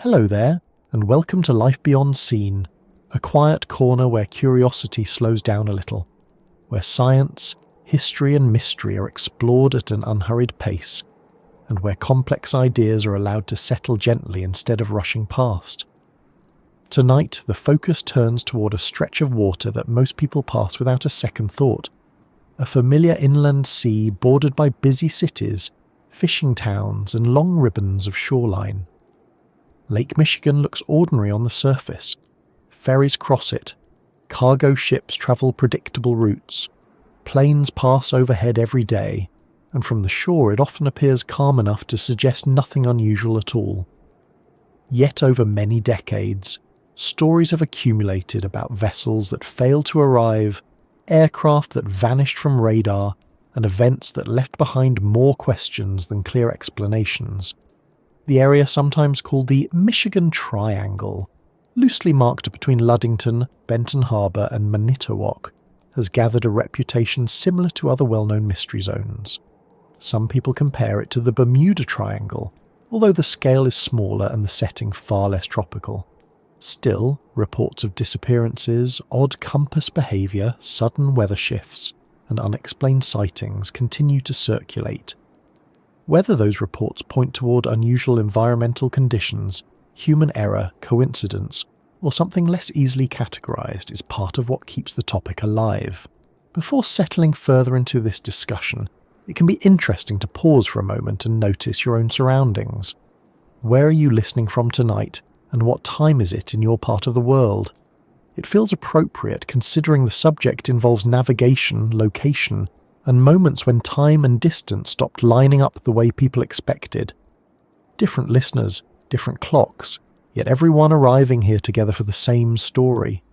Hello there, and welcome to Life Beyond Seen, a quiet corner where curiosity slows down a little, where science, history and mystery are explored at an unhurried pace, and where complex ideas are allowed to settle gently instead of rushing past. Tonight, the focus turns toward a stretch of water that most people pass without a second thought, a familiar inland sea bordered by busy cities, fishing towns and long ribbons of shoreline. Lake Michigan looks ordinary on the surface. Ferries cross it, cargo ships travel predictable routes, planes pass overhead every day, and from the shore it often appears calm enough to suggest nothing unusual at all. Yet over many decades, stories have accumulated about vessels that failed to arrive, aircraft that vanished from radar, and events that left behind more questions than clear explanations. The area sometimes called the Michigan Triangle, loosely marked between Ludington, Benton Harbor and Manitowoc, has gathered a reputation similar to other well-known mystery zones. Some people compare it to the Bermuda Triangle, although the scale is smaller and the setting far less tropical. Still, reports of disappearances, odd compass behaviour, sudden weather shifts, and unexplained sightings continue to circulate. Whether those reports point toward unusual environmental conditions, human error, coincidence, or something less easily categorized is part of what keeps the topic alive. Before settling further into this discussion, it can be interesting to pause for a moment and notice your own surroundings. Where are you listening from tonight, and what time is it in your part of the world? It feels appropriate considering the subject involves navigation, location, and moments when time and distance stopped lining up the way people expected. Different listeners, different clocks, yet everyone arriving here together for the same story.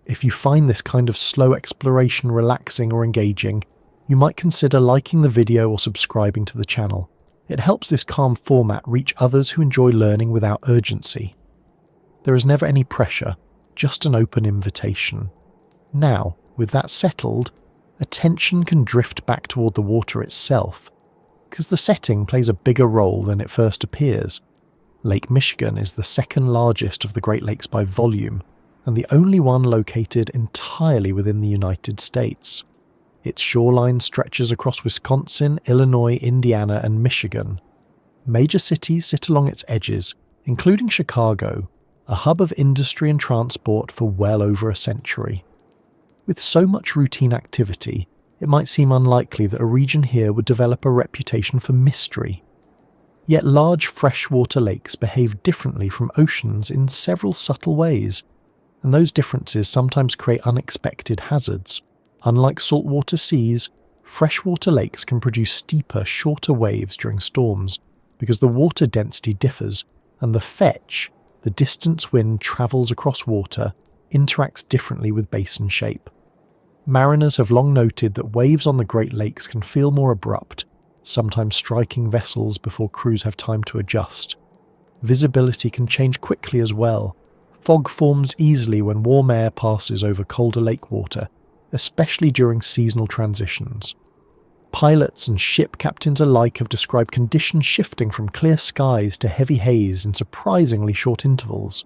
If you find this kind of slow exploration relaxing or engaging, you might consider liking the video or subscribing to the channel. It helps this calm format reach others who enjoy learning without urgency. There is never any pressure, just an open invitation. Now, with that settled, attention can drift back toward the water itself, because the setting plays a bigger role than it first appears. Lake Michigan is the second largest of the Great Lakes by volume, and the only one located entirely within the United States. Its shoreline stretches across Wisconsin, Illinois, Indiana, and Michigan. Major cities sit along its edges, including Chicago, a hub of industry and transport for well over a century. With so much routine activity, it might seem unlikely that a region here would develop a reputation for mystery. Yet large freshwater lakes behave differently from oceans in several subtle ways, and those differences sometimes create unexpected hazards. Unlike saltwater seas, freshwater lakes can produce steeper, shorter waves during storms because the water density differs, and the fetch, the distance wind travels across water, interacts differently with basin shape. Mariners have long noted that waves on the Great Lakes can feel more abrupt, sometimes striking vessels before crews have time to adjust. Visibility can change quickly as well. Fog forms easily when warm air passes over colder lake water, especially during seasonal transitions. Pilots and ship captains alike have described conditions shifting from clear skies to heavy haze in surprisingly short intervals.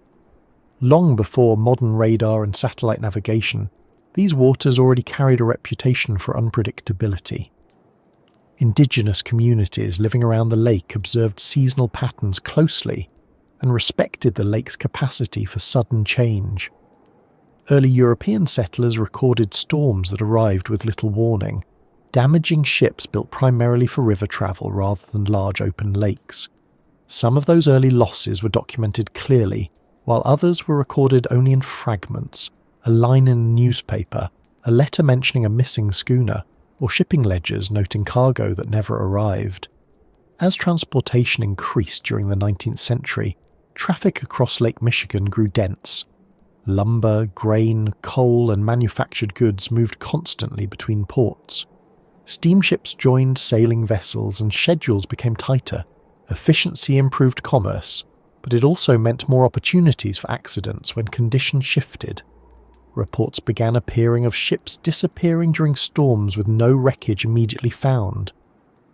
Long before modern radar and satellite navigation, these waters already carried a reputation for unpredictability. Indigenous communities living around the lake observed seasonal patterns closely and respected the lake's capacity for sudden change. Early European settlers recorded storms that arrived with little warning, damaging ships built primarily for river travel rather than large open lakes. Some of those early losses were documented clearly, while others were recorded only in fragments, a line in a newspaper, a letter mentioning a missing schooner, or shipping ledgers noting cargo that never arrived. As transportation increased during the 19th century, traffic across Lake Michigan grew dense. Lumber, grain, coal, and manufactured goods moved constantly between ports. Steamships joined sailing vessels and schedules became tighter. Efficiency improved commerce, but it also meant more opportunities for accidents when conditions shifted. Reports began appearing of ships disappearing during storms with no wreckage immediately found.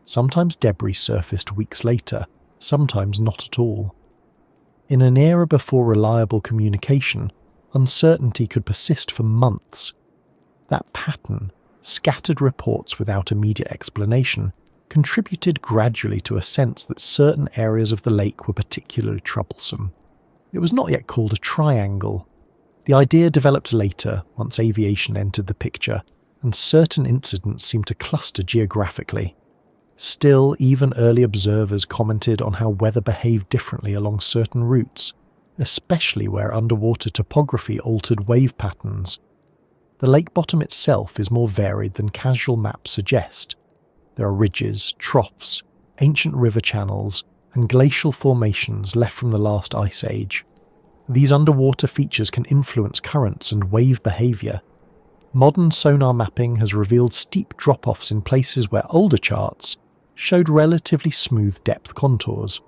Sometimes debris surfaced weeks later, sometimes not at all. In an era before reliable communication, uncertainty could persist for months. That pattern, scattered reports without immediate explanation, contributed gradually to a sense that certain areas of the lake were particularly troublesome. It was not yet called a triangle. The idea developed later, once aviation entered the picture, and certain incidents seemed to cluster geographically. Still, even early observers commented on how weather behaved differently along certain routes, especially where underwater topography altered wave patterns. The lake bottom itself is more varied than casual maps suggest. There are ridges, troughs, ancient river channels, and glacial formations left from the last ice age. These underwater features can influence currents and wave behaviour. Modern sonar mapping has revealed steep drop-offs in places where older charts showed relatively smooth depth contours.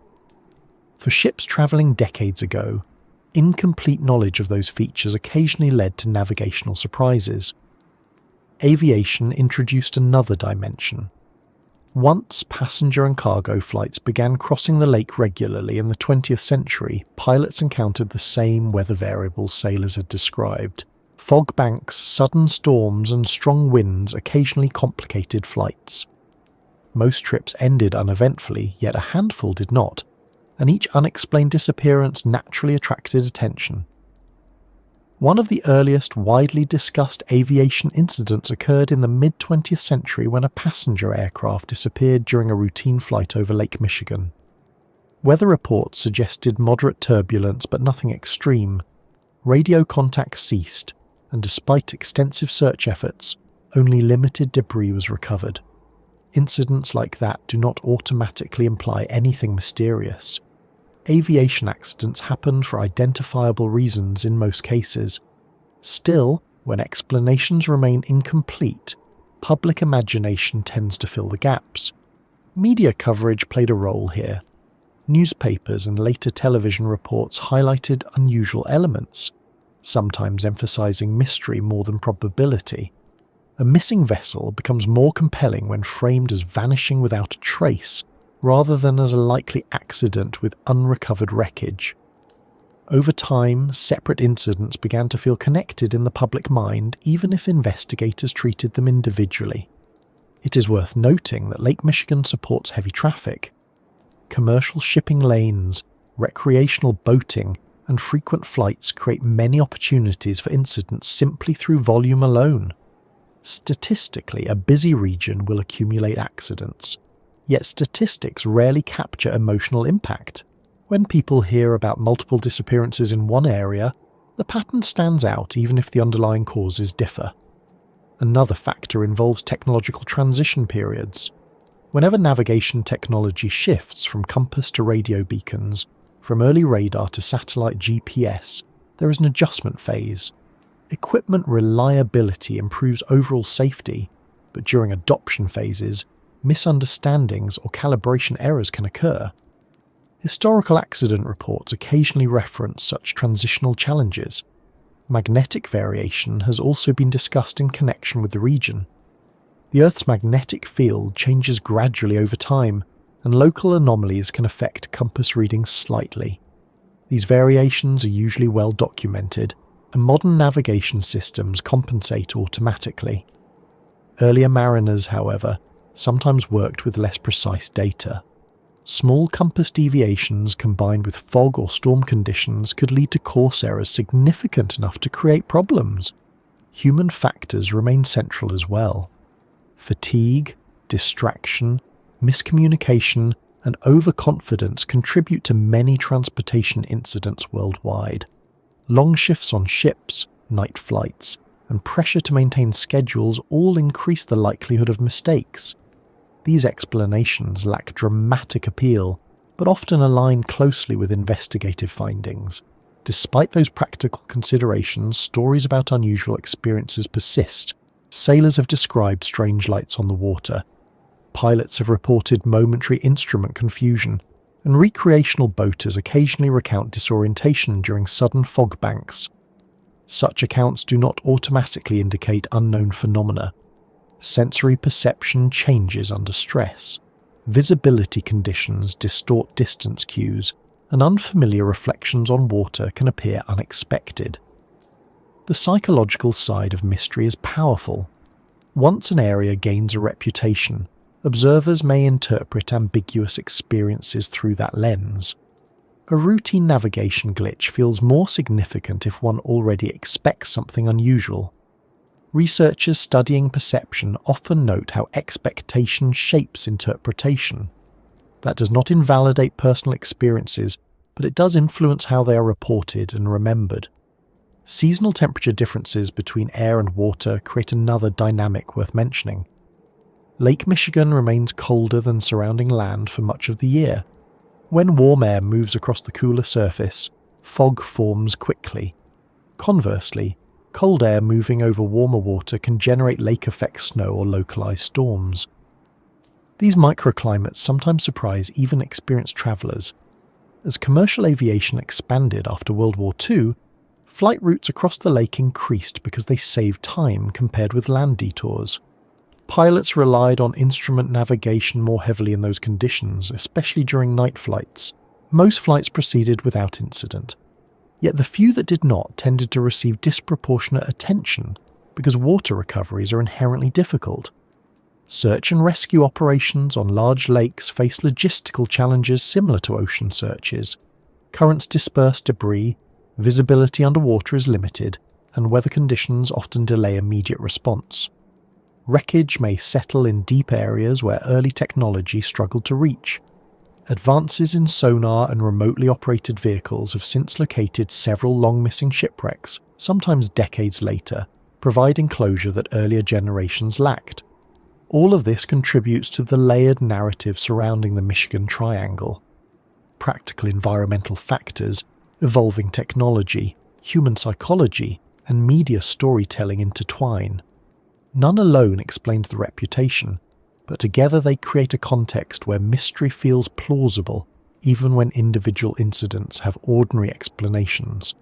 For ships travelling decades ago, incomplete knowledge of those features occasionally led to navigational surprises. Aviation introduced another dimension. Once passenger and cargo flights began crossing the lake regularly in the 20th century, pilots encountered the same weather variables sailors had described. Fog banks, sudden storms, and strong winds occasionally complicated flights. Most trips ended uneventfully, yet a handful did not, and each unexplained disappearance naturally attracted attention. One of the earliest widely discussed aviation incidents occurred in the mid-20th century when a passenger aircraft disappeared during a routine flight over Lake Michigan. Weather reports suggested moderate turbulence but nothing extreme. Radio contact ceased, and despite extensive search efforts, only limited debris was recovered. Incidents like that do not automatically imply anything mysterious. Aviation accidents happen for identifiable reasons in most cases. Still, when explanations remain incomplete, public imagination tends to fill the gaps. Media coverage played a role here. Newspapers and later television reports highlighted unusual elements, sometimes emphasizing mystery more than probability. A missing vessel becomes more compelling when framed as vanishing without a trace, rather than as a likely accident with unrecovered wreckage. Over time, separate incidents began to feel connected in the public mind, even if investigators treated them individually. It is worth noting that Lake Michigan supports heavy traffic. Commercial shipping lanes, recreational boating, and frequent flights create many opportunities for incidents simply through volume alone. Statistically, a busy region will accumulate accidents. Yet statistics rarely capture emotional impact. When people hear about multiple disappearances in one area, the pattern stands out even if the underlying causes differ. Another factor involves technological transition periods. Whenever navigation technology shifts from compass to radio beacons, from early radar to satellite GPS, there is an adjustment phase. Equipment reliability improves overall safety, but during adoption phases, misunderstandings or calibration errors can occur. Historical accident reports occasionally reference such transitional challenges. Magnetic variation has also been discussed in connection with the region. The Earth's magnetic field changes gradually over time, and local anomalies can affect compass readings slightly. These variations are usually well documented, and modern navigation systems compensate automatically. Earlier mariners, however, sometimes worked with less precise data. Small compass deviations combined with fog or storm conditions could lead to course errors significant enough to create problems. Human factors remain central as well. Fatigue, distraction, miscommunication, and overconfidence contribute to many transportation incidents worldwide. Long shifts on ships, night flights, and pressure to maintain schedules all increase the likelihood of mistakes. These explanations lack dramatic appeal, but often align closely with investigative findings. Despite those practical considerations, stories about unusual experiences persist. Sailors have described strange lights on the water. Pilots have reported momentary instrument confusion, and recreational boaters occasionally recount disorientation during sudden fog banks. Such accounts do not automatically indicate unknown phenomena. Sensory perception changes under stress. Visibility conditions distort distance cues, and unfamiliar reflections on water can appear unexpected. The psychological side of mystery is powerful. Once an area gains a reputation, observers may interpret ambiguous experiences through that lens. A routine navigation glitch feels more significant if one already expects something unusual. Researchers studying perception often note how expectation shapes interpretation. That does not invalidate personal experiences, but it does influence how they are reported and remembered. Seasonal temperature differences between air and water create another dynamic worth mentioning. Lake Michigan remains colder than surrounding land for much of the year. When warm air moves across the cooler surface, fog forms quickly. Conversely, cold air moving over warmer water can generate lake-effect snow or localized storms. These microclimates sometimes surprise even experienced travelers. As commercial aviation expanded after World War II, flight routes across the lake increased because they saved time compared with land detours. Pilots relied on instrument navigation more heavily in those conditions, especially during night flights. Most flights proceeded without incident. Yet the few that did not tended to receive disproportionate attention because water recoveries are inherently difficult. Search and rescue operations on large lakes face logistical challenges similar to ocean searches. Currents disperse debris, visibility underwater is limited, and weather conditions often delay immediate response. Wreckage may settle in deep areas where early technology struggled to reach. Advances in sonar and remotely operated vehicles have since located several long-missing shipwrecks, sometimes decades later, providing closure that earlier generations lacked. All of this contributes to the layered narrative surrounding the Michigan Triangle. Practical environmental factors, evolving technology, human psychology, and media storytelling intertwine. None alone explains the reputation, but together they create a context where mystery feels plausible even when individual incidents have ordinary explanations.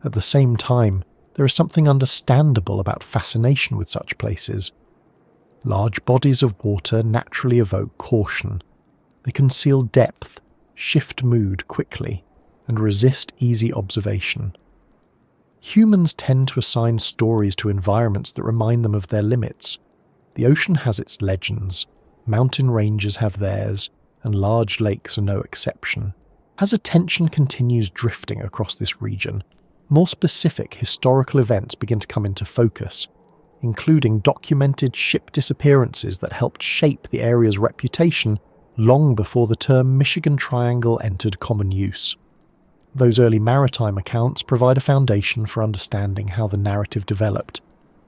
At the same time, there is something understandable about fascination with such places. Large bodies of water naturally evoke caution. They conceal depth, shift mood quickly, and resist easy observation. Humans tend to assign stories to environments that remind them of their limits. The ocean has its legends, mountain ranges have theirs, and large lakes are no exception. As attention continues drifting across this region, more specific historical events begin to come into focus, including documented ship disappearances that helped shape the area's reputation long before the term Michigan Triangle entered common use. Those early maritime accounts provide a foundation for understanding how the narrative developed,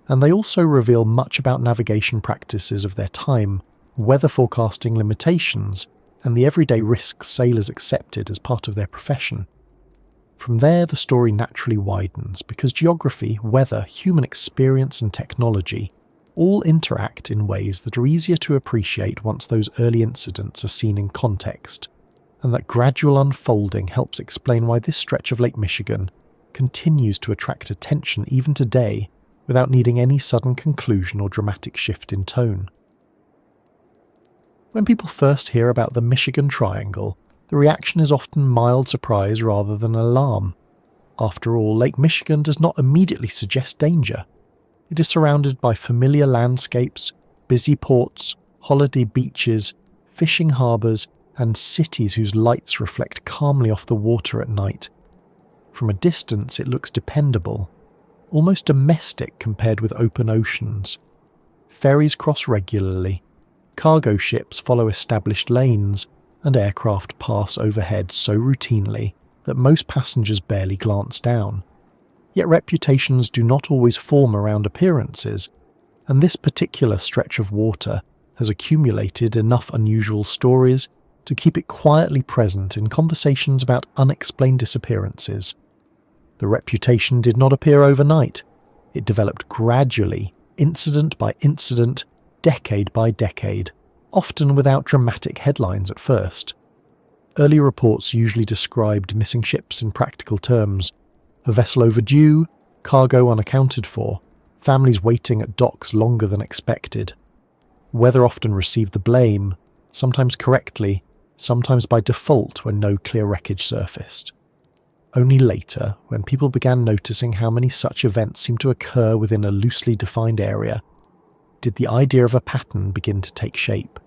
and they also reveal much about navigation practices of their time, weather forecasting limitations, and the everyday risks sailors accepted as part of their profession. From there, the story naturally widens because geography, weather, human experience, and technology all interact in ways that are easier to appreciate once those early incidents are seen in context, and that gradual unfolding helps explain why this stretch of Lake Michigan continues to attract attention even today without needing any sudden conclusion or dramatic shift in tone. When people first hear about the Michigan Triangle, the reaction is often mild surprise rather than alarm. After all, Lake Michigan does not immediately suggest danger. It is surrounded by familiar landscapes, busy ports, holiday beaches, fishing harbours, and cities whose lights reflect calmly off the water at night. From a distance it looks dependable, almost domestic compared with open oceans. Ferries cross regularly, cargo ships follow established lanes, and aircraft pass overhead so routinely that most passengers barely glance down. Yet reputations do not always form around appearances, and this particular stretch of water has accumulated enough unusual stories to keep it quietly present in conversations about unexplained disappearances. The reputation did not appear overnight. It developed gradually, incident by incident, decade by decade, often without dramatic headlines at first. Early reports usually described missing ships in practical terms: a vessel overdue, cargo unaccounted for, families waiting at docks longer than expected. Weather often received the blame, sometimes correctly, sometimes by default when no clear wreckage surfaced. Only later, when people began noticing how many such events seemed to occur within a loosely defined area, did the idea of a pattern begin to take shape.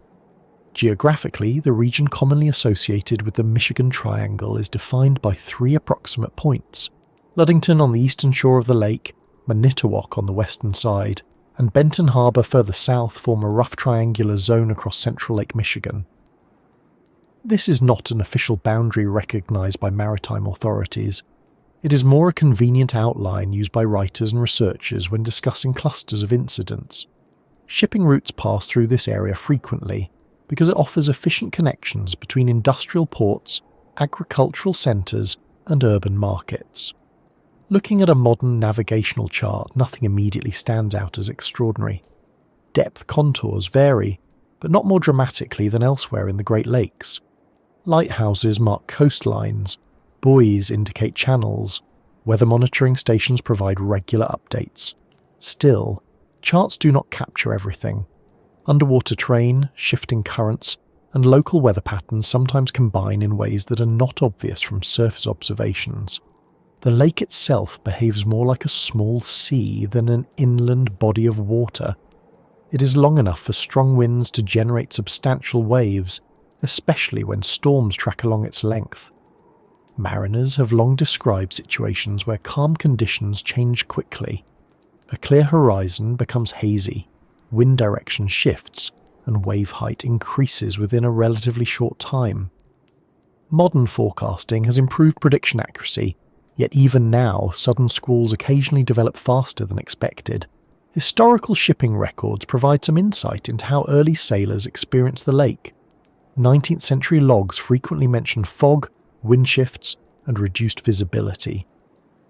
Geographically, the region commonly associated with the Michigan Triangle is defined by 3 approximate points: Ludington on the eastern shore of the lake, Manitowoc on the western side, and Benton Harbor further south form a rough triangular zone across central Lake Michigan. This is not an official boundary recognised by maritime authorities. It is more a convenient outline used by writers and researchers when discussing clusters of incidents. Shipping routes pass through this area frequently because it offers efficient connections between industrial ports, agricultural centres, and urban markets. Looking at a modern navigational chart, nothing immediately stands out as extraordinary. Depth contours vary, but not more dramatically than elsewhere in the Great Lakes. Lighthouses mark coastlines, buoys indicate channels, weather monitoring stations provide regular updates. Still, charts do not capture everything. Underwater terrain, shifting currents, and local weather patterns sometimes combine in ways that are not obvious from surface observations. The lake itself behaves more like a small sea than an inland body of water. It is long enough for strong winds to generate substantial waves, especially when storms track along its length. Mariners have long described situations where calm conditions change quickly. A clear horizon becomes hazy, wind direction shifts, and wave height increases within a relatively short time. Modern forecasting has improved prediction accuracy, yet even now sudden squalls occasionally develop faster than expected. Historical shipping records provide some insight into how early sailors experienced the lake. 19th century logs frequently mention fog, wind shifts, and reduced visibility.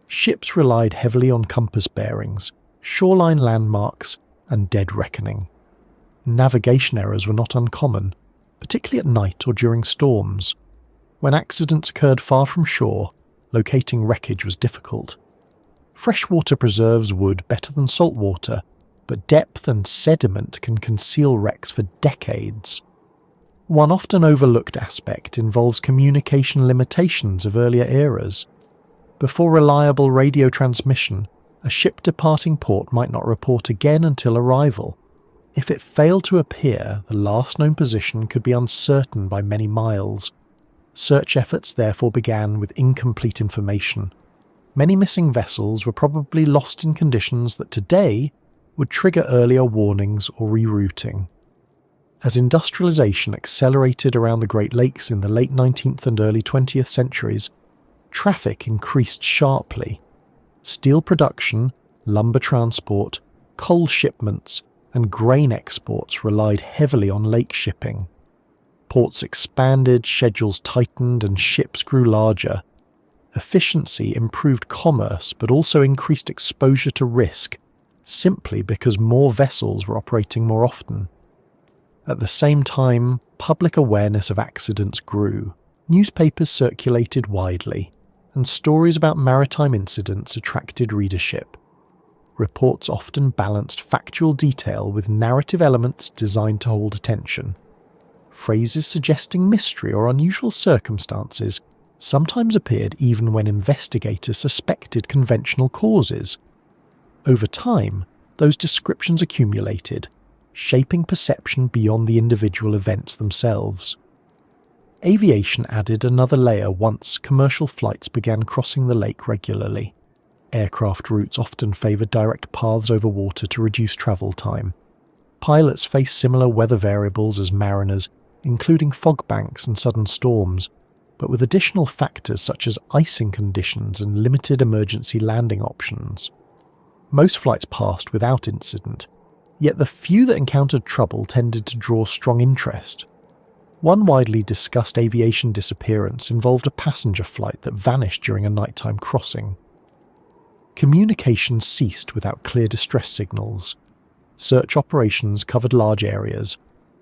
Ships relied heavily on compass bearings, shoreline landmarks, and dead reckoning. Navigation errors were not uncommon, particularly at night or during storms. When accidents occurred far from shore, locating wreckage was difficult. Freshwater preserves wood better than saltwater, but depth and sediment can conceal wrecks for decades. One often overlooked aspect involves communication limitations of earlier eras. Before reliable radio transmission, a ship departing port might not report again until arrival. If it failed to appear, the last known position could be uncertain by many miles. Search efforts therefore began with incomplete information. Many missing vessels were probably lost in conditions that today would trigger earlier warnings or rerouting. As industrialization accelerated around the Great Lakes in the late 19th and early 20th centuries, traffic increased sharply. Steel production, lumber transport, coal shipments, and grain exports relied heavily on lake shipping. Ports expanded, schedules tightened, and ships grew larger. Efficiency improved commerce but also increased exposure to risk, simply because more vessels were operating more often. At the same time, public awareness of accidents grew. Newspapers circulated widely, and stories about maritime incidents attracted readership. Reports often balanced factual detail with narrative elements designed to hold attention. Phrases suggesting mystery or unusual circumstances sometimes appeared even when investigators suspected conventional causes. Over time, those descriptions accumulated, shaping perception beyond the individual events themselves. Aviation added another layer once commercial flights began crossing the lake regularly. Aircraft routes often favoured direct paths over water to reduce travel time. Pilots faced similar weather variables as mariners, including fog banks and sudden storms, but with additional factors such as icing conditions and limited emergency landing options. Most flights passed without incident, yet the few that encountered trouble tended to draw strong interest. One widely discussed aviation disappearance involved a passenger flight that vanished during a nighttime crossing. Communication ceased without clear distress signals. Search operations covered large areas,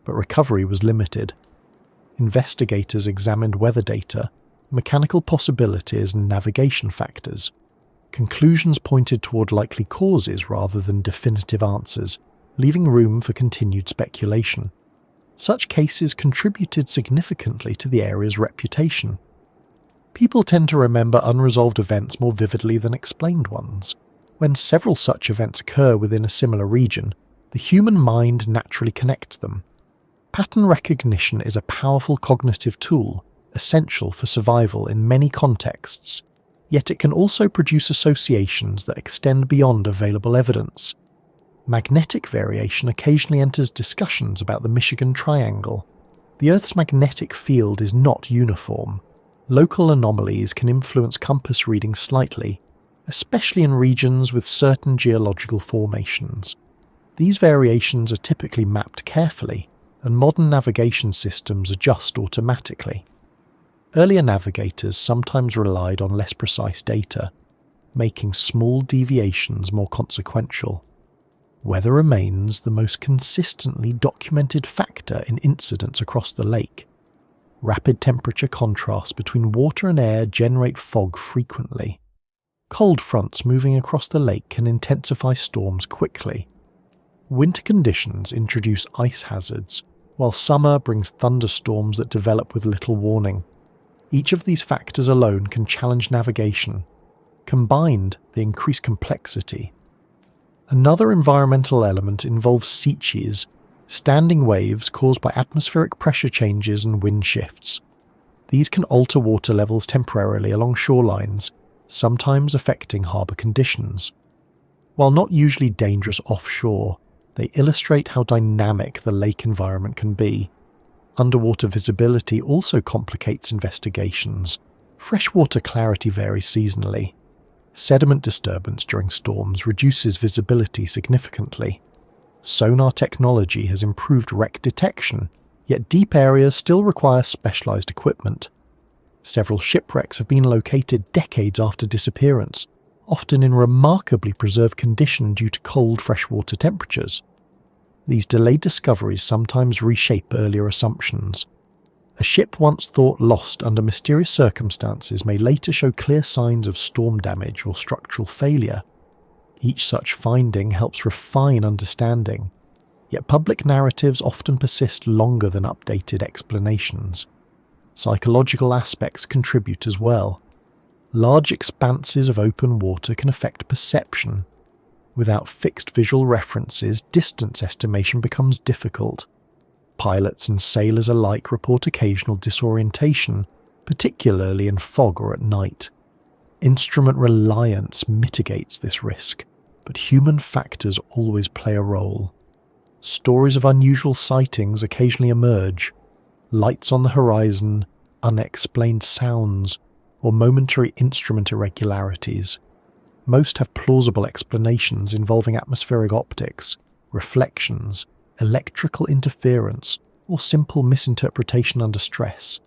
but recovery was limited. Investigators examined weather data, mechanical possibilities, and navigation factors. Conclusions pointed toward likely causes rather than definitive answers, leaving room for continued speculation. Such cases contributed significantly to the area's reputation. People tend to remember unresolved events more vividly than explained ones. When several such events occur within a similar region, the human mind naturally connects them. Pattern recognition is a powerful cognitive tool, essential for survival in many contexts, yet it can also produce associations that extend beyond available evidence. Magnetic variation occasionally enters discussions about the Michigan Triangle. The Earth's magnetic field is not uniform. Local anomalies can influence compass readings slightly, especially in regions with certain geological formations. These variations are typically mapped carefully, and modern navigation systems adjust automatically. Earlier navigators sometimes relied on less precise data, making small deviations more consequential. Weather remains the most consistently documented factor in incidents across the lake. Rapid temperature contrasts between water and air generate fog frequently. Cold fronts moving across the lake can intensify storms quickly. Winter conditions introduce ice hazards, while summer brings thunderstorms that develop with little warning. Each of these factors alone can challenge navigation. Combined, they increase complexity. Another environmental element involves seeches, standing waves caused by atmospheric pressure changes and wind shifts. These can alter water levels temporarily along shorelines, sometimes affecting harbour conditions. While not usually dangerous offshore, they illustrate how dynamic the lake environment can be. Underwater visibility also complicates investigations. Freshwater clarity varies seasonally. Sediment disturbance during storms reduces visibility significantly. Sonar technology has improved wreck detection, yet deep areas still require specialized equipment. Several shipwrecks have been located decades after disappearance, often in remarkably preserved condition due to cold freshwater temperatures. These delayed discoveries sometimes reshape earlier assumptions. A ship once thought lost under mysterious circumstances may later show clear signs of storm damage or structural failure. Each such finding helps refine understanding, yet public narratives often persist longer than updated explanations. Psychological aspects contribute as well. Large expanses of open water can affect perception. Without fixed visual references, distance estimation becomes difficult. Pilots and sailors alike report occasional disorientation, particularly in fog or at night. Instrument reliance mitigates this risk, but human factors always play a role. Stories of unusual sightings occasionally emerge. Lights on the horizon, unexplained sounds, or momentary instrument irregularities. Most have plausible explanations involving atmospheric optics, reflections, electrical interference, or simple misinterpretation under stress.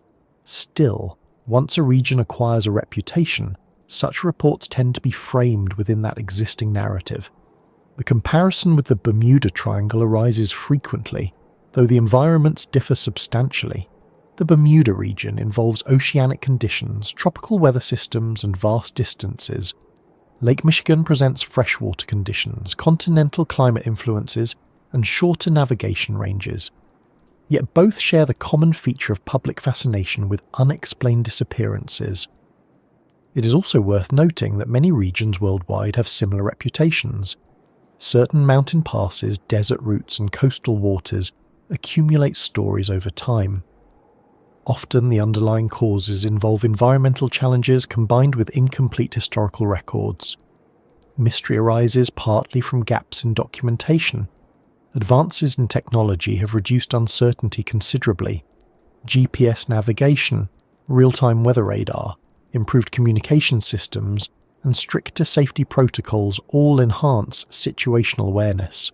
Still, once a region acquires a reputation, such reports tend to be framed within that existing narrative. The comparison with the Bermuda Triangle arises frequently, though the environments differ substantially. The Bermuda region involves oceanic conditions, tropical weather systems, and vast distances. Lake Michigan presents freshwater conditions, continental climate influences, and shorter navigation ranges. Yet both share the common feature of public fascination with unexplained disappearances. It is also worth noting that many regions worldwide have similar reputations. Certain mountain passes, desert routes, and coastal waters accumulate stories over time. Often the underlying causes involve environmental challenges combined with incomplete historical records. Mystery arises partly from gaps in documentation. Advances in technology have reduced uncertainty considerably. GPS navigation, real-time weather radar, improved communication systems, and stricter safety protocols all enhance situational awareness.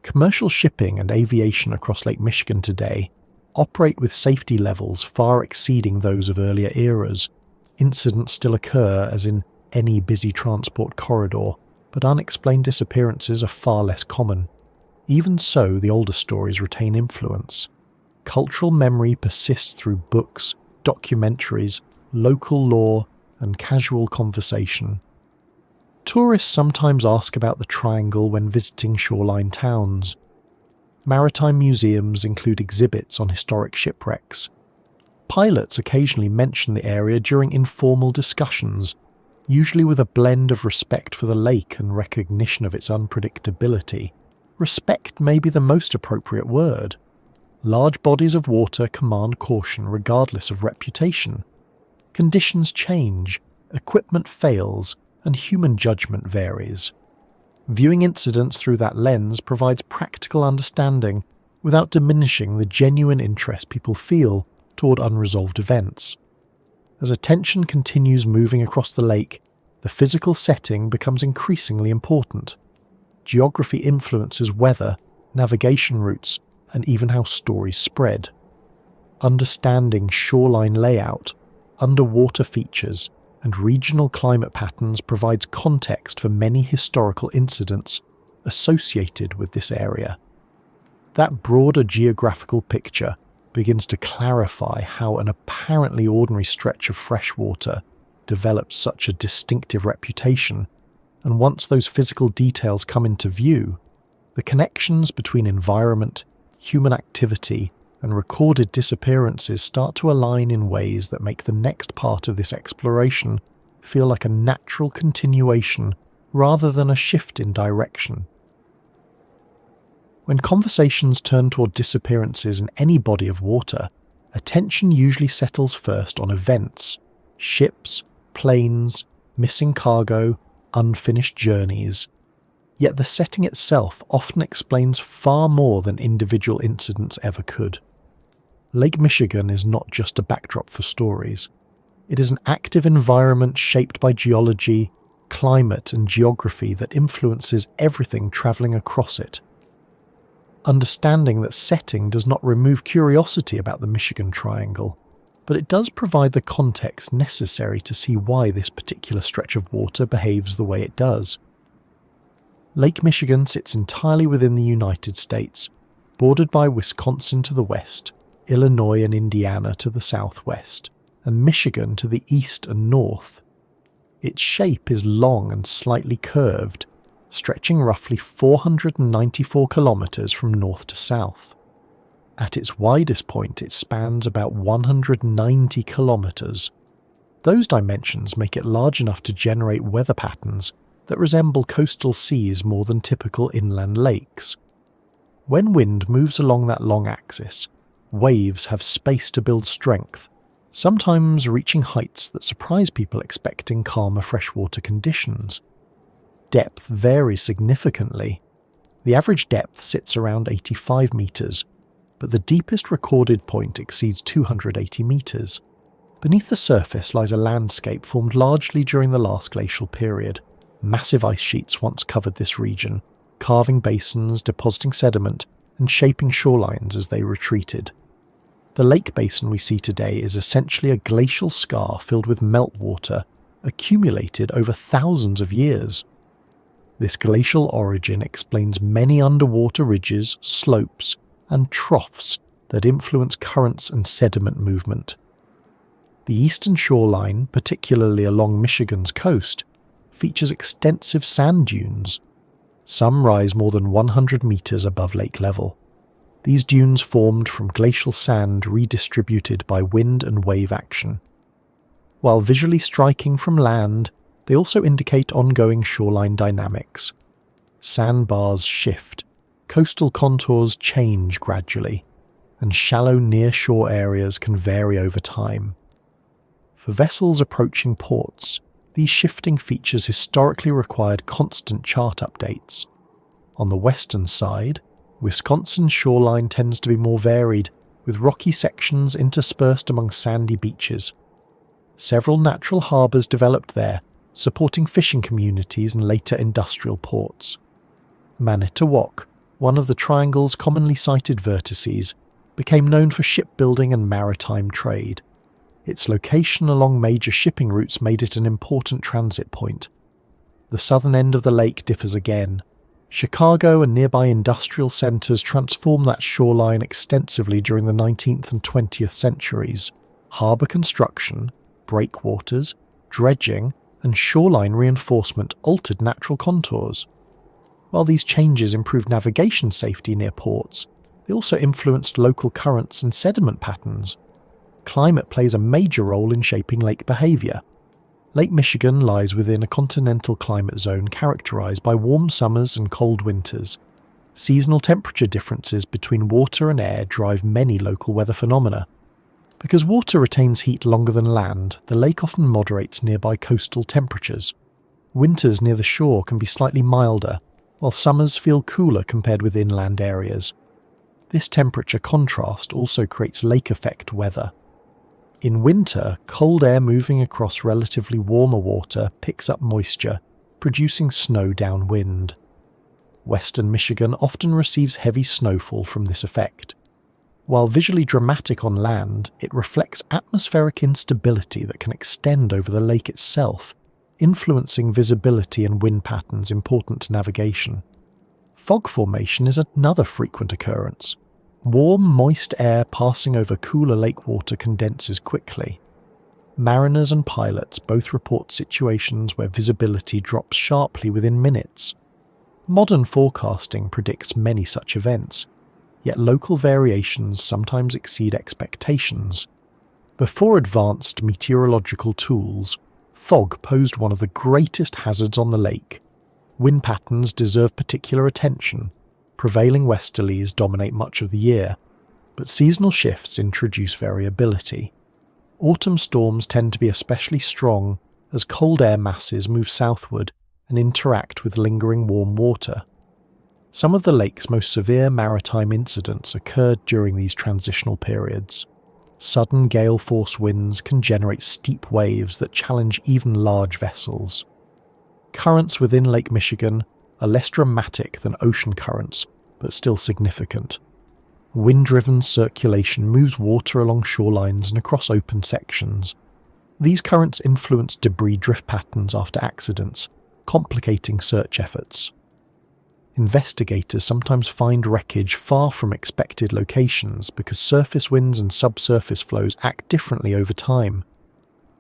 Commercial shipping and aviation across Lake Michigan today operate with safety levels far exceeding those of earlier eras. Incidents still occur, as in any busy transport corridor, but unexplained disappearances are far less common. Even so, the older stories retain influence. Cultural memory persists through books, documentaries, local lore, and casual conversation. Tourists sometimes ask about the Triangle when visiting shoreline towns. Maritime museums include exhibits on historic shipwrecks. Pilots occasionally mention the area during informal discussions, usually with a blend of respect for the lake and recognition of its unpredictability. Respect may be the most appropriate word. Large bodies of water command caution regardless of reputation. Conditions change, equipment fails, and human judgment varies. Viewing incidents through that lens provides practical understanding without diminishing the genuine interest people feel toward unresolved events. As attention continues moving across the lake, the physical setting becomes increasingly important. Geography influences weather, navigation routes, and even how stories spread. Understanding shoreline layout, underwater features, and regional climate patterns provides context for many historical incidents associated with this area. That broader geographical picture begins to clarify how an apparently ordinary stretch of fresh water develops such a distinctive reputation, and once those physical details come into view, the connections between environment, human activity, and recorded disappearances start to align in ways that make the next part of this exploration feel like a natural continuation rather than a shift in direction. When conversations turn toward disappearances in any body of water, attention usually settles first on events: ships, planes, missing cargo, unfinished journeys. Yet the setting itself often explains far more than individual incidents ever could. Lake Michigan is not just a backdrop for stories. It is an active environment shaped by geology, climate, and geography that influences everything travelling across it. Understanding that setting does not remove curiosity about the Michigan Triangle, but it does provide the context necessary to see why this particular stretch of water behaves the way it does. Lake Michigan sits entirely within the United States, bordered by Wisconsin to the west, Illinois and Indiana to the southwest, and Michigan to the east and north. Its shape is long and slightly curved, stretching roughly 494 kilometers from north to south. At its widest point, it spans about 190 kilometers. Those dimensions make it large enough to generate weather patterns that resemble coastal seas more than typical inland lakes. When wind moves along that long axis, waves have space to build strength, sometimes reaching heights that surprise people expecting calmer freshwater conditions. Depth varies significantly. The average depth sits around 85 meters, but the deepest recorded point exceeds 280 meters. Beneath the surface lies a landscape formed largely during the last glacial period. Massive ice sheets once covered this region, carving basins, depositing sediment, and shaping shorelines as they retreated. The lake basin we see today is essentially a glacial scar filled with meltwater accumulated over thousands of years. This glacial origin explains many underwater ridges, slopes, and troughs that influence currents and sediment movement. The eastern shoreline, particularly along Michigan's coast, features extensive sand dunes. Some rise more than 100 meters above lake level. These dunes formed from glacial sand redistributed by wind and wave action. While visually striking from land, they also indicate ongoing shoreline dynamics. Sandbars shift, coastal contours change gradually, and shallow near-shore areas can vary over time. For vessels approaching ports, these shifting features historically required constant chart updates. On the western side, Wisconsin's shoreline tends to be more varied, with rocky sections interspersed among sandy beaches. Several natural harbours developed there, supporting fishing communities and later industrial ports. Manitowoc, one of the triangle's commonly cited vertices, became known for shipbuilding and maritime trade. Its location along major shipping routes made it an important transit point. The southern end of the lake differs again. Chicago and nearby industrial centres transformed that shoreline extensively during the 19th and 20th centuries. Harbour construction, breakwaters, dredging, and shoreline reinforcement altered natural contours. While these changes improved navigation safety near ports, they also influenced local currents and sediment patterns. Climate plays a major role in shaping lake behaviour. Lake Michigan lies within a continental climate zone characterised by warm summers and cold winters. Seasonal temperature differences between water and air drive many local weather phenomena. Because water retains heat longer than land, the lake often moderates nearby coastal temperatures. Winters near the shore can be slightly milder, while summers feel cooler compared with inland areas. This temperature contrast also creates lake effect weather. In winter, cold air moving across relatively warmer water picks up moisture, producing snow downwind. Western Michigan often receives heavy snowfall from this effect. While visually dramatic on land, it reflects atmospheric instability that can extend over the lake itself, influencing visibility and wind patterns important to navigation. Fog formation is another frequent occurrence. Warm, moist air passing over cooler lake water condenses quickly. Mariners and pilots both report situations where visibility drops sharply within minutes. Modern forecasting predicts many such events, yet local variations sometimes exceed expectations. Before advanced meteorological tools, fog posed one of the greatest hazards on the lake. Wind patterns deserve particular attention. Prevailing westerlies dominate much of the year, but seasonal shifts introduce variability. Autumn storms tend to be especially strong as cold air masses move southward and interact with lingering warm water. Some of the lake's most severe maritime incidents occurred during these transitional periods. Sudden gale-force winds can generate steep waves that challenge even large vessels. Currents within Lake Michigan are less dramatic than ocean currents, but still significant. Wind-driven circulation moves water along shorelines and across open sections. These currents influence debris drift patterns after accidents, complicating search efforts. Investigators sometimes find wreckage far from expected locations because surface winds and subsurface flows act differently over time.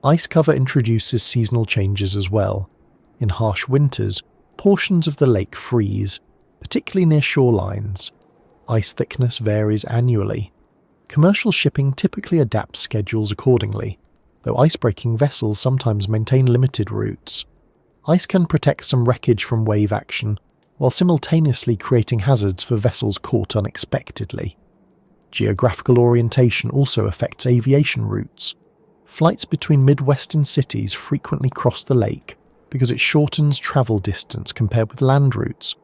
Ice cover introduces seasonal changes as well. In harsh winters, portions of the lake freeze, particularly near shorelines. Ice thickness varies annually. Commercial shipping typically adapts schedules accordingly, though icebreaking vessels sometimes maintain limited routes. Ice can protect some wreckage from wave action, while simultaneously creating hazards for vessels caught unexpectedly. Geographical orientation also affects aviation routes. Flights between Midwestern cities frequently cross the lake because it shortens travel distance compared with land routes.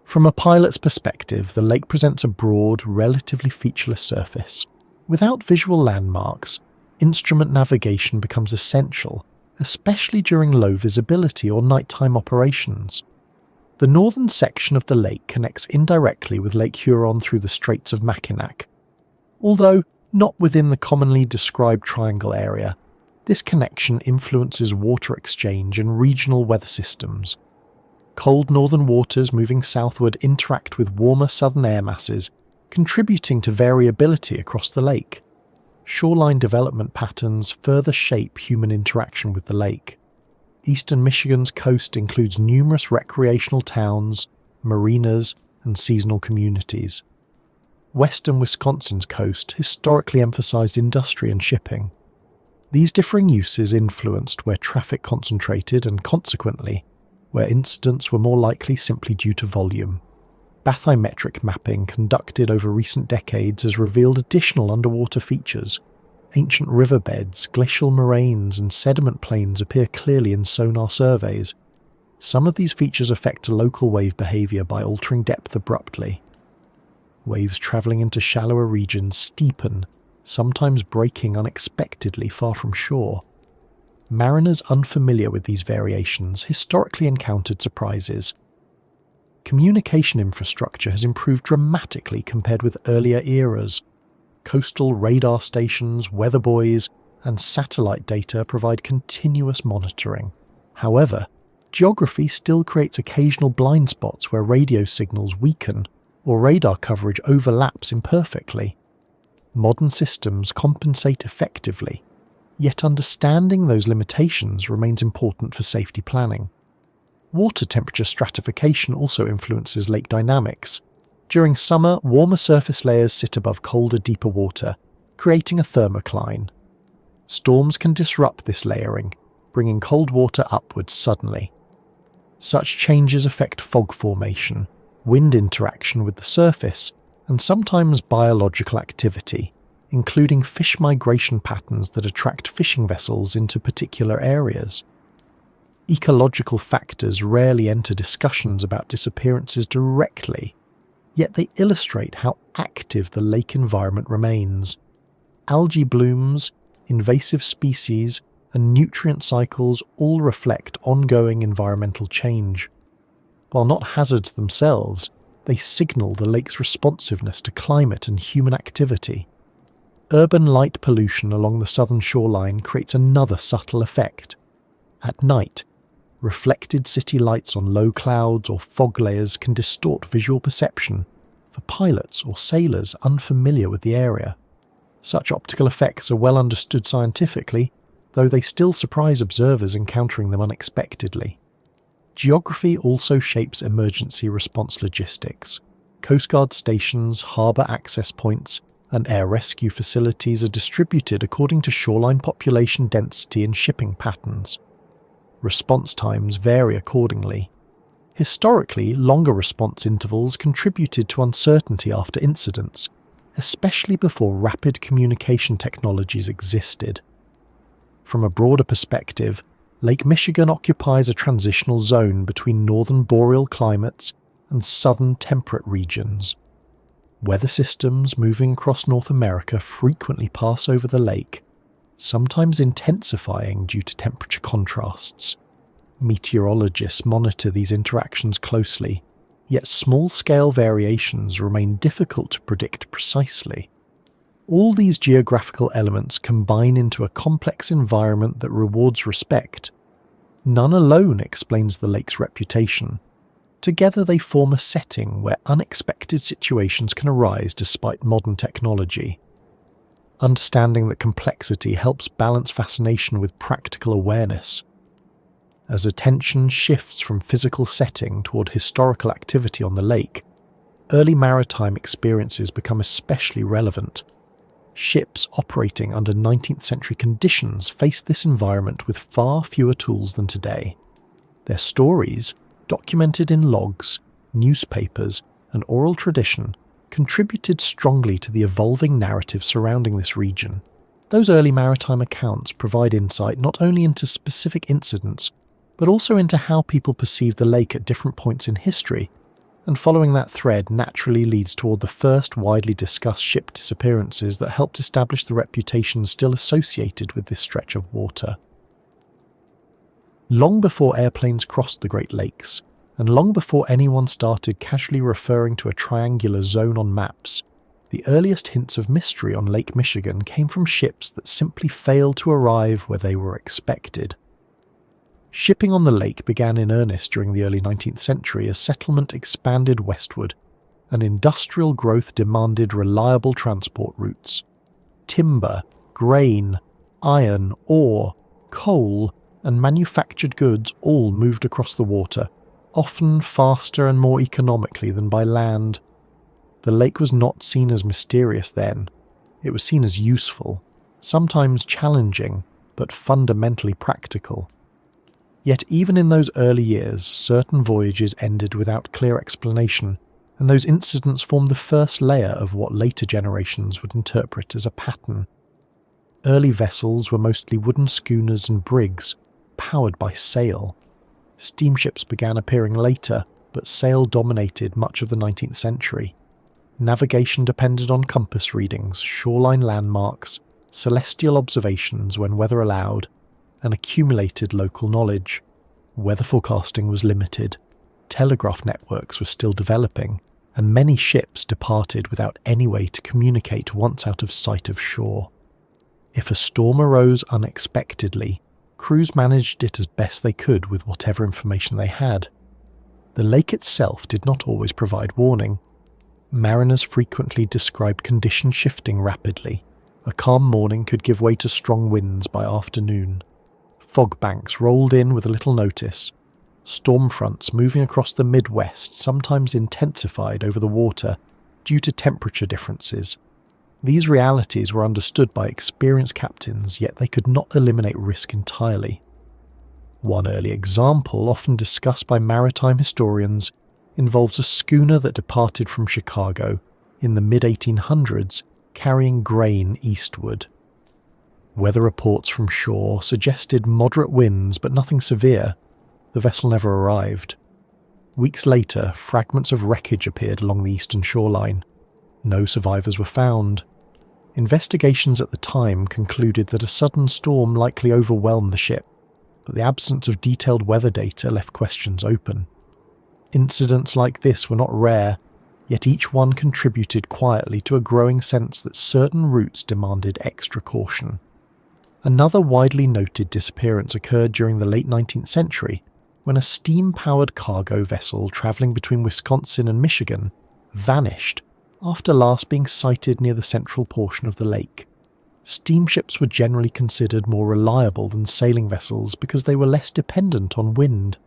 From a pilot's perspective, the lake presents a broad, relatively featureless surface. Without visual landmarks, instrument navigation becomes essential, especially during low visibility or nighttime operations. The northern section of the lake connects indirectly with Lake Huron through the Straits of Mackinac. Although not within the commonly described triangle area, this connection influences water exchange and regional weather systems. Cold northern waters moving southward interact with warmer southern air masses, contributing to variability across the lake. Shoreline development patterns further shape human interaction with the lake. Eastern Michigan's coast includes numerous recreational towns, marinas, and seasonal communities. Western Wisconsin's coast historically emphasized industry and shipping. These differing uses influenced where traffic concentrated and, consequently, where incidents were more likely simply due to volume. Bathymetric mapping conducted over recent decades has revealed additional underwater features. Ancient riverbeds, glacial moraines, and sediment plains appear clearly in sonar surveys. Some of these features affect local wave behavior by altering depth abruptly. Waves traveling into shallower regions steepen, sometimes breaking unexpectedly far from shore. Mariners unfamiliar with these variations historically encountered surprises. Communication infrastructure has improved dramatically compared with earlier eras. Coastal radar stations, weather buoys, and satellite data provide continuous monitoring. However, geography still creates occasional blind spots where radio signals weaken or radar coverage overlaps imperfectly. Modern systems compensate effectively, yet understanding those limitations remains important for safety planning. Water temperature stratification also influences lake dynamics. During summer, warmer surface layers sit above colder, deeper water, creating a thermocline. Storms can disrupt this layering, bringing cold water upwards suddenly. Such changes affect fog formation, wind interaction with the surface, and sometimes biological activity, including fish migration patterns that attract fishing vessels into particular areas. Ecological factors rarely enter discussions about disappearances directly, yet they illustrate how active the lake environment remains. Algae blooms, invasive species, and nutrient cycles all reflect ongoing environmental change. While not hazards themselves, they signal the lake's responsiveness to climate and human activity. Urban light pollution along the southern shoreline creates another subtle effect. At night, reflected city lights on low clouds or fog layers can distort visual perception for pilots or sailors unfamiliar with the area. Such optical effects are well understood scientifically, though they still surprise observers encountering them unexpectedly. Geography also shapes emergency response logistics. Coast Guard stations, harbour access points, and air rescue facilities are distributed according to shoreline population density and shipping patterns. Response times vary accordingly. Historically, longer response intervals contributed to uncertainty after incidents, especially before rapid communication technologies existed. From a broader perspective, Lake Michigan occupies a transitional zone between northern boreal climates and southern temperate regions. Weather systems moving across North America frequently pass over the lake, sometimes intensifying due to temperature contrasts. Meteorologists monitor these interactions closely, yet small-scale variations remain difficult to predict precisely. All these geographical elements combine into a complex environment that rewards respect. None alone explains the lake's reputation. Together they form a setting where unexpected situations can arise despite modern technology. Understanding that complexity helps balance fascination with practical awareness. As attention shifts from physical setting toward historical activity on the lake, early maritime experiences become especially relevant. Ships operating under 19th century conditions faced this environment with far fewer tools than today. Their stories, documented in logs, newspapers, and oral tradition, contributed strongly to the evolving narrative surrounding this region. Those early maritime accounts provide insight not only into specific incidents, but also into how people perceived the lake at different points in history, and following that thread naturally leads toward the first widely discussed ship disappearances that helped establish the reputation still associated with this stretch of water. Long before airplanes crossed the Great Lakes, and long before anyone started casually referring to a triangular zone on maps, the earliest hints of mystery on Lake Michigan came from ships that simply failed to arrive where they were expected. Shipping on the lake began in earnest during the early 19th century as settlement expanded westward, and industrial growth demanded reliable transport routes. Timber, grain, iron, ore, coal, and manufactured goods all moved across the water, often faster and more economically than by land. The lake was not seen as mysterious then. It was seen as useful, sometimes challenging, but fundamentally practical. Yet even in those early years, certain voyages ended without clear explanation, and those incidents formed the first layer of what later generations would interpret as a pattern. Early vessels were mostly wooden schooners and brigs, powered by sail. Steamships began appearing later, but sail dominated much of the 19th century. Navigation depended on compass readings, shoreline landmarks, celestial observations when weather allowed, and accumulated local knowledge. Weather forecasting was limited, telegraph networks were still developing, and many ships departed without any way to communicate once out of sight of shore. If a storm arose unexpectedly, crews managed it as best they could with whatever information they had. The lake itself did not always provide warning. Mariners frequently described conditions shifting rapidly. A calm morning could give way to strong winds by afternoon. Fog banks rolled in with little notice. Storm fronts moving across the Midwest sometimes intensified over the water due to temperature differences. These realities were understood by experienced captains, yet they could not eliminate risk entirely. One early example, often discussed by maritime historians, involves a schooner that departed from Chicago in the mid-1800s carrying grain eastward. Weather reports from shore suggested moderate winds but nothing severe. The vessel never arrived. Weeks later, fragments of wreckage appeared along the eastern shoreline. No survivors were found. Investigations at the time concluded that a sudden storm likely overwhelmed the ship, but the absence of detailed weather data left questions open. Incidents like this were not rare, yet each one contributed quietly to a growing sense that certain routes demanded extra caution. Another widely noted disappearance occurred during the late 19th century, when a steam-powered cargo vessel travelling between Wisconsin and Michigan vanished after last being sighted near the central portion of the lake. Steamships were generally considered more reliable than sailing vessels because they were less dependent on wind.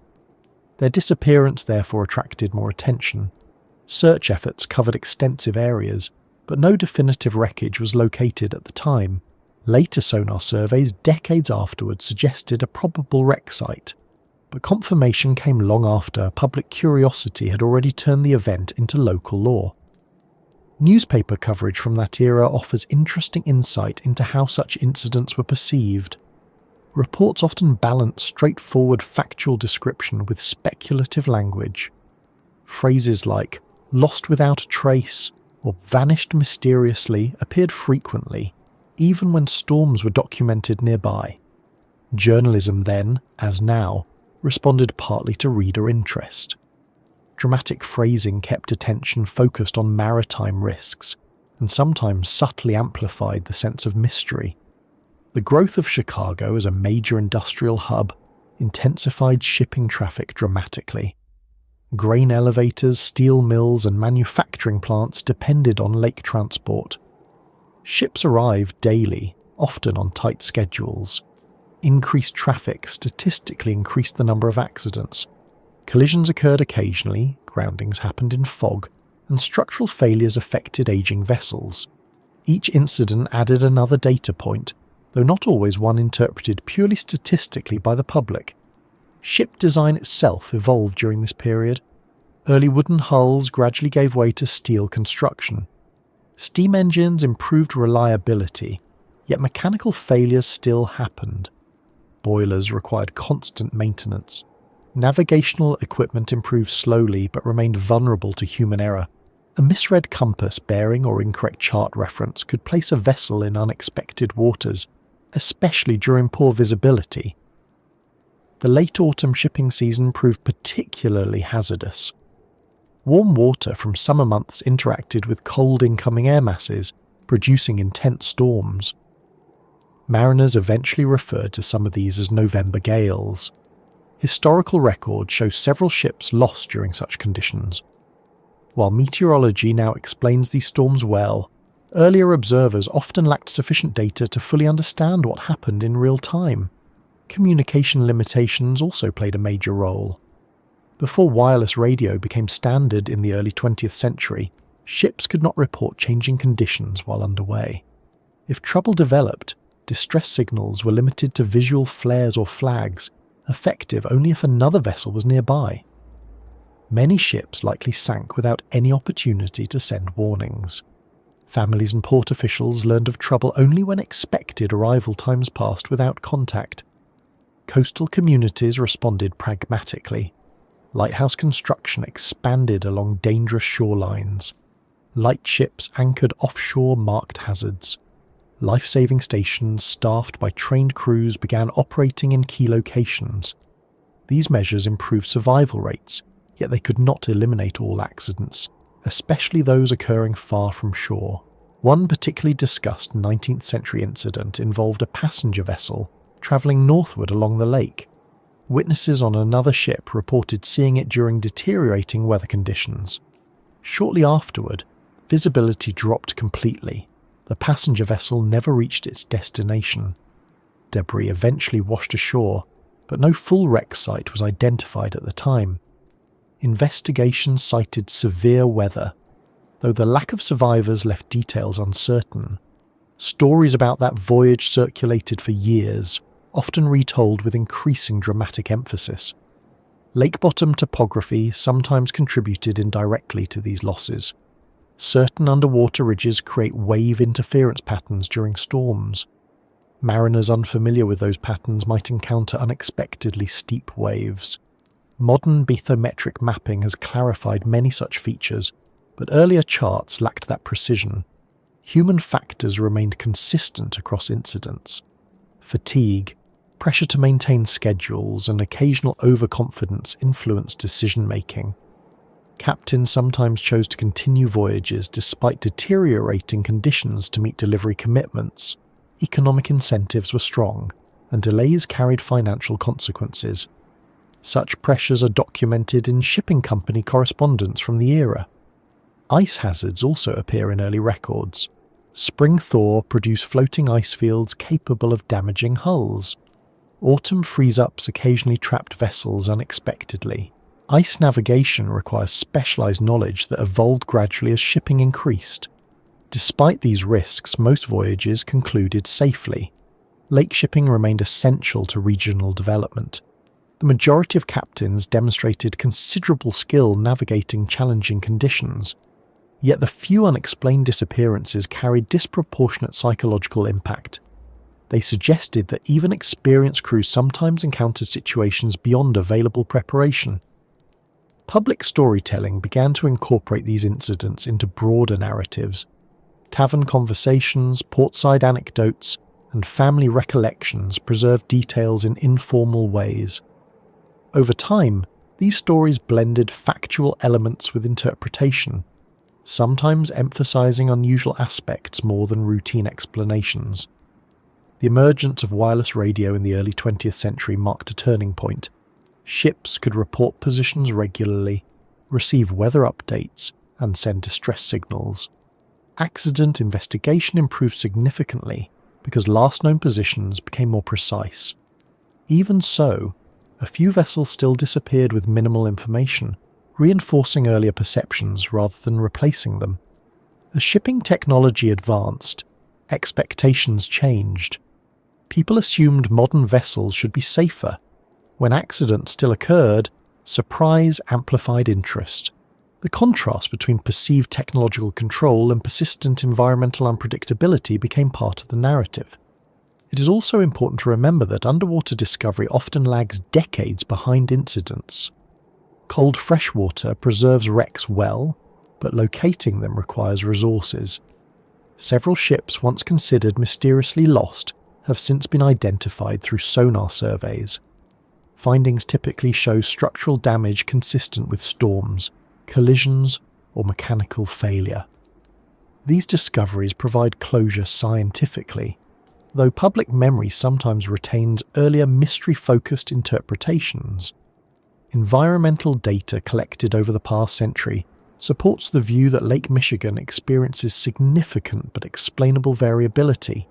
Their disappearance therefore attracted more attention. Search efforts covered extensive areas, but no definitive wreckage was located at the time. Later sonar surveys decades afterwards suggested a probable wreck site, but confirmation came long after public curiosity had already turned the event into local law. Newspaper coverage from that era offers interesting insight into how such incidents were perceived. Reports often balance straightforward factual description with speculative language. Phrases like "lost without a trace" or "vanished mysteriously" appeared frequently, even when storms were documented nearby. Journalism then, as now, responded partly to reader interest. Dramatic phrasing kept attention focused on maritime risks, and sometimes subtly amplified the sense of mystery. The growth of Chicago as a major industrial hub intensified shipping traffic dramatically. Grain elevators, steel mills, and manufacturing plants depended on lake transport. Ships arrived daily, often on tight schedules. Increased traffic statistically increased the number of accidents. Collisions occurred occasionally, groundings happened in fog, and structural failures affected aging vessels. Each incident added another data point, though not always one interpreted purely statistically by the public. Ship design itself evolved during this period. Early wooden hulls gradually gave way to steel construction. Steam engines improved reliability, yet mechanical failures still happened. Boilers required constant maintenance. Navigational equipment improved slowly but remained vulnerable to human error. A misread compass bearing or incorrect chart reference could place a vessel in unexpected waters, especially during poor visibility. The late autumn shipping season proved particularly hazardous. Warm water from summer months interacted with cold incoming air masses, producing intense storms. Mariners eventually referred to some of these as November gales. Historical records show several ships lost during such conditions. While meteorology now explains these storms well, earlier observers often lacked sufficient data to fully understand what happened in real time. Communication limitations also played a major role. Before wireless radio became standard in the early 20th century, ships could not report changing conditions while underway. If trouble developed, distress signals were limited to visual flares or flags, effective only if another vessel was nearby. Many ships likely sank without any opportunity to send warnings. Families and port officials learned of trouble only when expected arrival times passed without contact. Coastal communities responded pragmatically. Lighthouse construction expanded along dangerous shorelines. Light ships anchored offshore marked hazards. Life-saving stations staffed by trained crews began operating in key locations. These measures improved survival rates, yet they could not eliminate all accidents, especially those occurring far from shore. One particularly discussed 19th century incident involved a passenger vessel travelling northward along the lake. Witnesses on another ship reported seeing it during deteriorating weather conditions. Shortly afterward, visibility dropped completely. The passenger vessel never reached its destination. Debris eventually washed ashore, but no full wreck site was identified at the time. Investigations cited severe weather, though the lack of survivors left details uncertain. Stories about that voyage circulated for years, often retold with increasing dramatic emphasis. Lake bottom topography sometimes contributed indirectly to these losses. Certain underwater ridges create wave interference patterns during storms. Mariners unfamiliar with those patterns might encounter unexpectedly steep waves. Modern bathymetric mapping has clarified many such features, but earlier charts lacked that precision. Human factors remained consistent across incidents. Fatigue, pressure to maintain schedules, and occasional overconfidence influenced decision-making. Captains sometimes chose to continue voyages despite deteriorating conditions to meet delivery commitments. Economic incentives were strong, and delays carried financial consequences. Such pressures are documented in shipping company correspondence from the era. Ice hazards also appear in early records. Spring thaw produce floating ice fields capable of damaging hulls. Autumn freeze-ups occasionally trapped vessels unexpectedly. Ice navigation requires specialized knowledge that evolved gradually as shipping increased. Despite these risks, most voyages concluded safely. Lake shipping remained essential to regional development. The majority of captains demonstrated considerable skill navigating challenging conditions. Yet the few unexplained disappearances carried disproportionate psychological impact. They suggested that even experienced crews sometimes encountered situations beyond available preparation. Public storytelling began to incorporate these incidents into broader narratives. Tavern conversations, portside anecdotes, and family recollections preserved details in informal ways. Over time, these stories blended factual elements with interpretation, sometimes emphasizing unusual aspects more than routine explanations. The emergence of wireless radio in the early 20th century marked a turning point. Ships could report positions regularly, receive weather updates, and send distress signals. Accident investigation improved significantly because last known positions became more precise. Even so, a few vessels still disappeared with minimal information, reinforcing earlier perceptions rather than replacing them. As shipping technology advanced, expectations changed. People assumed modern vessels should be safer. When accidents still occurred, surprise amplified interest. The contrast between perceived technological control and persistent environmental unpredictability became part of the narrative. It is also important to remember that underwater discovery often lags decades behind incidents. Cold freshwater preserves wrecks well, but locating them requires resources. Several ships once considered mysteriously lost have since been identified through sonar surveys. Findings typically show structural damage consistent with storms, collisions, or mechanical failure. These discoveries provide closure scientifically, though public memory sometimes retains earlier mystery-focused interpretations. Environmental data collected over the past century supports the view that Lake Michigan experiences significant but explainable variability.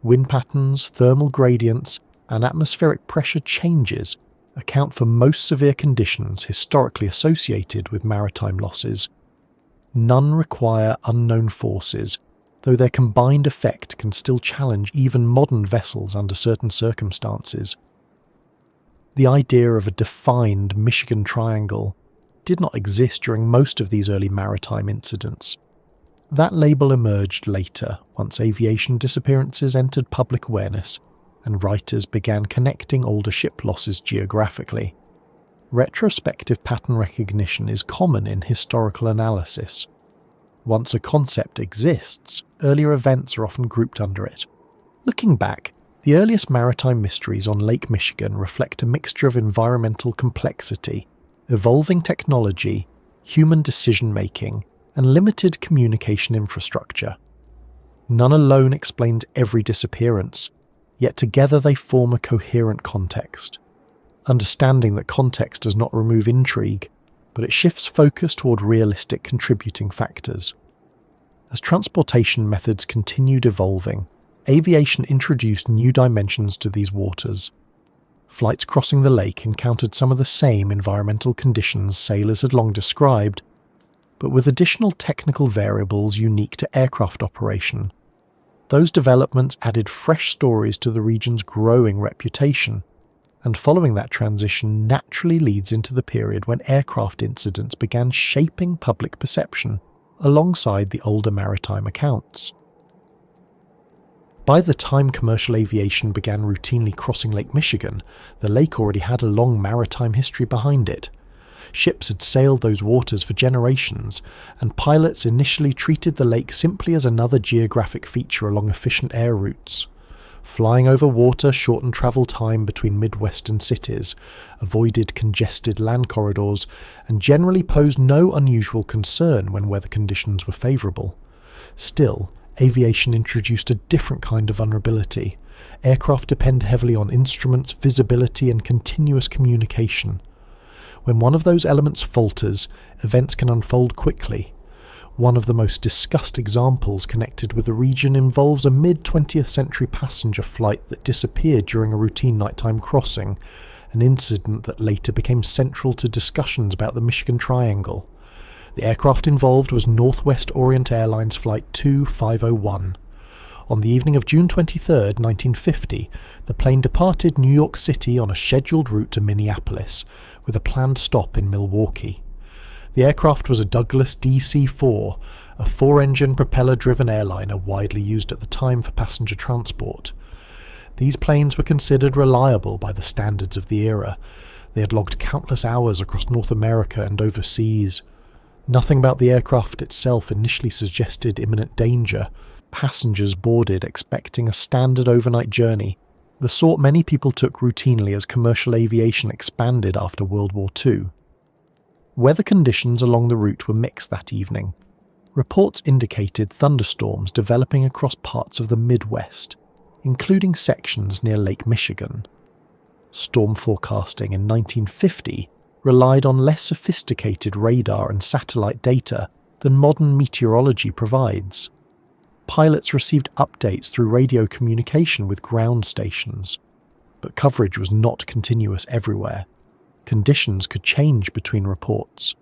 Wind patterns, thermal gradients, and atmospheric pressure changes account for most severe conditions historically associated with maritime losses. None require unknown forces, though their combined effect can still challenge even modern vessels under certain circumstances. The idea of a defined Michigan Triangle did not exist during most of these early maritime incidents. That label emerged later, once aviation disappearances entered public awareness, and writers began connecting older ship losses geographically. Retrospective pattern recognition is common in historical analysis. Once a concept exists, earlier events are often grouped under it. Looking back, the earliest maritime mysteries on Lake Michigan reflect a mixture of environmental complexity, evolving technology, human decision-making, and limited communication infrastructure. None alone explains every disappearance, yet together they form a coherent context. Understanding that context does not remove intrigue, but it shifts focus toward realistic contributing factors. As transportation methods continued evolving, aviation introduced new dimensions to these waters. Flights crossing the lake encountered some of the same environmental conditions sailors had long described, but with additional technical variables unique to aircraft operation. Those developments added fresh stories to the region's growing reputation, and following that transition naturally leads into the period when aircraft incidents began shaping public perception alongside the older maritime accounts. By the time commercial aviation began routinely crossing Lake Michigan, the lake already had a long maritime history behind it. Ships had sailed those waters for generations, and pilots initially treated the lake simply as another geographic feature along efficient air routes. Flying over water shortened travel time between Midwestern cities, avoided congested land corridors, and generally posed no unusual concern when weather conditions were favourable. Still, aviation introduced a different kind of vulnerability. Aircraft depend heavily on instruments, visibility, and continuous communication. When one of those elements falters, events can unfold quickly. One of the most discussed examples connected with the region involves a mid-20th century passenger flight that disappeared during a routine nighttime crossing, an incident that later became central to discussions about the Michigan Triangle. The aircraft involved was Northwest Orient Airlines Flight 2501. On the evening of June 23, 1950, the plane departed New York City on a scheduled route to Minneapolis, with a planned stop in Milwaukee. The aircraft was a Douglas DC-4, a four-engine propeller-driven airliner widely used at the time for passenger transport. These planes were considered reliable by the standards of the era. They had logged countless hours across North America and overseas. Nothing about the aircraft itself initially suggested imminent danger. Passengers boarded expecting a standard overnight journey, the sort many people took routinely as commercial aviation expanded after World War II. Weather conditions along the route were mixed that evening. Reports indicated thunderstorms developing across parts of the Midwest, including sections near Lake Michigan. Storm forecasting in 1950 relied on less sophisticated radar and satellite data than modern meteorology provides. Pilots received updates through radio communication with ground stations, but coverage was not continuous everywhere. Conditions could change between reports.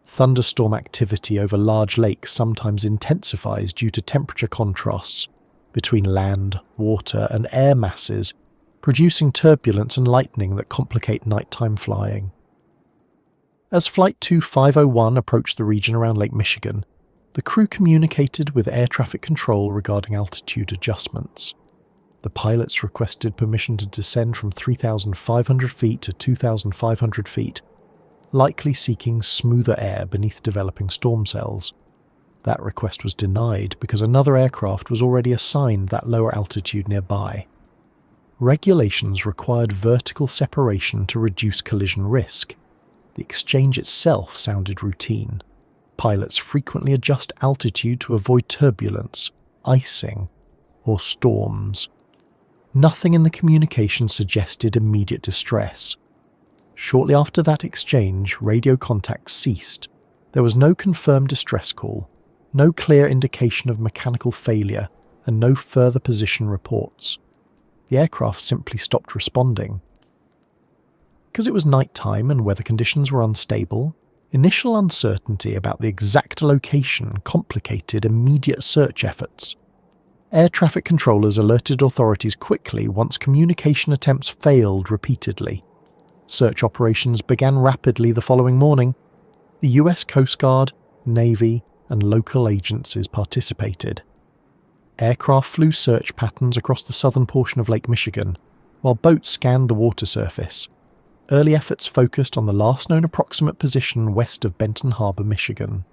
Thunderstorm activity over large lakes sometimes intensifies due to temperature contrasts between land, water, and air masses, producing turbulence and lightning that complicate nighttime flying. As Flight 2501 approached the region around Lake Michigan, the crew communicated with air traffic control regarding altitude adjustments. The pilots requested permission to descend from 3,500 feet to 2,500 feet, likely seeking smoother air beneath developing storm cells. That request was denied because another aircraft was already assigned that lower altitude nearby. Regulations required vertical separation to reduce collision risk. The exchange itself sounded routine. Pilots frequently adjust altitude to avoid turbulence, icing, or storms. Nothing in the communication suggested immediate distress. Shortly after that exchange, radio contact ceased. There was no confirmed distress call, no clear indication of mechanical failure, and no further position reports. The aircraft simply stopped responding. Because it was nighttime and weather conditions were unstable, initial uncertainty about the exact location complicated immediate search efforts. Air traffic controllers alerted authorities quickly once communication attempts failed repeatedly. Search operations began rapidly the following morning. The US Coast Guard, Navy, and local agencies participated. Aircraft flew search patterns across the southern portion of Lake Michigan, while boats scanned the water surface. Early efforts focused on the last known approximate position west of Benton Harbor, Michigan.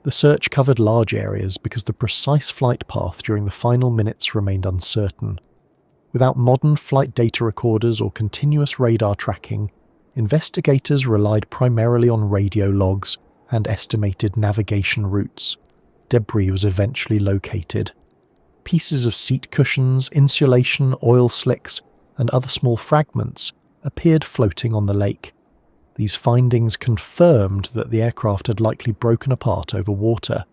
The search covered large areas because the precise flight path during the final minutes remained uncertain. Without modern flight data recorders or continuous radar tracking, investigators relied primarily on radio logs and estimated navigation routes. Debris was eventually located. Pieces of seat cushions, insulation, oil slicks, and other small fragments appeared floating on the lake. These findings confirmed that the aircraft had likely broken apart over water.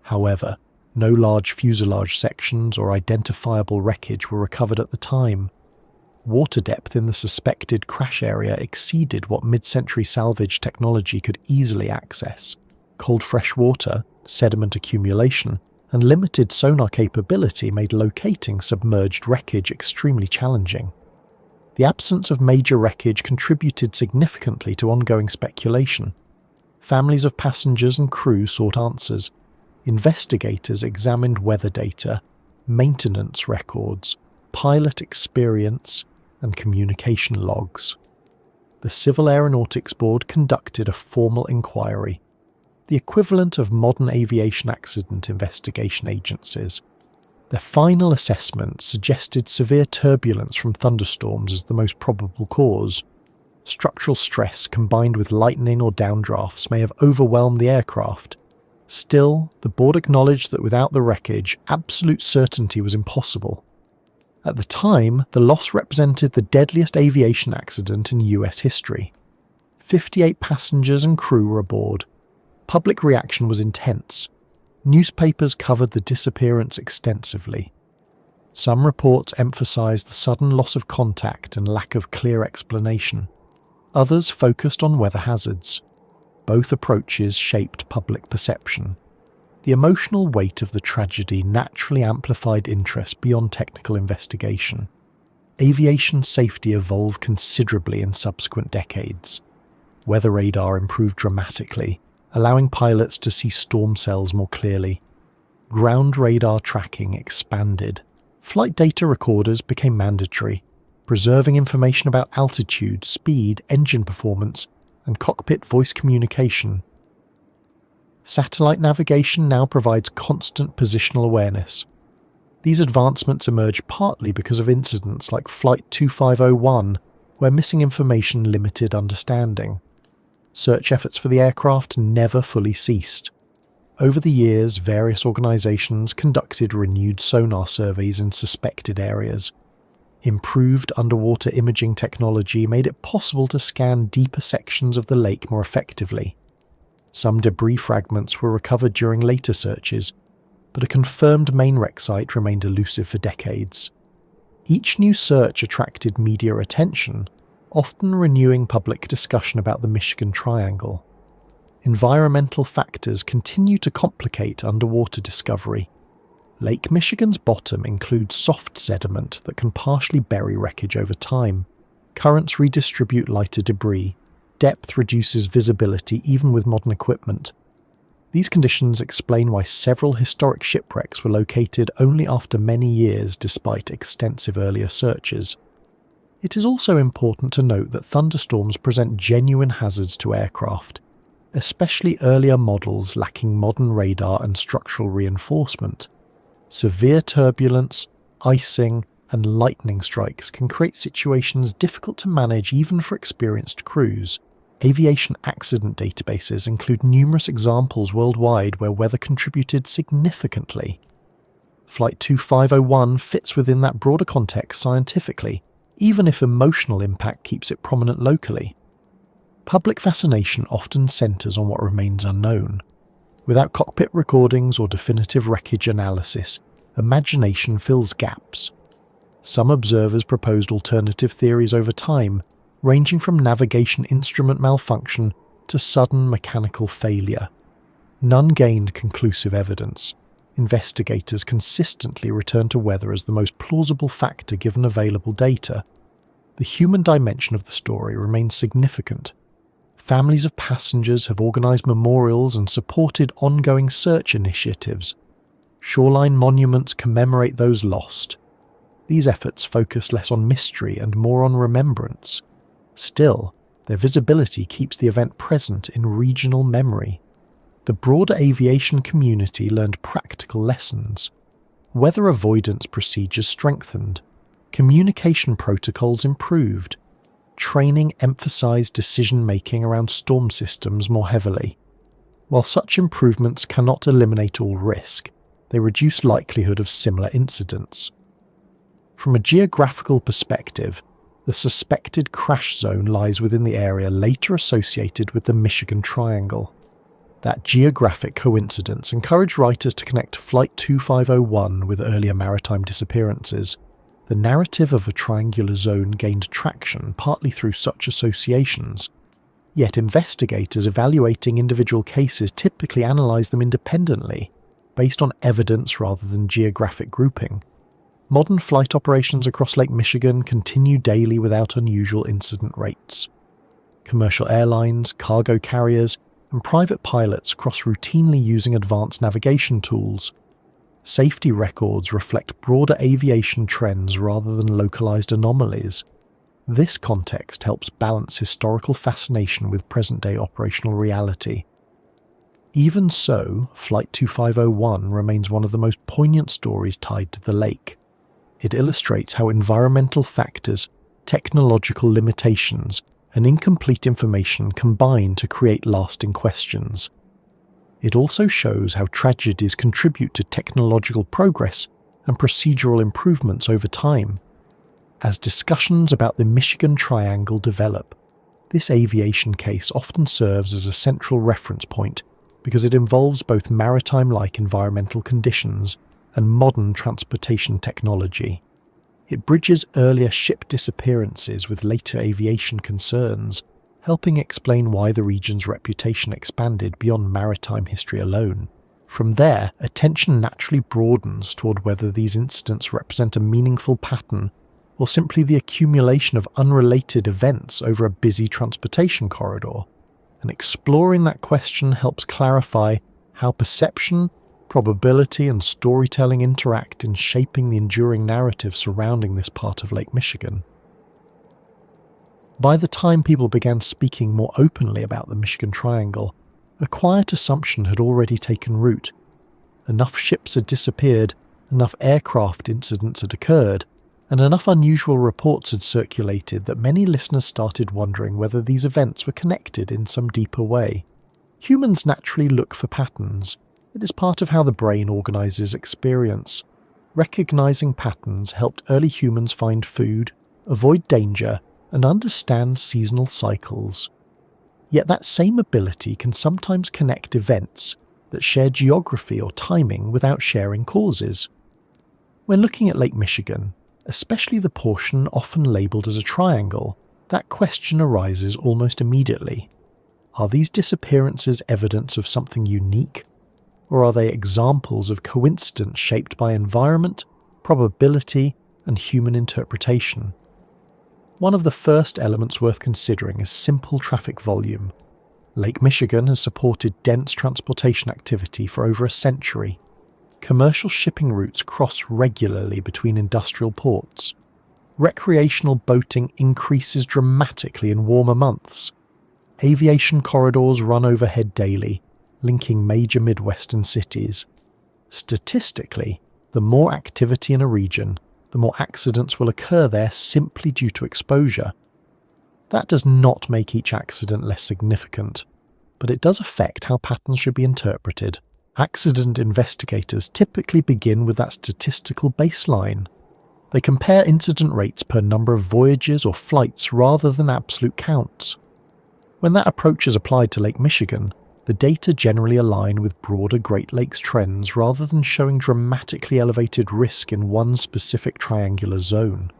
However, no large fuselage sections or identifiable wreckage were recovered at the time. Water depth in the suspected crash area exceeded what mid-century salvage technology could easily access. Cold fresh water, sediment accumulation, and limited sonar capability made locating submerged wreckage extremely challenging. The absence of major wreckage contributed significantly to ongoing speculation. Families of passengers and crew sought answers. Investigators examined weather data, maintenance records, pilot experience, and communication logs. The Civil Aeronautics Board conducted a formal inquiry, the equivalent of modern aviation accident investigation agencies. Their final assessment suggested severe turbulence from thunderstorms as the most probable cause. Structural stress combined with lightning or downdrafts may have overwhelmed the aircraft. Still, the board acknowledged that without the wreckage, absolute certainty was impossible. At the time, the loss represented the deadliest aviation accident in US history. 58 passengers and crew were aboard. Public reaction was intense. Newspapers covered the disappearance extensively. Some reports emphasized the sudden loss of contact and lack of clear explanation. Others focused on weather hazards. Both approaches shaped public perception. The emotional weight of the tragedy naturally amplified interest beyond technical investigation. Aviation safety evolved considerably in subsequent decades. Weather radar improved dramatically, allowing pilots to see storm cells more clearly. Ground radar tracking expanded. Flight data recorders became mandatory, preserving information about altitude, speed, engine performance, and cockpit voice communication. Satellite navigation now provides constant positional awareness. These advancements emerged partly because of incidents like Flight 2501, where missing information limited understanding. Search efforts for the aircraft never fully ceased. Over the years, various organizations conducted renewed sonar surveys in suspected areas. Improved underwater imaging technology made it possible to scan deeper sections of the lake more effectively. Some debris fragments were recovered during later searches, but a confirmed main wreck site remained elusive for decades. Each new search attracted media attention, often renewing public discussion about the Michigan Triangle. Environmental factors continue to complicate underwater discovery. Lake Michigan's bottom includes soft sediment that can partially bury wreckage over time. Currents redistribute lighter debris. Depth reduces visibility even with modern equipment. These conditions explain why several historic shipwrecks were located only after many years despite extensive earlier searches. It is also important to note that thunderstorms present genuine hazards to aircraft, especially earlier models lacking modern radar and structural reinforcement. Severe turbulence, icing, and lightning strikes can create situations difficult to manage even for experienced crews. Aviation accident databases include numerous examples worldwide where weather contributed significantly. Flight 2501 fits within that broader context scientifically, even if emotional impact keeps it prominent locally. Public fascination often centers on what remains unknown. Without cockpit recordings or definitive wreckage analysis, imagination fills gaps. Some observers proposed alternative theories over time, ranging from navigation instrument malfunction to sudden mechanical failure. None gained conclusive evidence. Investigators consistently returned to weather as the most plausible factor given available data. The human dimension of the story remains significant. Families of passengers have organized memorials and supported ongoing search initiatives. Shoreline monuments commemorate those lost. These efforts focus less on mystery and more on remembrance. Still, their visibility keeps the event present in regional memory. The broader aviation community learned practical lessons. Weather avoidance procedures strengthened. Communication protocols improved. Training emphasized decision-making around storm systems more heavily. While such improvements cannot eliminate all risk, they reduce likelihood of similar incidents. From a geographical perspective, the suspected crash zone lies within the area later associated with the Michigan Triangle. That geographic coincidence encouraged writers to connect Flight 2501 with earlier maritime disappearances. The narrative of a triangular zone gained traction partly through such associations, yet investigators evaluating individual cases typically analyse them independently, based on evidence rather than geographic grouping. Modern flight operations across Lake Michigan continue daily without unusual incident rates. Commercial airlines, cargo carriers, and private pilots cross routinely using advanced navigation tools. Safety records reflect broader aviation trends rather than localized anomalies. This context helps balance historical fascination with present-day operational reality. Even so, Flight 2501 remains one of the most poignant stories tied to the lake. It illustrates how environmental factors, technological limitations, and incomplete information combine to create lasting questions. It also shows how tragedies contribute to technological progress and procedural improvements over time. As discussions about the Michigan Triangle develop, this aviation case often serves as a central reference point because it involves both maritime-like environmental conditions and modern transportation technology. It bridges earlier ship disappearances with later aviation concerns, helping explain why the region's reputation expanded beyond maritime history alone. From there, attention naturally broadens toward whether these incidents represent a meaningful pattern or simply the accumulation of unrelated events over a busy transportation corridor. And exploring that question helps clarify how perception, probability, and storytelling interact in shaping the enduring narrative surrounding this part of Lake Michigan. By the time people began speaking more openly about the Michigan Triangle, a quiet assumption had already taken root. Enough ships had disappeared, enough aircraft incidents had occurred, and enough unusual reports had circulated that many listeners started wondering whether these events were connected in some deeper way. Humans naturally look for patterns. It is part of how the brain organizes experience. Recognizing patterns helped early humans find food, avoid danger, and understand seasonal cycles. Yet that same ability can sometimes connect events that share geography or timing without sharing causes. When looking at Lake Michigan, especially the portion often labelled as a triangle, that question arises almost immediately. Are these disappearances evidence of something unique, or are they examples of coincidence shaped by environment, probability, and human interpretation? One of the first elements worth considering is simple traffic volume. Lake Michigan has supported dense transportation activity for over a century. Commercial shipping routes cross regularly between industrial ports. Recreational boating increases dramatically in warmer months. Aviation corridors run overhead daily, linking major Midwestern cities. Statistically, the more activity in a region, the more accidents will occur there simply due to exposure. That does not make each accident less significant, but it does affect how patterns should be interpreted. Accident investigators typically begin with that statistical baseline. They compare incident rates per number of voyages or flights rather than absolute counts. When that approach is applied to Lake Michigan, the data generally align with broader Great Lakes trends rather than showing dramatically elevated risk in one specific triangular zone.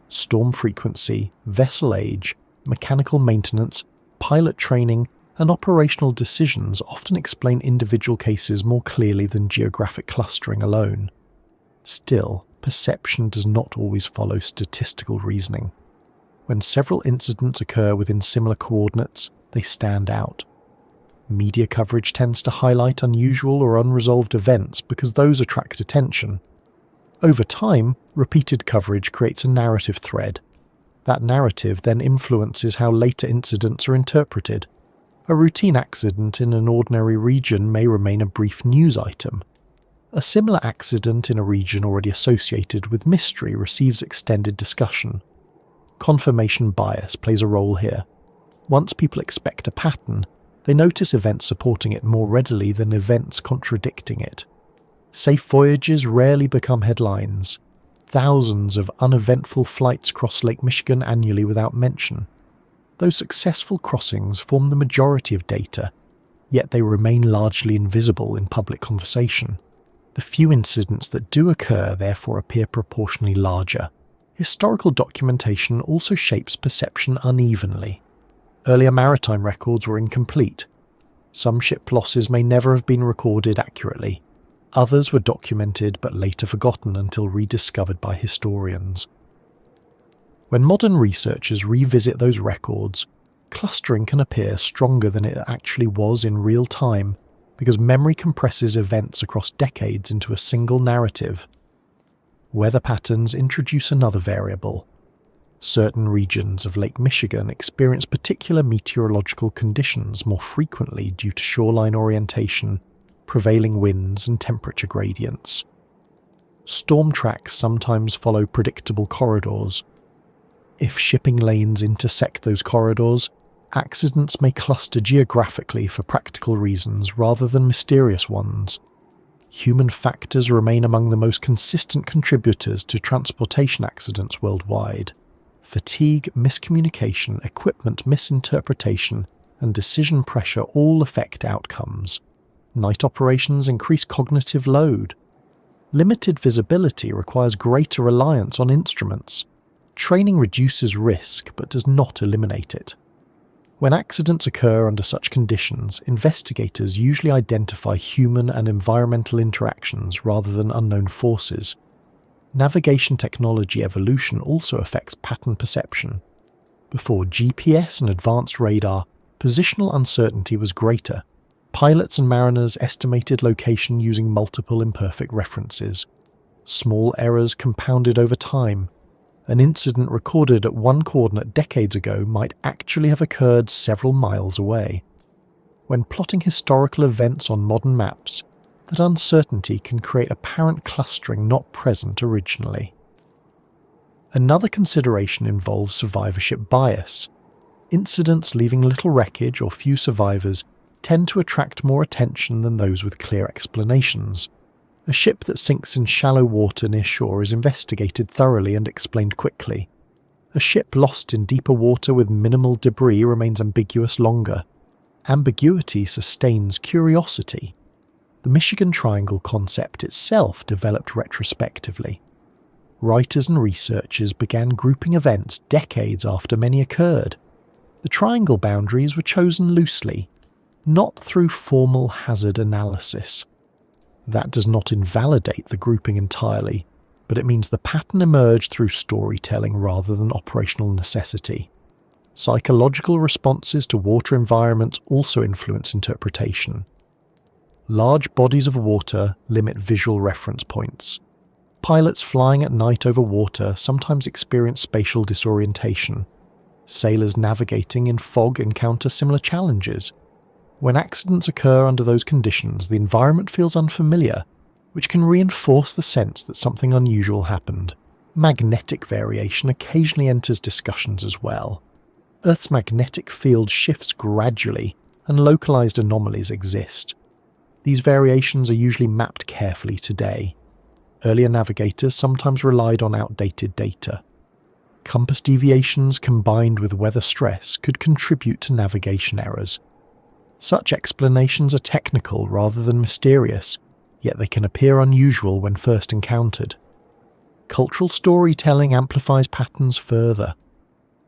Storm frequency, vessel age, mechanical maintenance, pilot training, and operational decisions often explain individual cases more clearly than geographic clustering alone. Still, perception does not always follow statistical reasoning. When several incidents occur within similar coordinates, they stand out. Media coverage tends to highlight unusual or unresolved events because those attract attention. Over time, repeated coverage creates a narrative thread. That narrative then influences how later incidents are interpreted. A routine accident in an ordinary region may remain a brief news item. A similar accident in a region already associated with mystery receives extended discussion. Confirmation bias plays a role here. Once people expect a pattern, they notice events supporting it more readily than events contradicting it. Safe voyages rarely become headlines. Thousands of uneventful flights cross Lake Michigan annually without mention. Those successful crossings form the majority of data, yet they remain largely invisible in public conversation. The few incidents that do occur therefore appear proportionally larger. Historical documentation also shapes perception unevenly. Earlier maritime records were incomplete. Some ship losses may never have been recorded accurately. Others were documented but later forgotten until rediscovered by historians. When modern researchers revisit those records, clustering can appear stronger than it actually was in real time because memory compresses events across decades into a single narrative. Weather patterns introduce another variable. Certain regions of Lake Michigan experience particular meteorological conditions more frequently due to shoreline orientation, prevailing winds, and temperature gradients. Storm tracks sometimes follow predictable corridors. If shipping lanes intersect those corridors, accidents may cluster geographically for practical reasons rather than mysterious ones. Human factors remain among the most consistent contributors to transportation accidents worldwide. Fatigue, miscommunication, equipment misinterpretation, and decision pressure all affect outcomes. Night operations increase cognitive load. Limited visibility requires greater reliance on instruments. Training reduces risk but does not eliminate it. When accidents occur under such conditions, investigators usually identify human and environmental interactions rather than unknown forces. Navigation technology evolution also affects pattern perception. Before GPS and advanced radar, positional uncertainty was greater. Pilots and mariners estimated location using multiple imperfect references. Small errors compounded over time. An incident recorded at one coordinate decades ago might actually have occurred several miles away. When plotting historical events on modern maps, that uncertainty can create apparent clustering not present originally. Another consideration involves survivorship bias. Incidents leaving little wreckage or few survivors tend to attract more attention than those with clear explanations. A ship that sinks in shallow water near shore is investigated thoroughly and explained quickly. A ship lost in deeper water with minimal debris remains ambiguous longer. Ambiguity sustains curiosity. The Michigan Triangle concept itself developed retrospectively. Writers and researchers began grouping events decades after many occurred. The triangle boundaries were chosen loosely, not through formal hazard analysis. That does not invalidate the grouping entirely, but it means the pattern emerged through storytelling rather than operational necessity. Psychological responses to water environments also influence interpretation. Large bodies of water limit visual reference points. Pilots flying at night over water sometimes experience spatial disorientation. Sailors navigating in fog encounter similar challenges. When accidents occur under those conditions, the environment feels unfamiliar, which can reinforce the sense that something unusual happened. Magnetic variation occasionally enters discussions as well. Earth's magnetic field shifts gradually, and localized anomalies exist. These variations are usually mapped carefully today. Earlier navigators sometimes relied on outdated data. Compass deviations combined with weather stress could contribute to navigation errors. Such explanations are technical rather than mysterious, yet they can appear unusual when first encountered. Cultural storytelling amplifies patterns further.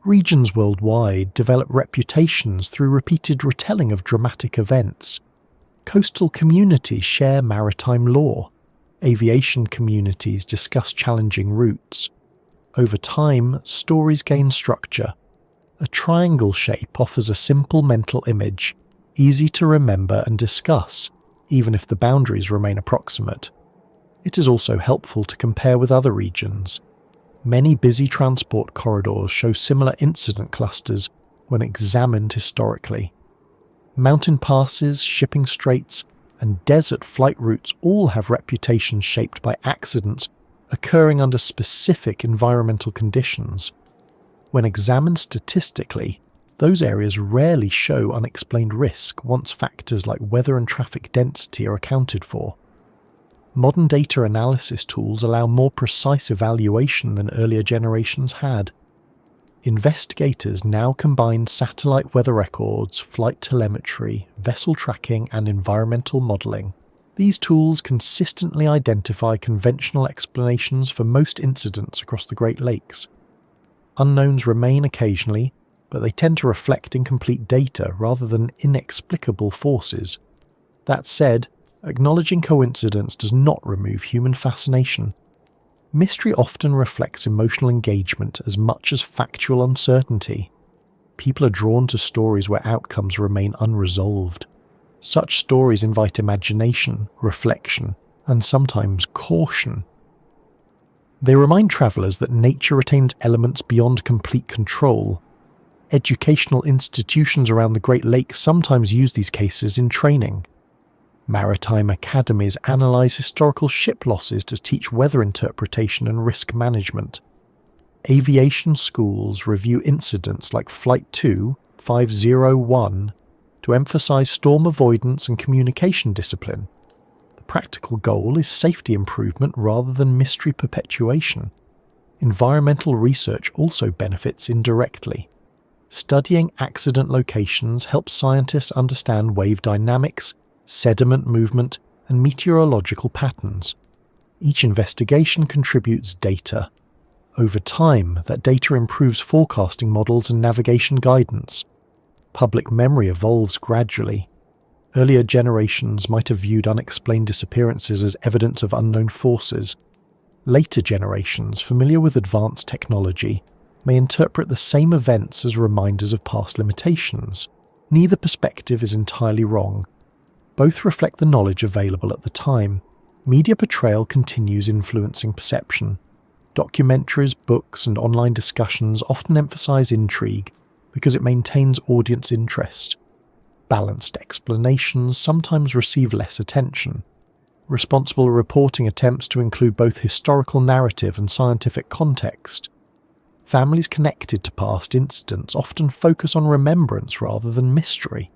Regions worldwide develop reputations through repeated retelling of dramatic events. Coastal communities share maritime lore. Aviation communities discuss challenging routes. Over time, stories gain structure. A triangle shape offers a simple mental image, easy to remember and discuss, even if the boundaries remain approximate. It is also helpful to compare with other regions. Many busy transport corridors show similar incident clusters when examined historically. Mountain passes, shipping straits, and desert flight routes all have reputations shaped by accidents occurring under specific environmental conditions. When examined statistically, those areas rarely show unexplained risk once factors like weather and traffic density are accounted for. Modern data analysis tools allow more precise evaluation than earlier generations had. Investigators now combine satellite weather records, flight telemetry, vessel tracking, and environmental modelling. These tools consistently identify conventional explanations for most incidents across the Great Lakes. Unknowns remain occasionally, but they tend to reflect incomplete data rather than inexplicable forces. That said, acknowledging coincidence does not remove human fascination. Mystery often reflects emotional engagement as much as factual uncertainty. People are drawn to stories where outcomes remain unresolved. Such stories invite imagination, reflection, and sometimes caution. They remind travellers that nature retains elements beyond complete control. Educational institutions around the Great Lakes sometimes use these cases in training. Maritime academies analyse historical ship losses to teach weather interpretation and risk management. Aviation schools review incidents like Flight 501 to emphasise storm avoidance and communication discipline. The practical goal is safety improvement rather than mystery perpetuation. Environmental research also benefits indirectly. Studying accident locations helps scientists understand wave dynamics, sediment movement, and meteorological patterns. Each investigation contributes data. Over time, that data improves forecasting models and navigation guidance. Public memory evolves gradually. Earlier generations might have viewed unexplained disappearances as evidence of unknown forces. Later generations, familiar with advanced technology, may interpret the same events as reminders of past limitations. Neither perspective is entirely wrong. Both reflect the knowledge available at the time. Media portrayal continues influencing perception. Documentaries, books, and online discussions often emphasize intrigue because it maintains audience interest. Balanced explanations sometimes receive less attention. Responsible reporting attempts to include both historical narrative and scientific context. Families connected to past incidents often focus on remembrance rather than mystery.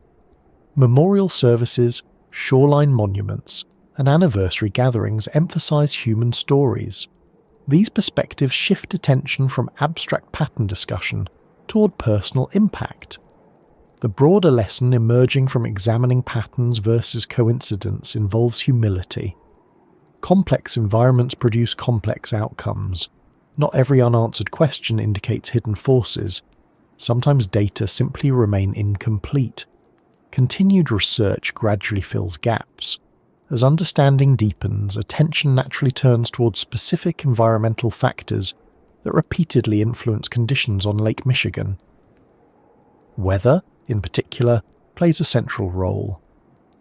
Memorial services, shoreline monuments, and anniversary gatherings emphasize human stories. These perspectives shift attention from abstract pattern discussion toward personal impact. The broader lesson emerging from examining patterns versus coincidence involves humility. Complex environments produce complex outcomes. Not every unanswered question indicates hidden forces. Sometimes data simply remain incomplete. Continued research gradually fills gaps. As understanding deepens, attention naturally turns towards specific environmental factors that repeatedly influence conditions on Lake Michigan. Weather, in particular, plays a central role.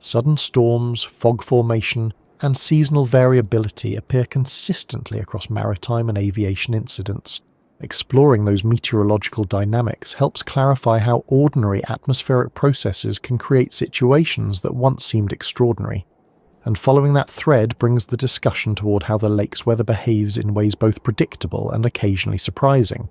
Sudden storms, fog formation, and seasonal variability appear consistently across maritime and aviation incidents. Exploring those meteorological dynamics helps clarify how ordinary atmospheric processes can create situations that once seemed extraordinary. And following that thread brings the discussion toward how the lake's weather behaves in ways both predictable and occasionally surprising.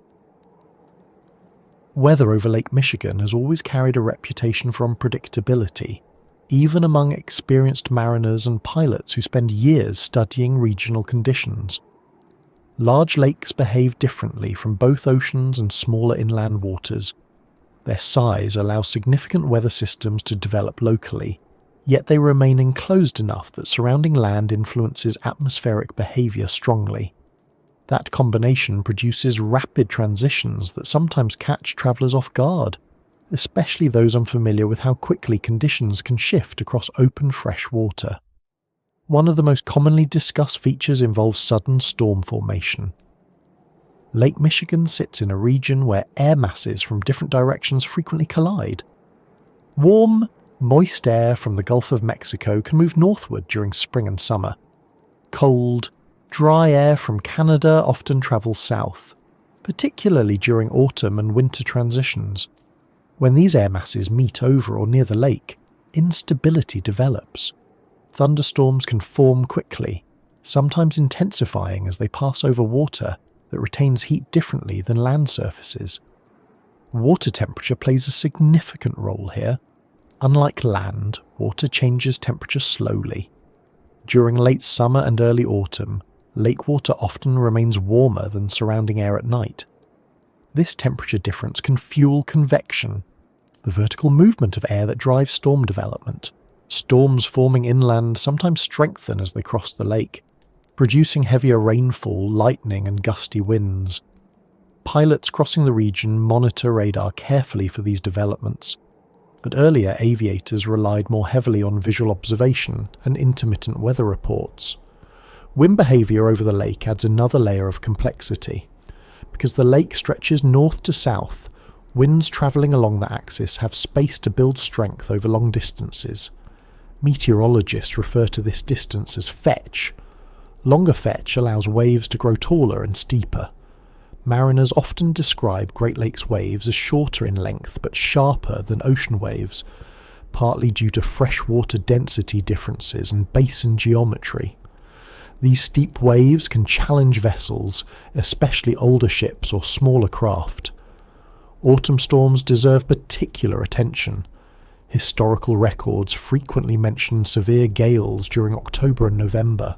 Weather over Lake Michigan has always carried a reputation for unpredictability, even among experienced mariners and pilots who spend years studying regional conditions. Large lakes behave differently from both oceans and smaller inland waters. Their size allows significant weather systems to develop locally, yet they remain enclosed enough that surrounding land influences atmospheric behavior strongly. That combination produces rapid transitions that sometimes catch travelers off guard, especially those unfamiliar with how quickly conditions can shift across open fresh water. One of the most commonly discussed features involves sudden storm formation. Lake Michigan sits in a region where air masses from different directions frequently collide. Warm, moist air from the Gulf of Mexico can move northward during spring and summer. Cold, dry air from Canada often travels south, particularly during autumn and winter transitions. When these air masses meet over or near the lake, instability develops. Thunderstorms can form quickly, sometimes intensifying as they pass over water that retains heat differently than land surfaces. Water temperature plays a significant role here. Unlike land, water changes temperature slowly. During late summer and early autumn, lake water often remains warmer than surrounding air at night. This temperature difference can fuel convection, the vertical movement of air that drives storm development. Storms forming inland sometimes strengthen as they cross the lake, producing heavier rainfall, lightning, and gusty winds. Pilots crossing the region monitor radar carefully for these developments, but earlier aviators relied more heavily on visual observation and intermittent weather reports. Wind behaviour over the lake adds another layer of complexity. Because the lake stretches north to south, winds travelling along the axis have space to build strength over long distances. Meteorologists refer to this distance as fetch. Longer fetch allows waves to grow taller and steeper. Mariners often describe Great Lakes waves as shorter in length but sharper than ocean waves, partly due to freshwater density differences and basin geometry. These steep waves can challenge vessels, especially older ships or smaller craft. Autumn storms deserve particular attention. Historical records frequently mention severe gales during October and November.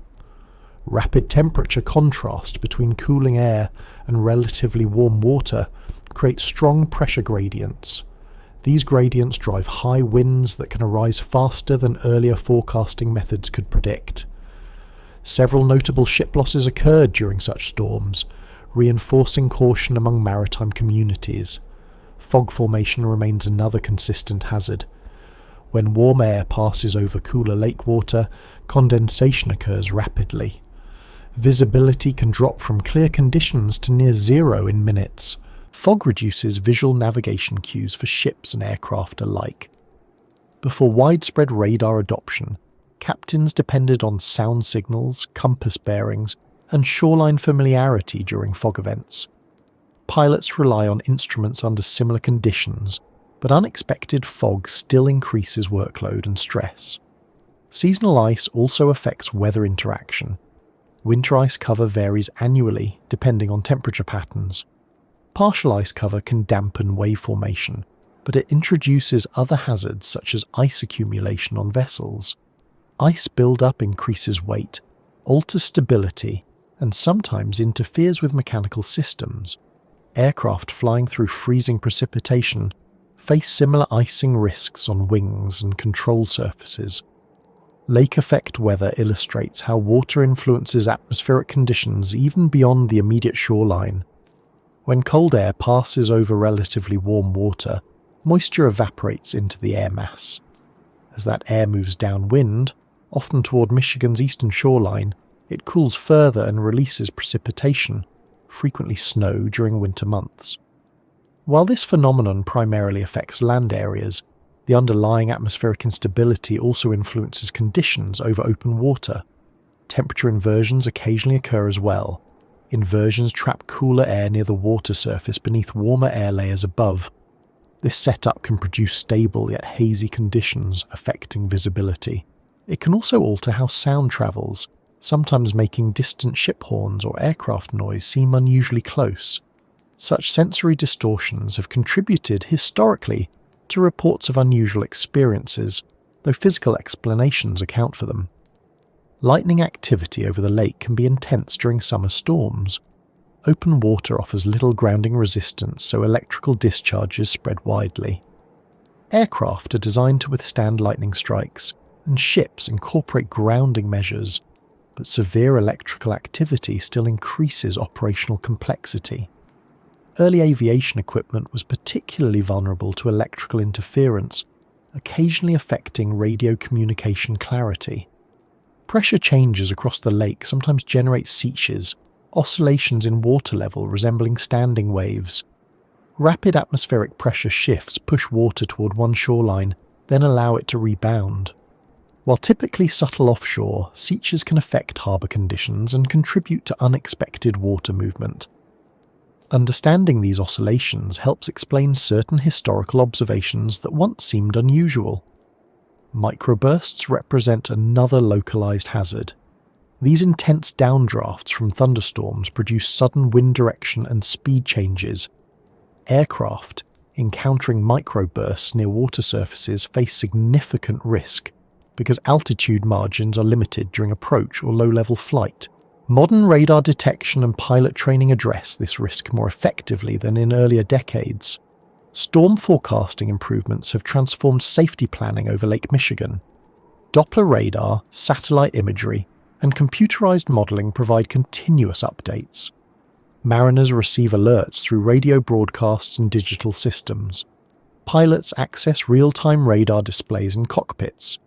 Rapid temperature contrast between cooling air and relatively warm water creates strong pressure gradients. These gradients drive high winds that can arise faster than earlier forecasting methods could predict. Several notable ship losses occurred during such storms, reinforcing caution among maritime communities. Fog formation remains another consistent hazard. When warm air passes over cooler lake water, condensation occurs rapidly. Visibility can drop from clear conditions to near zero in minutes. Fog reduces visual navigation cues for ships and aircraft alike. Before widespread radar adoption, captains depended on sound signals, compass bearings, and shoreline familiarity during fog events. Pilots rely on instruments under similar conditions, but unexpected fog still increases workload and stress. Seasonal ice also affects weather interaction. Winter ice cover varies annually depending on temperature patterns. Partial ice cover can dampen wave formation, but it introduces other hazards such as ice accumulation on vessels. Ice buildup increases weight, alters stability, and sometimes interferes with mechanical systems. Aircraft flying through freezing precipitation face similar icing risks on wings and control surfaces. Lake effect weather illustrates how water influences atmospheric conditions even beyond the immediate shoreline. When cold air passes over relatively warm water, moisture evaporates into the air mass. As that air moves downwind, often toward Michigan's eastern shoreline, it cools further and releases precipitation, frequently snow during winter months. While this phenomenon primarily affects land areas, the underlying atmospheric instability also influences conditions over open water. Temperature inversions occasionally occur as well. Inversions trap cooler air near the water surface beneath warmer air layers above. This setup can produce stable yet hazy conditions affecting visibility. It can also alter how sound travels, sometimes making distant ship horns or aircraft noise seem unusually close. Such sensory distortions have contributed historically to reports of unusual experiences, though physical explanations account for them. Lightning activity over the lake can be intense during summer storms. Open water offers little grounding resistance, so electrical discharges spread widely. Aircraft are designed to withstand lightning strikes, and ships incorporate grounding measures, but severe electrical activity still increases operational complexity. Early aviation equipment was particularly vulnerable to electrical interference, occasionally affecting radio communication clarity. Pressure changes across the lake sometimes generate seeches, oscillations in water level resembling standing waves. Rapid atmospheric pressure shifts push water toward one shoreline, then allow it to rebound. While typically subtle offshore, seeches can affect harbour conditions and contribute to unexpected water movement. Understanding these oscillations helps explain certain historical observations that once seemed unusual. Microbursts represent another localized hazard. These intense downdrafts from thunderstorms produce sudden wind direction and speed changes. Aircraft, encountering microbursts near water surfaces, face significant risk because altitude margins are limited during approach or low-level flight. Modern radar detection and pilot training address this risk more effectively than in earlier decades. Storm forecasting improvements have transformed safety planning over Lake Michigan. Doppler radar, satellite imagery, and computerized modeling provide continuous updates. Mariners receive alerts through radio broadcasts and digital systems. Pilots access real-time radar displays in cockpits.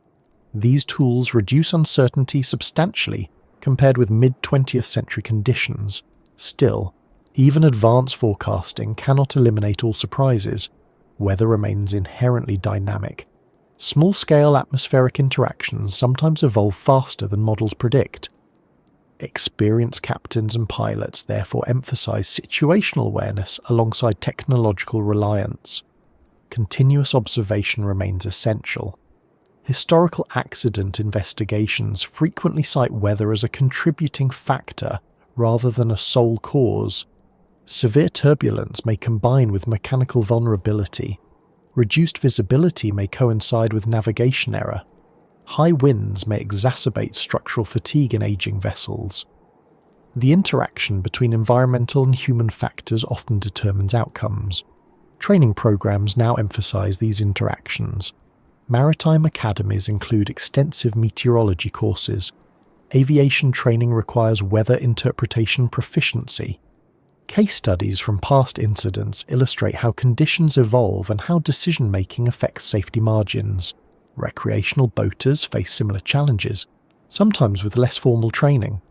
These tools reduce uncertainty substantially compared with mid-20th century conditions. Still, even advanced forecasting cannot eliminate all surprises. Weather remains inherently dynamic. Small-scale atmospheric interactions sometimes evolve faster than models predict. Experienced captains and pilots therefore emphasize situational awareness alongside technological reliance. Continuous observation remains essential. Historical accident investigations frequently cite weather as a contributing factor rather than a sole cause. Severe turbulence may combine with mechanical vulnerability. Reduced visibility may coincide with navigation error. High winds may exacerbate structural fatigue in aging vessels. The interaction between environmental and human factors often determines outcomes. Training programs now emphasize these interactions. Maritime academies include extensive meteorology courses. Aviation training requires weather interpretation proficiency. Case studies from past incidents illustrate how conditions evolve and how decision-making affects safety margins. Recreational boaters face similar challenges, sometimes with less formal training.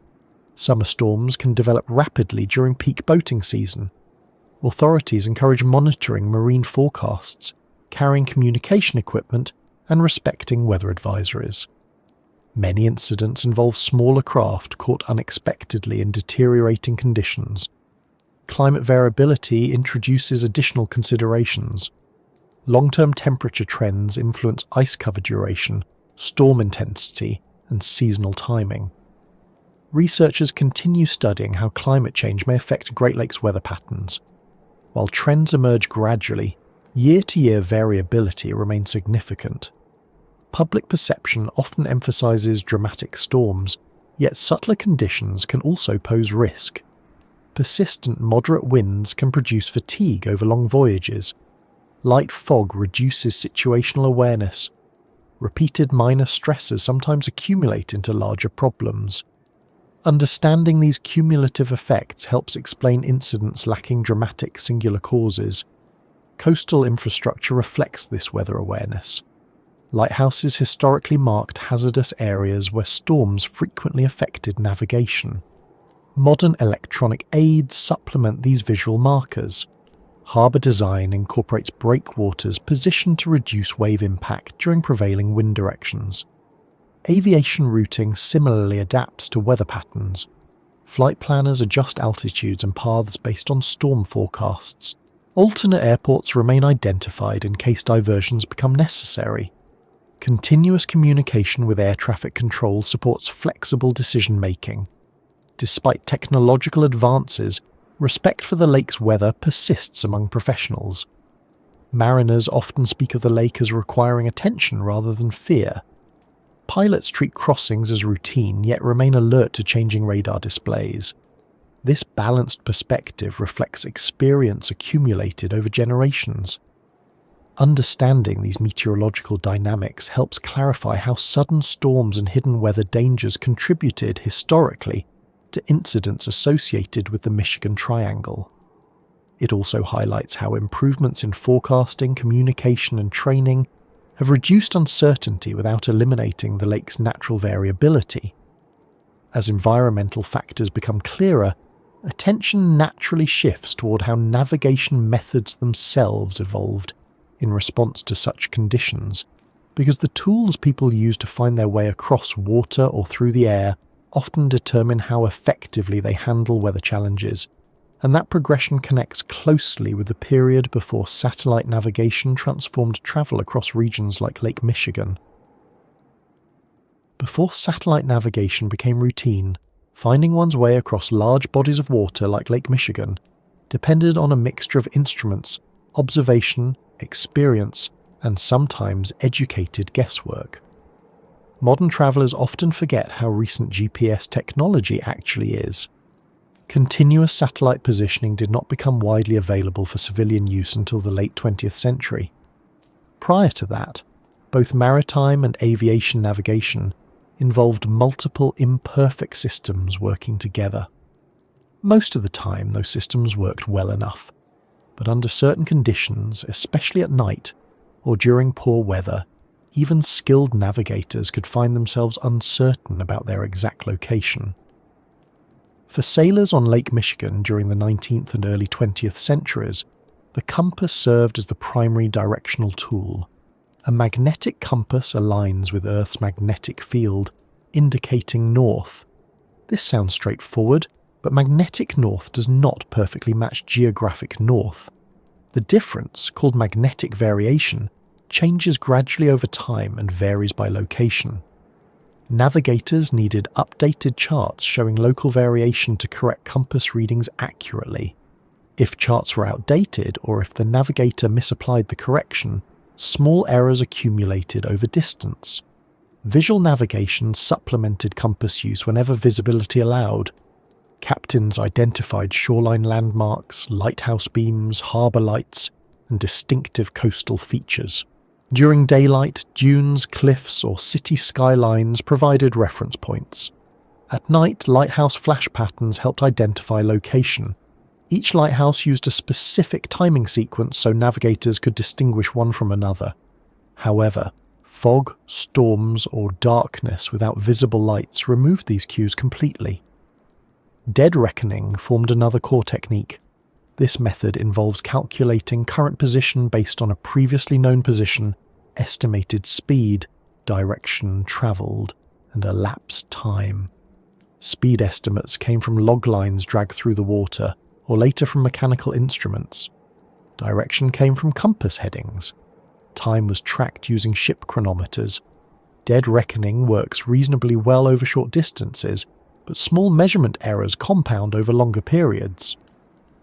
Summer storms can develop rapidly during peak boating season. Authorities encourage monitoring marine forecasts, carrying communication equipment, and respecting weather advisories. Many incidents involve smaller craft caught unexpectedly in deteriorating conditions. Climate variability introduces additional considerations. Long-term temperature trends influence ice cover duration, storm intensity, and seasonal timing. Researchers continue studying how climate change may affect Great Lakes weather patterns. While trends emerge gradually, year-to-year variability remains significant. Public perception often emphasizes dramatic storms, yet subtler conditions can also pose risk. Persistent moderate winds can produce fatigue over long voyages. Light fog reduces situational awareness. Repeated minor stresses sometimes accumulate into larger problems. Understanding these cumulative effects helps explain incidents lacking dramatic singular causes. Coastal infrastructure reflects this weather awareness. Lighthouses historically marked hazardous areas where storms frequently affected navigation. Modern electronic aids supplement these visual markers. Harbour design incorporates breakwaters positioned to reduce wave impact during prevailing wind directions. Aviation routing similarly adapts to weather patterns. Flight planners adjust altitudes and paths based on storm forecasts. Alternate airports remain identified in case diversions become necessary. Continuous communication with air traffic control supports flexible decision-making. Despite technological advances, respect for the lake's weather persists among professionals. Mariners often speak of the lake as requiring attention rather than fear. Pilots treat crossings as routine, yet remain alert to changing radar displays. This balanced perspective reflects experience accumulated over generations. Understanding these meteorological dynamics helps clarify how sudden storms and hidden weather dangers contributed historically to incidents associated with the Michigan Triangle. It also highlights how improvements in forecasting, communication, and training have reduced uncertainty without eliminating the lake's natural variability. As environmental factors become clearer, attention naturally shifts toward how navigation methods themselves evolved in response to such conditions, because the tools people use to find their way across water or through the air often determine how effectively they handle weather challenges, and that progression connects closely with the period before satellite navigation transformed travel across regions like Lake Michigan. Before satellite navigation became routine, finding one's way across large bodies of water like Lake Michigan depended on a mixture of instruments, observation, experience, and sometimes educated guesswork. Modern travelers often forget how recent GPS technology actually is. Continuous satellite positioning did not become widely available for civilian use until the late 20th century. Prior to that, Both maritime and aviation navigation involved multiple imperfect systems working together. Most of the time, those systems worked well enough, but under certain conditions, especially at night or during poor weather, even skilled navigators could find themselves uncertain about their exact location. For sailors on Lake Michigan during the 19th and early 20th centuries, the compass served as the primary directional tool. A magnetic compass aligns with Earth's magnetic field, indicating north. This sounds straightforward, but magnetic north does not perfectly match geographic north. The difference, called magnetic variation, changes gradually over time and varies by location. Navigators needed updated charts showing local variation to correct compass readings accurately. If charts were outdated or if the navigator misapplied the correction, small errors accumulated over distance. Visual navigation supplemented compass use whenever visibility allowed. Captains identified shoreline landmarks, lighthouse beams, harbour lights, and distinctive coastal features. During daylight, dunes, cliffs, or city skylines provided reference points. At night, lighthouse flash patterns helped identify location. Each lighthouse used a specific timing sequence so navigators could distinguish one from another. However, fog, storms, or darkness without visible lights removed these cues completely. Dead reckoning formed another core technique. This method involves calculating current position based on a previously known position, estimated speed, direction travelled, and elapsed time. Speed estimates came from log lines dragged through the water, or later from mechanical instruments. Direction came from compass headings. Time was tracked using ship chronometers. Dead reckoning works reasonably well over short distances, but small measurement errors compound over longer periods.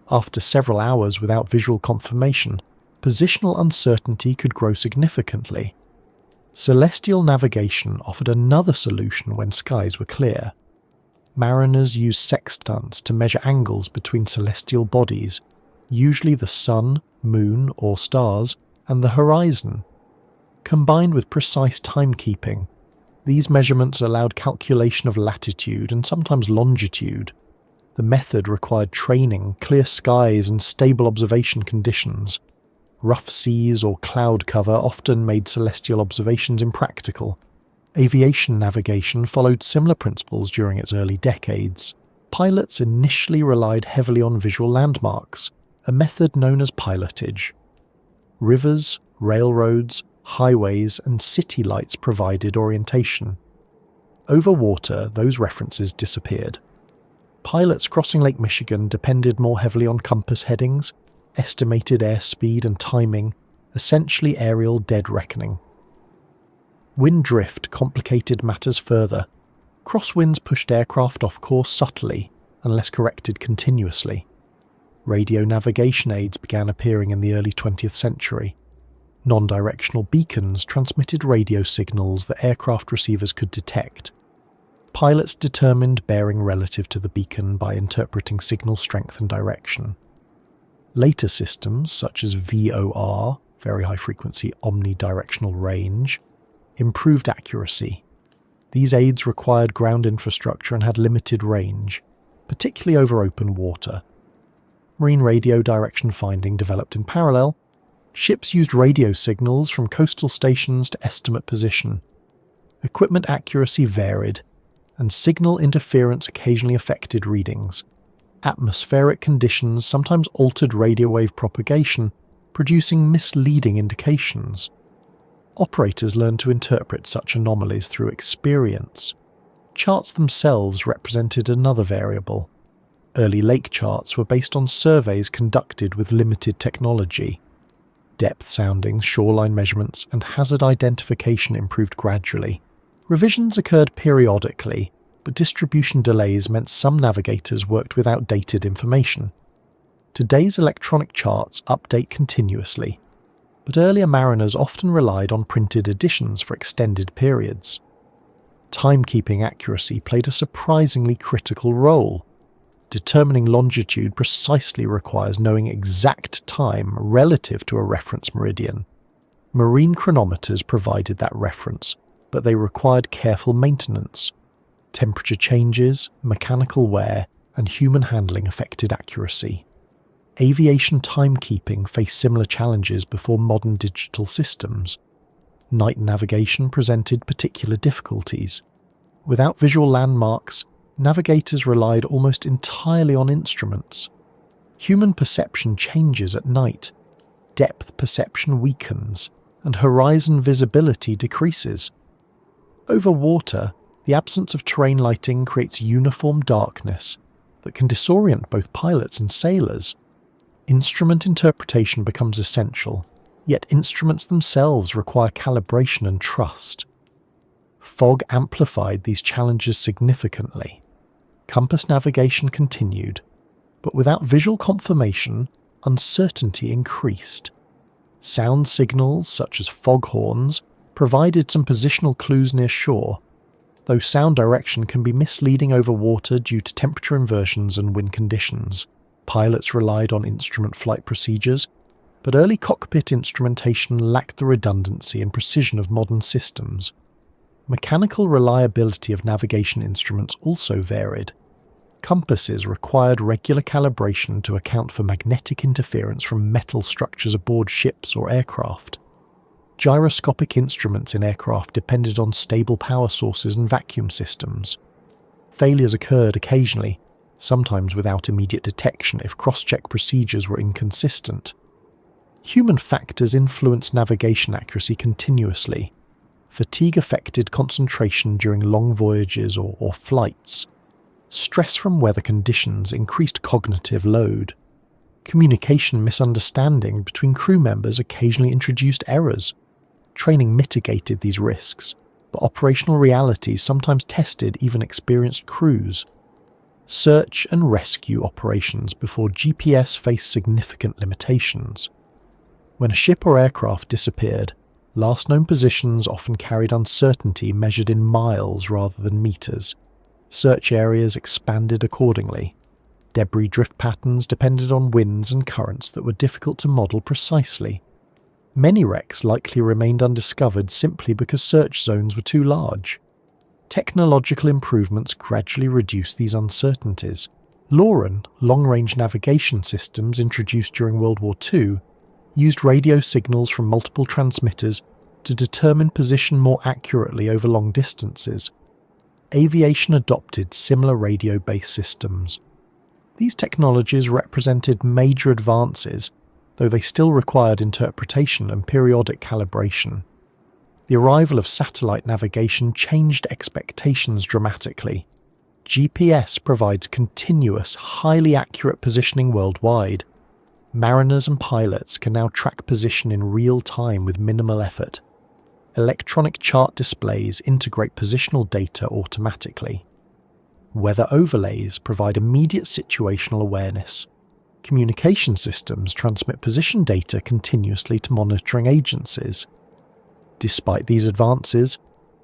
After several hours without visual confirmation, positional uncertainty could grow significantly. Celestial navigation offered another solution when skies were clear. Mariners used sextants to measure angles between celestial bodies, usually the sun, moon, or stars, and the horizon. Combined with precise timekeeping, these measurements allowed calculation of latitude and sometimes longitude. The method required training, clear skies, and stable observation conditions. Rough seas or cloud cover often made celestial observations impractical. Aviation navigation followed similar principles during its early decades. Pilots initially relied heavily on visual landmarks, a method known as pilotage. Rivers, railroads, highways, and city lights provided orientation. Over water, those references disappeared. Pilots crossing Lake Michigan depended more heavily on compass headings, estimated airspeed and timing, essentially aerial dead reckoning. Wind drift complicated matters further. Crosswinds pushed aircraft off course subtly, unless corrected continuously. Radio navigation aids began appearing in the early 20th century. Non-directional beacons transmitted radio signals that aircraft receivers could detect. Pilots determined bearing relative to the beacon by interpreting signal strength and direction. Later systems, such as VOR, very high-frequency omnidirectional range, improved accuracy. These aids required ground infrastructure and had limited range, particularly over open water. Marine radio direction finding developed in parallel. Ships used radio signals from coastal stations to estimate position. Equipment accuracy varied, and signal interference occasionally affected readings. Atmospheric conditions sometimes altered radio wave propagation, producing misleading indications. Operators learned to interpret such anomalies through experience. Charts themselves represented another variable. Early lake charts were based on surveys conducted with limited technology. Depth soundings, shoreline measurements, and hazard identification improved gradually. Revisions occurred periodically, but distribution delays meant some navigators worked with outdated information. Today's electronic charts update continuously, but earlier mariners often relied on printed editions for extended periods. Timekeeping accuracy played a surprisingly critical role. Determining longitude precisely requires knowing exact time relative to a reference meridian. Marine chronometers provided that reference, but they required careful maintenance. Temperature changes, mechanical wear, and human handling affected accuracy. Aviation timekeeping faced similar challenges before modern digital systems. Night navigation presented particular difficulties. Without visual landmarks, navigators relied almost entirely on instruments. Human perception changes at night. Depth perception weakens, and horizon visibility decreases. Over water, the absence of terrain lighting creates uniform darkness that can disorient both pilots and sailors. Instrument interpretation becomes essential, yet instruments themselves require calibration and trust. Fog amplified these challenges significantly. Compass navigation continued, but without visual confirmation, uncertainty increased. Sound signals, such as foghorns, provided some positional clues near shore, though sound direction can be misleading over water due to temperature inversions and wind conditions. Pilots relied on instrument flight procedures, but early cockpit instrumentation lacked the redundancy and precision of modern systems. Mechanical reliability of navigation instruments also varied. Compasses required regular calibration to account for magnetic interference from metal structures aboard ships or aircraft. Gyroscopic instruments in aircraft depended on stable power sources and vacuum systems. Failures occurred occasionally, sometimes without immediate detection if cross-check procedures were inconsistent. Human factors influenced navigation accuracy continuously. Fatigue affected concentration during long voyages or flights. Stress from weather conditions increased cognitive load. Communication misunderstanding between crew members occasionally introduced errors. Training mitigated these risks, but operational realities sometimes tested even experienced crews. Search and rescue operations before GPS faced significant limitations. When a ship or aircraft disappeared, last known positions often carried uncertainty measured in miles rather than meters. Search areas expanded accordingly. Debris drift patterns depended on winds and currents that were difficult to model precisely. Many wrecks likely remained undiscovered simply because search zones were too large. Technological improvements gradually reduced these uncertainties. LORAN, long-range navigation systems introduced during World War II, used radio signals from multiple transmitters to determine position more accurately over long distances. Aviation adopted similar radio-based systems. These technologies represented major advances, though they still required interpretation and periodic calibration. The arrival of satellite navigation changed expectations dramatically. GPS provides continuous, highly accurate positioning worldwide. Mariners and pilots can now track position in real time with minimal effort. Electronic chart displays integrate positional data automatically. Weather overlays provide immediate situational awareness. Communication systems transmit position data continuously to monitoring agencies. Despite these advances,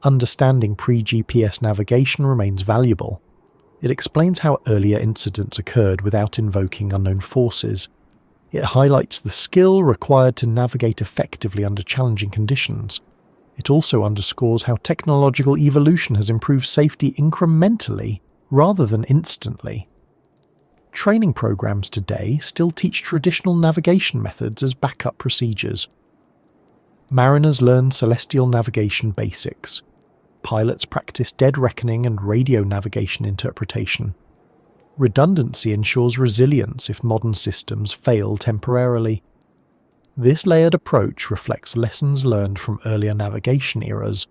understanding pre-GPS navigation remains valuable. It explains how earlier incidents occurred without invoking unknown forces. It highlights the skill required to navigate effectively under challenging conditions. It also underscores how technological evolution has improved safety incrementally rather than instantly. Training programs today still teach traditional navigation methods as backup procedures. Mariners learn celestial navigation basics. Pilots practice dead reckoning and radio navigation interpretation. Redundancy ensures resilience if modern systems fail temporarily. This layered approach reflects lessons learned from earlier navigation eras.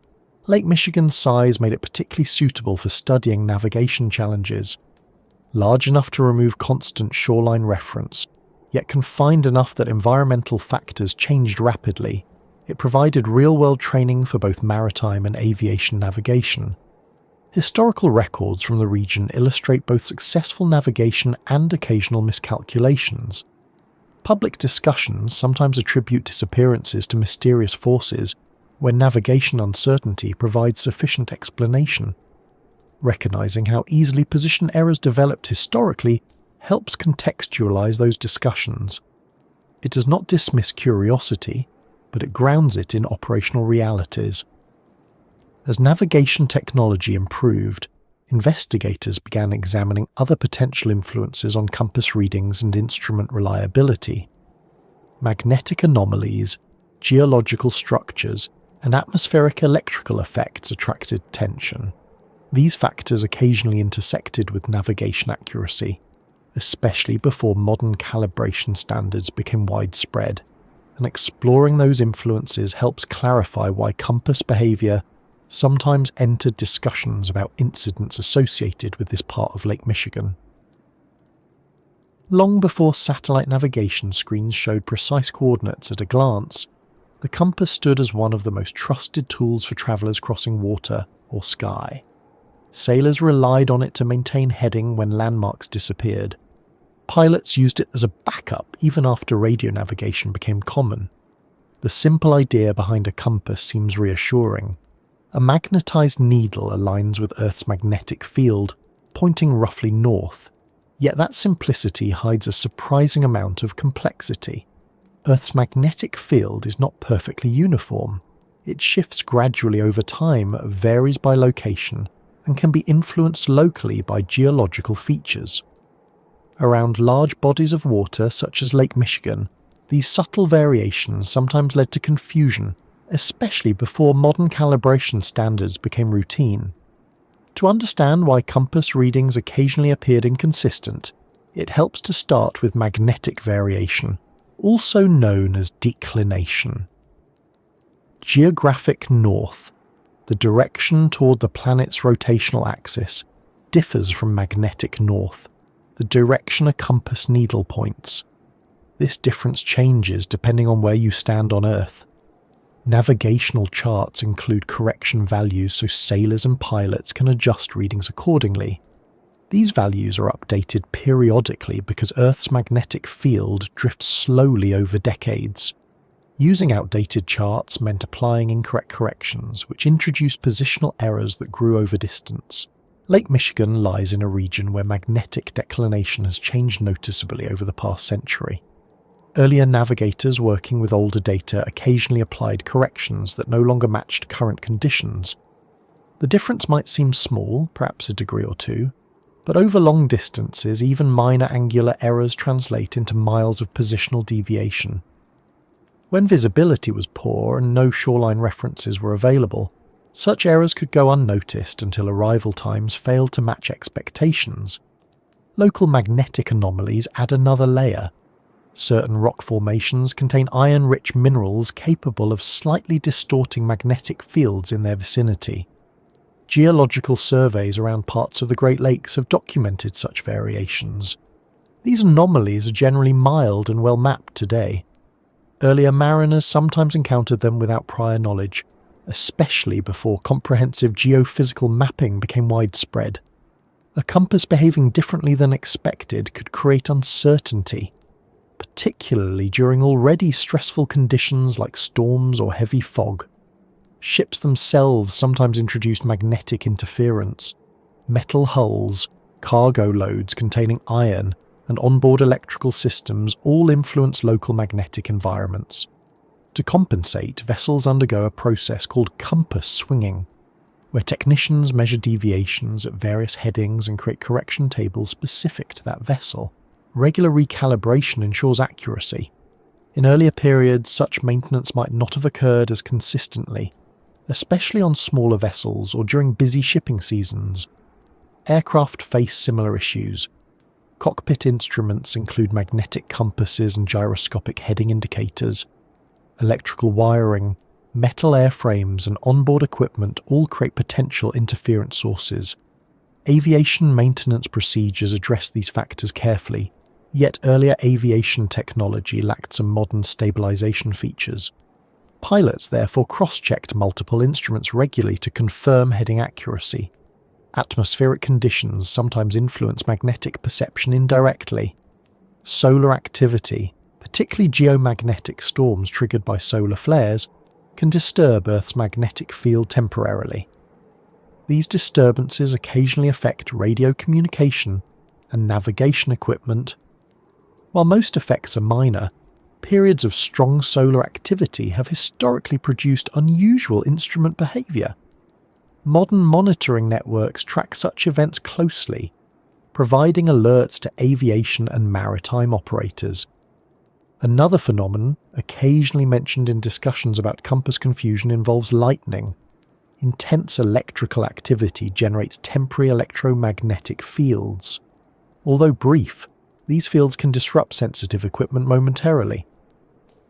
Lake Michigan's size made it particularly suitable for studying navigation challenges. Large enough to remove constant shoreline reference, yet confined enough that environmental factors changed rapidly, it provided real-world training for both maritime and aviation navigation. Historical records from the region illustrate both successful navigation and occasional miscalculations. Public discussions sometimes attribute disappearances to mysterious forces when navigation uncertainty provides sufficient explanation. Recognizing how easily position errors developed historically helps contextualize those discussions. It does not dismiss curiosity, but it grounds it in operational realities. As navigation technology improved, investigators began examining other potential influences on compass readings and instrument reliability. Magnetic anomalies, geological structures, and atmospheric electrical effects attracted attention. These factors occasionally intersected with navigation accuracy, especially before modern calibration standards became widespread, and exploring those influences helps clarify why compass behavior sometimes entered discussions about incidents associated with this part of Lake Michigan. Long before satellite navigation screens showed precise coordinates at a glance, the compass stood as one of the most trusted tools for travellers crossing water or sky. Sailors relied on it to maintain heading when landmarks disappeared. Pilots used it as a backup even after radio navigation became common. The simple idea behind a compass seems reassuring. A magnetized needle aligns with Earth's magnetic field, pointing roughly north. Yet that simplicity hides a surprising amount of complexity. Earth's magnetic field is not perfectly uniform. It shifts gradually over time, varies by location, and can be influenced locally by geological features. Around large bodies of water such as Lake Michigan, these subtle variations sometimes led to confusion, especially before modern calibration standards became routine. To understand why compass readings occasionally appeared inconsistent, it helps to start with magnetic variation, also known as declination. Geographic north, the direction toward the planet's rotational axis, differs from magnetic north, the direction a compass needle points. This difference changes depending on where you stand on Earth. Navigational charts include correction values so sailors and pilots can adjust readings accordingly. These values are updated periodically because Earth's magnetic field drifts slowly over decades. Using outdated charts meant applying incorrect corrections, which introduced positional errors that grew over distance. Lake Michigan lies in a region where magnetic declination has changed noticeably over the past century. Earlier navigators working with older data occasionally applied corrections that no longer matched current conditions. The difference might seem small, perhaps a degree or two, but over long distances even minor angular errors translate into miles of positional deviation. When visibility was poor and no shoreline references were available, such errors could go unnoticed until arrival times failed to match expectations. Local magnetic anomalies add another layer. Certain rock formations contain iron-rich minerals capable of slightly distorting magnetic fields in their vicinity. Geological surveys around parts of the Great Lakes have documented such variations. These anomalies are generally mild and well mapped today. Earlier mariners sometimes encountered them without prior knowledge, especially before comprehensive geophysical mapping became widespread. A compass behaving differently than expected could create uncertainty, particularly during already stressful conditions like storms or heavy fog. Ships themselves sometimes introduced magnetic interference. Metal hulls, cargo loads containing iron, and onboard electrical systems all influence local magnetic environments. To compensate, vessels undergo a process called compass swinging, where technicians measure deviations at various headings and create correction tables specific to that vessel. Regular recalibration ensures accuracy. In earlier periods, such maintenance might not have occurred as consistently, especially on smaller vessels or during busy shipping seasons. Aircraft face similar issues. Cockpit instruments include magnetic compasses and gyroscopic heading indicators. Electrical wiring, metal airframes, and onboard equipment all create potential interference sources. Aviation maintenance procedures address these factors carefully, yet earlier aviation technology lacked some modern stabilization features. Pilots therefore cross-checked multiple instruments regularly to confirm heading accuracy. Atmospheric conditions sometimes influence magnetic perception indirectly. Solar activity, particularly geomagnetic storms triggered by solar flares, can disturb Earth's magnetic field temporarily. These disturbances occasionally affect radio communication and navigation equipment. While most effects are minor, periods of strong solar activity have historically produced unusual instrument behaviour. Modern monitoring networks track such events closely, providing alerts to aviation and maritime operators. Another phenomenon, occasionally mentioned in discussions about compass confusion, involves lightning. Intense electrical activity generates temporary electromagnetic fields. Although brief, these fields can disrupt sensitive equipment momentarily.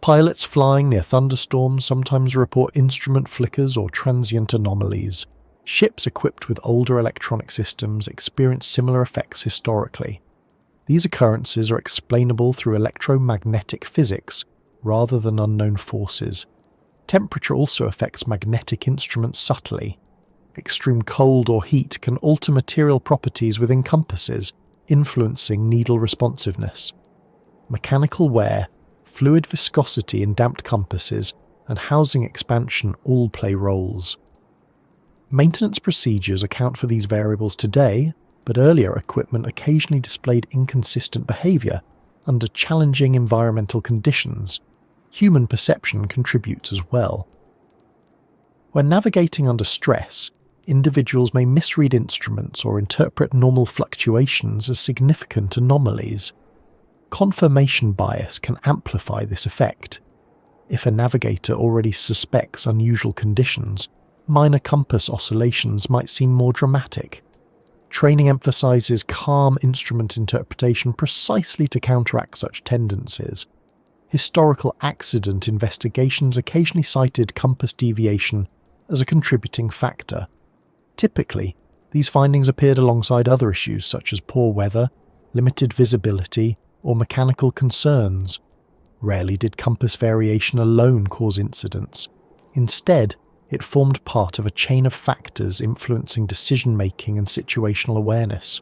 Pilots flying near thunderstorms sometimes report instrument flickers or transient anomalies. Ships equipped with older electronic systems experience similar effects historically. These occurrences are explainable through electromagnetic physics rather than unknown forces. Temperature also affects magnetic instruments subtly. Extreme cold or heat can alter material properties within compasses, influencing needle responsiveness. Mechanical wear, fluid viscosity in damped compasses, and housing expansion all play roles. Maintenance procedures account for these variables today, but earlier equipment occasionally displayed inconsistent behaviour under challenging environmental conditions. Human perception contributes as well. When navigating under stress, individuals may misread instruments or interpret normal fluctuations as significant anomalies. Confirmation bias can amplify this effect. If a navigator already suspects unusual conditions, minor compass oscillations might seem more dramatic. Training emphasizes calm instrument interpretation precisely to counteract such tendencies. Historical accident investigations occasionally cited compass deviation as a contributing factor. Typically, these findings appeared alongside other issues such as poor weather, limited visibility, or mechanical concerns. Rarely did compass variation alone cause incidents. Instead, it formed part of a chain of factors influencing decision-making and situational awareness.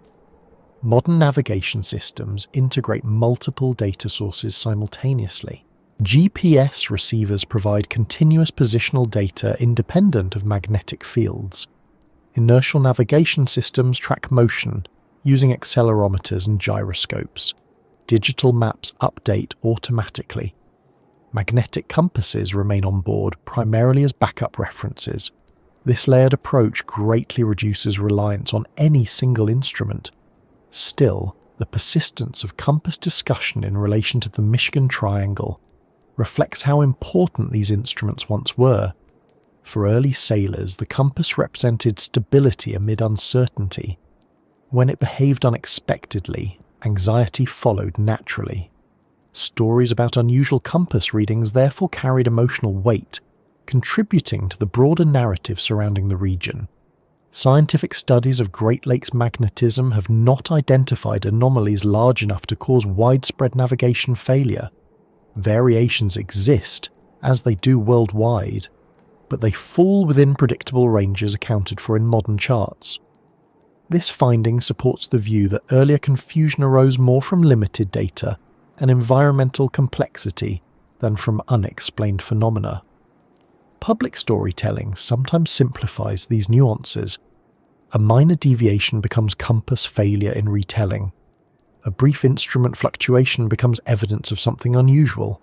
Modern navigation systems integrate multiple data sources simultaneously. GPS receivers provide continuous positional data independent of magnetic fields. Inertial navigation systems track motion using accelerometers and gyroscopes. Digital maps update automatically. Magnetic compasses remain on board primarily as backup references. This layered approach greatly reduces reliance on any single instrument. Still, the persistence of compass discussion in relation to the Michigan Triangle reflects how important these instruments once were. For early sailors, the compass represented stability amid uncertainty. When it behaved unexpectedly, anxiety followed naturally. Stories about unusual compass readings therefore carried emotional weight, contributing to the broader narrative surrounding the region. Scientific studies of Great Lakes magnetism have not identified anomalies large enough to cause widespread navigation failure. Variations exist, as they do worldwide, but they fall within predictable ranges accounted for in modern charts. This finding supports the view that earlier confusion arose more from limited data and environmental complexity than from unexplained phenomena. Public storytelling sometimes simplifies these nuances. A minor deviation becomes compass failure in retelling. A brief instrument fluctuation becomes evidence of something unusual.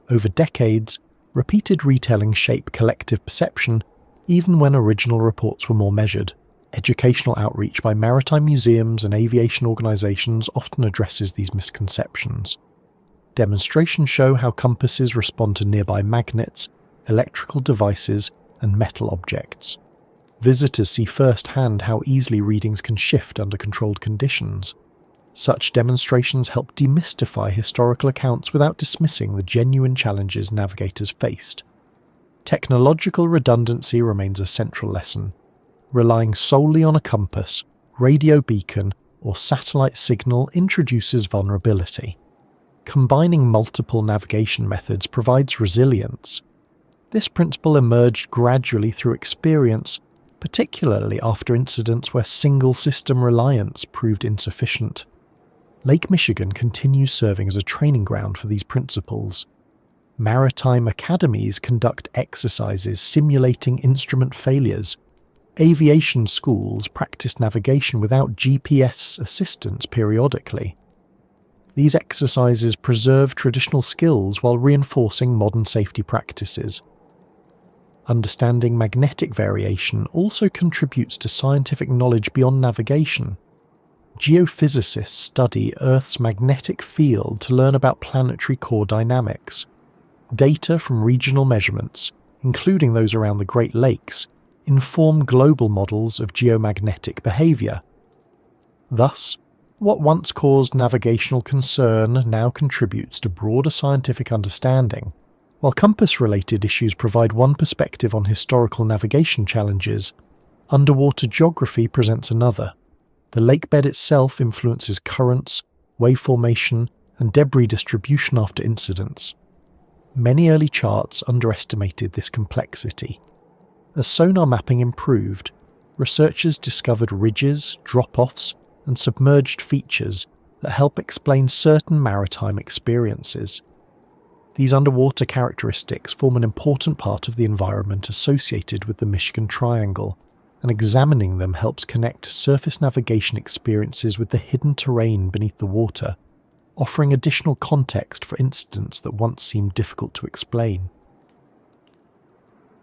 Over decades, repeated retelling shape collective perception even when original reports were more measured. Educational outreach by maritime museums and aviation organizations often addresses these misconceptions. Demonstrations show how compasses respond to nearby magnets, electrical devices, and metal objects. Visitors see firsthand how easily readings can shift under controlled conditions. Such demonstrations help demystify historical accounts without dismissing the genuine challenges navigators faced. Technological redundancy remains a central lesson. Relying solely on a compass, radio beacon, or satellite signal introduces vulnerability. Combining multiple navigation methods provides resilience. This principle emerged gradually through experience, particularly after incidents where single-system reliance proved insufficient. Lake Michigan continues serving as a training ground for these principles. Maritime academies conduct exercises simulating instrument failures. Aviation schools practice navigation without GPS assistance periodically. These exercises preserve traditional skills while reinforcing modern safety practices. Understanding magnetic variation also contributes to scientific knowledge beyond navigation. Geophysicists study Earth's magnetic field to learn about planetary core dynamics. Data from regional measurements, including those around the Great Lakes, inform global models of geomagnetic behaviour. Thus, what once caused navigational concern now contributes to broader scientific understanding. While compass-related issues provide one perspective on historical navigation challenges, underwater geography presents another. The lakebed itself influences currents, wave formation, and debris distribution after incidents. Many early charts underestimated this complexity. As sonar mapping improved, researchers discovered ridges, drop-offs, and submerged features that help explain certain maritime experiences. These underwater characteristics form an important part of the environment associated with the Michigan Triangle, and examining them helps connect surface navigation experiences with the hidden terrain beneath the water, offering additional context for incidents that once seemed difficult to explain.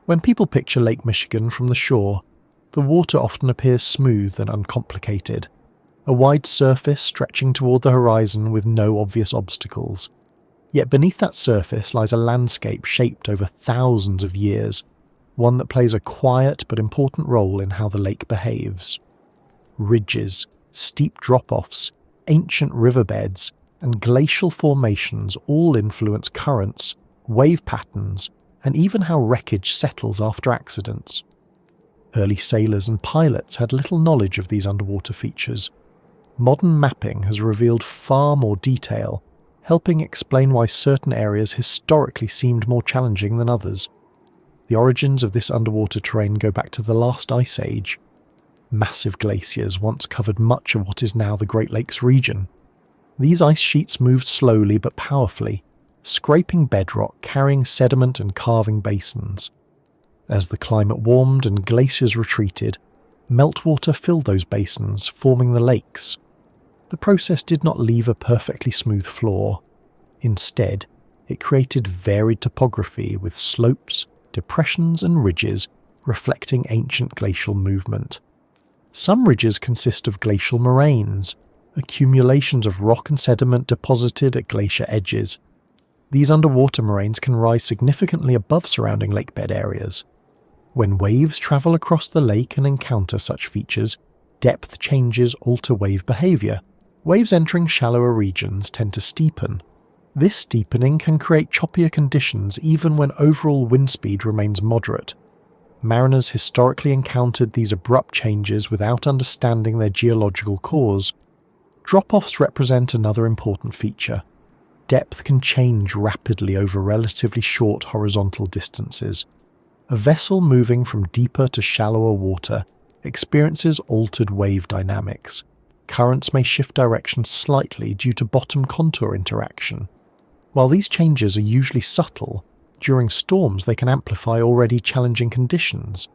When people picture Lake Michigan from the shore, the water often appears smooth and uncomplicated, a wide surface stretching toward the horizon with no obvious obstacles. Yet beneath that surface lies a landscape shaped over thousands of years, one that plays a quiet but important role in how the lake behaves. Ridges, steep drop-offs, ancient riverbeds, and glacial formations all influence currents, wave patterns, and even how wreckage settles after accidents. Early sailors and pilots had little knowledge of these underwater features. Modern mapping has revealed far more detail, helping explain why certain areas historically seemed more challenging than others. The origins of this underwater terrain go back to the last ice age. Massive glaciers once covered much of what is now the Great Lakes region. These ice sheets moved slowly but powerfully, scraping bedrock, carrying sediment and carving basins. As the climate warmed and glaciers retreated, meltwater filled those basins, forming the lakes. The process did not leave a perfectly smooth floor. Instead, it created varied topography with slopes, depressions and ridges reflecting ancient glacial movement. Some ridges consist of glacial moraines, accumulations of rock and sediment deposited at glacier edges. These underwater moraines can rise significantly above surrounding lakebed areas. When waves travel across the lake and encounter such features, depth changes alter wave behaviour. Waves entering shallower regions tend to steepen. This steepening can create choppier conditions even when overall wind speed remains moderate. Mariners historically encountered these abrupt changes without understanding their geological cause. Drop-offs represent another important feature. Depth can change rapidly over relatively short horizontal distances. A vessel moving from deeper to shallower water experiences altered wave dynamics. Currents may shift direction slightly due to bottom contour interaction. While these changes are usually subtle, during storms they can amplify already challenging conditions.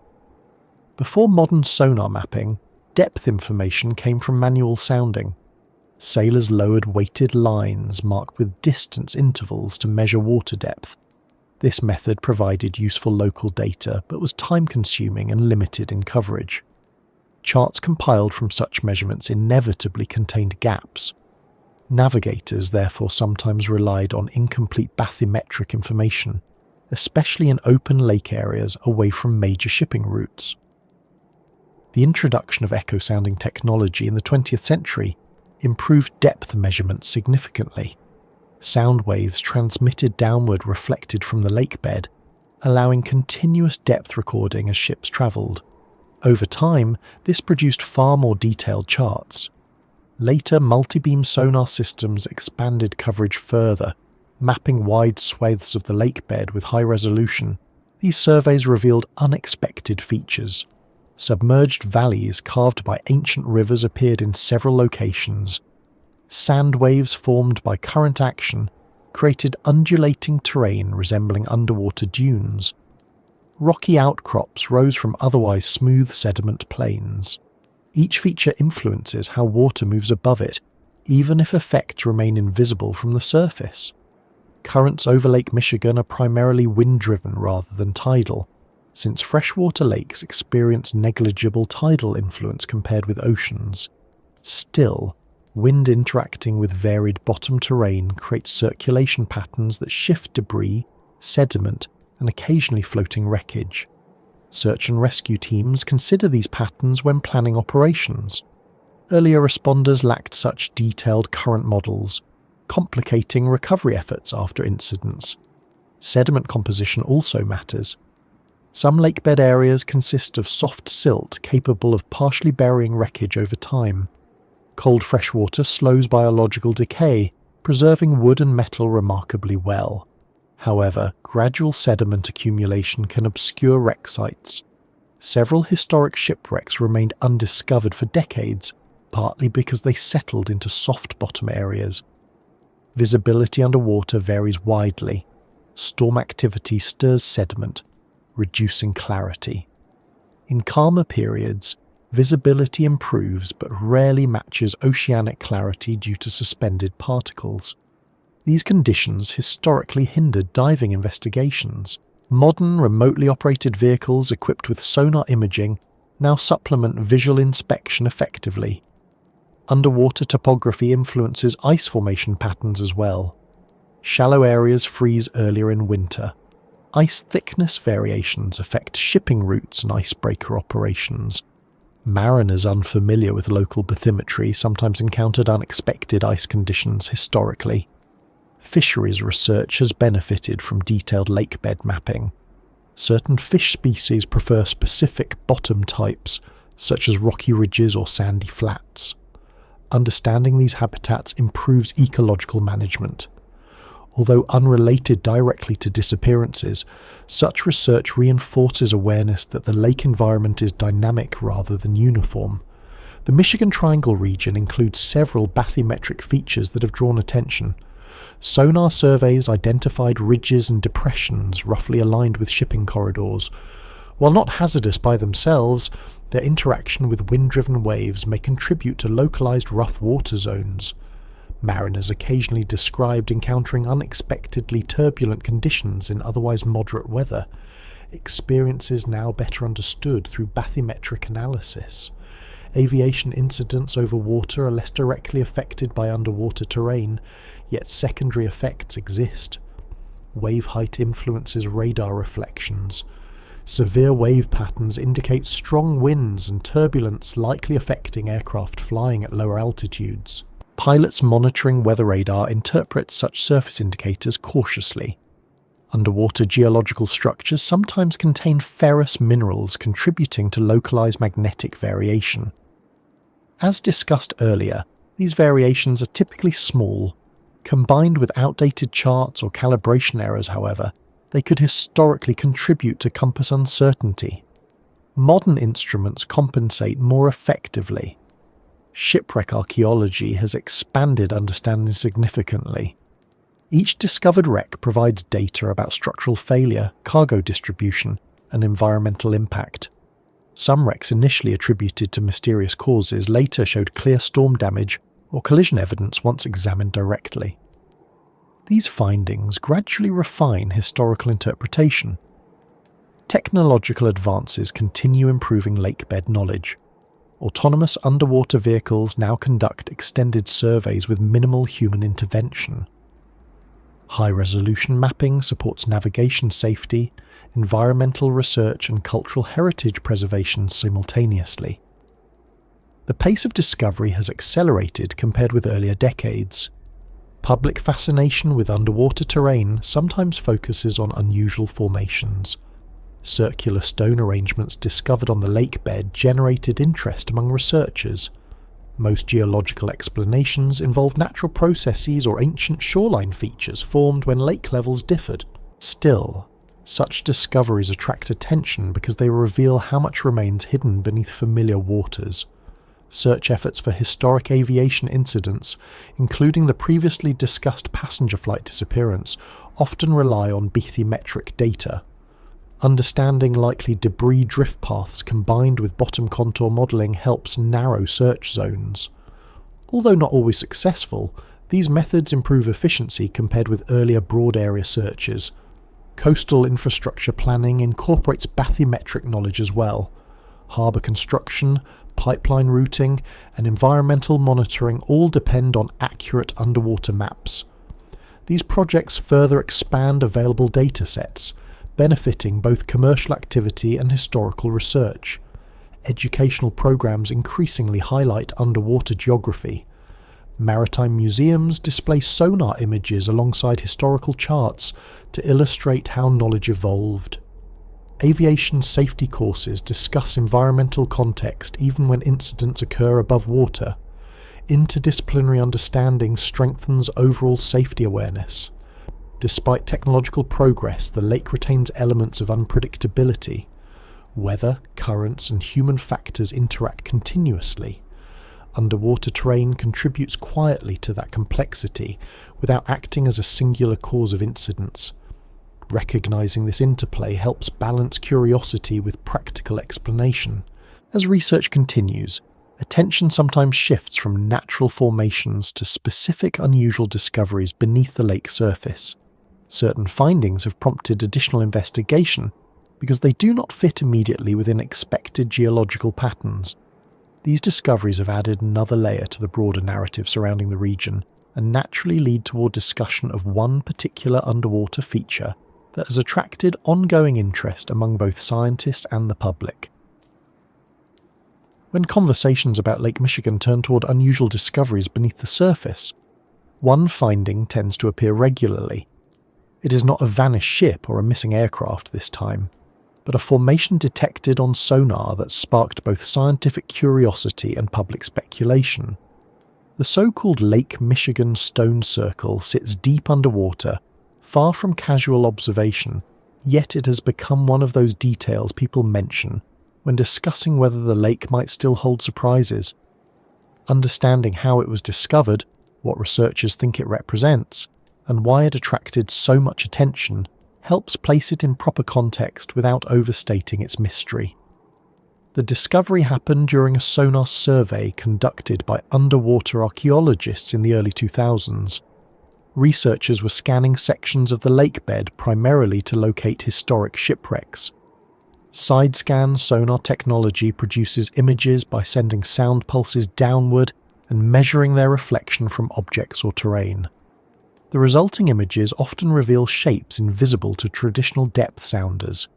Before modern sonar mapping, depth information came from manual sounding. Sailors lowered weighted lines marked with distance intervals to measure water depth. This method provided useful local data but was time-consuming and limited in coverage. Charts compiled from such measurements inevitably contained gaps. Navigators therefore sometimes relied on incomplete bathymetric information, especially in open lake areas away from major shipping routes. The introduction of echo-sounding technology in the 20th century improved depth measurements significantly. Sound waves transmitted downward reflected from the lakebed, allowing continuous depth recording as ships travelled. Over time, this produced far more detailed charts. Later, multi-beam sonar systems expanded coverage further, mapping wide swathes of the lakebed with high resolution. These surveys revealed unexpected features. Submerged valleys carved by ancient rivers appeared in several locations. Sand waves formed by current action created undulating terrain resembling underwater dunes. Rocky outcrops rose from otherwise smooth sediment plains. Each feature influences how water moves above it, even if effects remain invisible from the surface. Currents over Lake Michigan are primarily wind-driven rather than tidal, since freshwater lakes experience negligible tidal influence compared with oceans. Still, wind interacting with varied bottom terrain creates circulation patterns that shift debris, sediment, and occasionally floating wreckage. Search and rescue teams consider these patterns when planning operations. Earlier responders lacked such detailed current models, complicating recovery efforts after incidents. Sediment composition also matters. Some lakebed areas consist of soft silt capable of partially burying wreckage over time. Cold freshwater slows biological decay, preserving wood and metal remarkably well. However, gradual sediment accumulation can obscure wreck sites. Several historic shipwrecks remained undiscovered for decades, partly because they settled into soft bottom areas. Visibility underwater varies widely. Storm activity stirs sediment, reducing clarity. In calmer periods, visibility improves but rarely matches oceanic clarity due to suspended particles. These conditions historically hindered diving investigations. Modern remotely operated vehicles equipped with sonar imaging now supplement visual inspection effectively. Underwater topography influences ice formation patterns as well. Shallow areas freeze earlier in winter. Ice thickness variations affect shipping routes and icebreaker operations. Mariners unfamiliar with local bathymetry sometimes encountered unexpected ice conditions historically. Fisheries research has benefited from detailed lakebed mapping. Certain fish species prefer specific bottom types, such as rocky ridges or sandy flats. Understanding these habitats improves ecological management. Although unrelated directly to disappearances, such research reinforces awareness that the lake environment is dynamic rather than uniform. The Michigan Triangle region includes several bathymetric features that have drawn attention. Sonar surveys identified ridges and depressions roughly aligned with shipping corridors. While not hazardous by themselves, their interaction with wind-driven waves may contribute to localized rough water zones. Mariners occasionally described encountering unexpectedly turbulent conditions in otherwise moderate weather, experiences now better understood through bathymetric analysis. Aviation incidents over water are less directly affected by underwater terrain, yet secondary effects exist. Wave height influences radar reflections. Severe wave patterns indicate strong winds and turbulence likely affecting aircraft flying at lower altitudes. Pilots monitoring weather radar interpret such surface indicators cautiously. Underwater geological structures sometimes contain ferrous minerals contributing to localized magnetic variation. As discussed earlier, these variations are typically small. Combined with outdated charts or calibration errors, however, they could historically contribute to compass uncertainty. Modern instruments compensate more effectively. Shipwreck archaeology has expanded understanding significantly. Each discovered wreck provides data about structural failure, cargo distribution, and environmental impact. Some wrecks initially attributed to mysterious causes later showed clear storm damage or collision evidence once examined directly. These findings gradually refine historical interpretation. Technological advances continue improving lakebed knowledge. Autonomous underwater vehicles now conduct extended surveys with minimal human intervention. High-resolution mapping supports navigation safety, environmental research and cultural heritage preservation simultaneously. The pace of discovery has accelerated compared with earlier decades. Public fascination with underwater terrain sometimes focuses on unusual formations. Circular stone arrangements discovered on the lakebed generated interest among researchers. Most geological explanations involve natural processes or ancient shoreline features formed when lake levels differed. Still, such discoveries attract attention because they reveal how much remains hidden beneath familiar waters. Search efforts for historic aviation incidents, including the previously discussed passenger flight disappearance, often rely on bathymetric data. Understanding likely debris drift paths combined with bottom contour modelling helps narrow search zones. Although not always successful, these methods improve efficiency compared with earlier broad area searches. Coastal infrastructure planning incorporates bathymetric knowledge as well. Harbour construction, pipeline routing, and environmental monitoring all depend on accurate underwater maps. These projects further expand available data sets, benefiting both commercial activity and historical research. Educational programs increasingly highlight underwater geography. Maritime museums display sonar images alongside historical charts to illustrate how knowledge evolved. Aviation safety courses discuss environmental context even when incidents occur above water. Interdisciplinary understanding strengthens overall safety awareness. Despite technological progress, the lake retains elements of unpredictability. Weather, currents, and human factors interact continuously. Underwater terrain contributes quietly to that complexity without acting as a singular cause of incidents. Recognizing this interplay helps balance curiosity with practical explanation. As research continues, attention sometimes shifts from natural formations to specific unusual discoveries beneath the lake's surface. Certain findings have prompted additional investigation because they do not fit immediately within expected geological patterns. These discoveries have added another layer to the broader narrative surrounding the region and naturally lead toward discussion of one particular underwater feature that has attracted ongoing interest among both scientists and the public. When conversations about Lake Michigan turn toward unusual discoveries beneath the surface, one finding tends to appear regularly. It is not a vanished ship or a missing aircraft this time, but a formation detected on sonar that sparked both scientific curiosity and public speculation. The so-called Lake Michigan Stone Circle sits deep underwater, far from casual observation, yet it has become one of those details people mention when discussing whether the lake might still hold surprises. Understanding how it was discovered, what researchers think it represents, and why it attracted so much attention helps place it in proper context without overstating its mystery. The discovery happened during a sonar survey conducted by underwater archaeologists in the early 2000s. Researchers were scanning sections of the lake bed primarily to locate historic shipwrecks. Side-scan sonar technology produces images by sending sound pulses downward and measuring their reflection from objects or terrain. The resulting images often reveal shapes invisible to traditional depth sounders.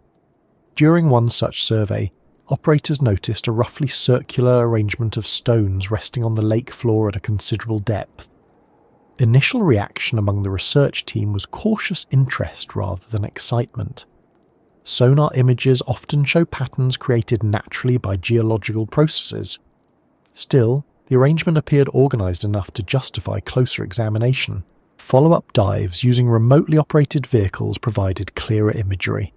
During one such survey, operators noticed a roughly circular arrangement of stones resting on the lake floor at a considerable depth. Initial reaction among the research team was cautious interest rather than excitement. Sonar images often show patterns created naturally by geological processes. Still, the arrangement appeared organized enough to justify closer examination. Follow-up dives using remotely operated vehicles provided clearer imagery.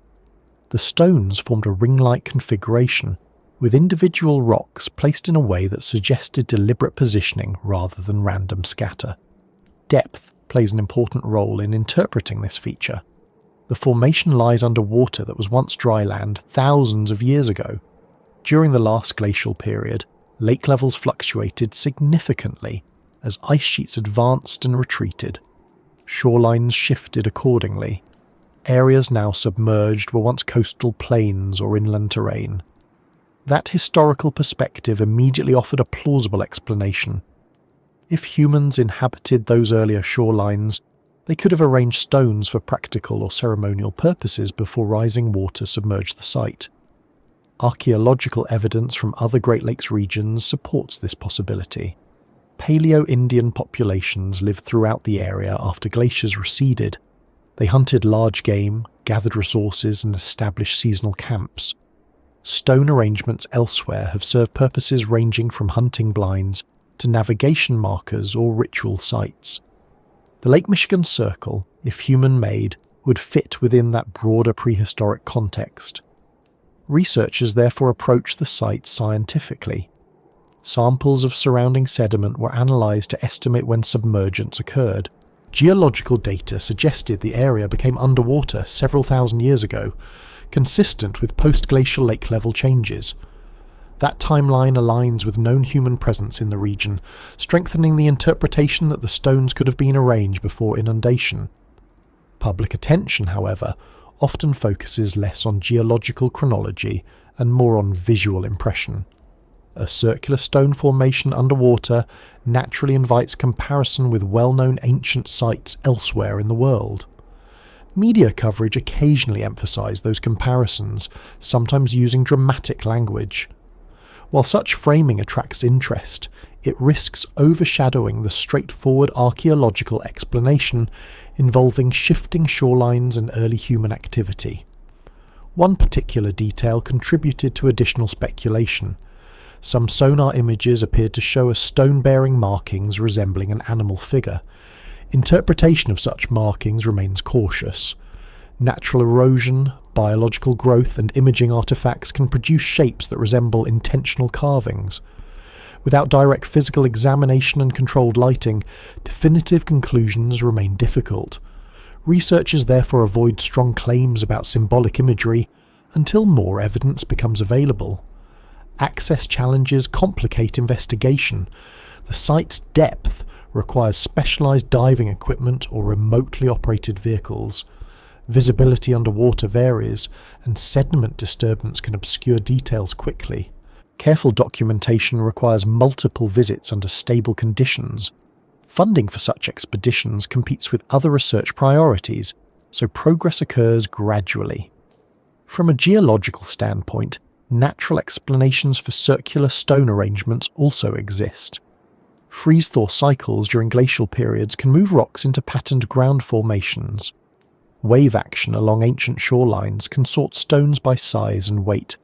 The stones formed a ring-like configuration, with individual rocks placed in a way that suggested deliberate positioning rather than random scatter. Depth plays an important role in interpreting this feature. The formation lies under water that was once dry land thousands of years ago. During the last glacial period, lake levels fluctuated significantly as ice sheets advanced and retreated. Shorelines shifted accordingly. Areas now submerged were once coastal plains or inland terrain. That historical perspective immediately offered a plausible explanation. If humans inhabited those earlier shorelines, they could have arranged stones for practical or ceremonial purposes before rising water submerged the site. Archaeological evidence from other Great Lakes regions supports this possibility. Paleo-Indian populations lived throughout the area after glaciers receded. They hunted large game, gathered resources, and established seasonal camps. Stone arrangements elsewhere have served purposes ranging from hunting blinds to navigation markers or ritual sites. The Lake Michigan Circle, if human-made, would fit within that broader prehistoric context. Researchers therefore approached the site scientifically. Samples of surrounding sediment were analysed to estimate when submergence occurred. Geological data suggested the area became underwater several thousand years ago, consistent with post-glacial lake level changes. That timeline aligns with known human presence in the region, strengthening the interpretation that the stones could have been arranged before inundation. Public attention, however, often focuses less on geological chronology and more on visual impression. A circular stone formation underwater naturally invites comparison with well-known ancient sites elsewhere in the world. Media coverage occasionally emphasise those comparisons, sometimes using dramatic language. While such framing attracts interest, it risks overshadowing the straightforward archaeological explanation involving shifting shorelines and early human activity. One particular detail contributed to additional speculation. Some sonar images appeared to show a stone bearing markings resembling an animal figure. Interpretation of such markings remains cautious. Natural erosion, biological growth and imaging artifacts can produce shapes that resemble intentional carvings. Without direct physical examination and controlled lighting, definitive conclusions remain difficult. Researchers therefore avoid strong claims about symbolic imagery until more evidence becomes available. Access challenges complicate investigation. The site's depth requires specialised diving equipment or remotely operated vehicles. Visibility underwater varies, and sediment disturbance can obscure details quickly. Careful documentation requires multiple visits under stable conditions. Funding for such expeditions competes with other research priorities, so progress occurs gradually. From a geological standpoint, natural explanations for circular stone arrangements also exist. Freeze-thaw cycles during glacial periods can move rocks into patterned ground formations. Wave action along ancient shorelines can sort stones by size and weight,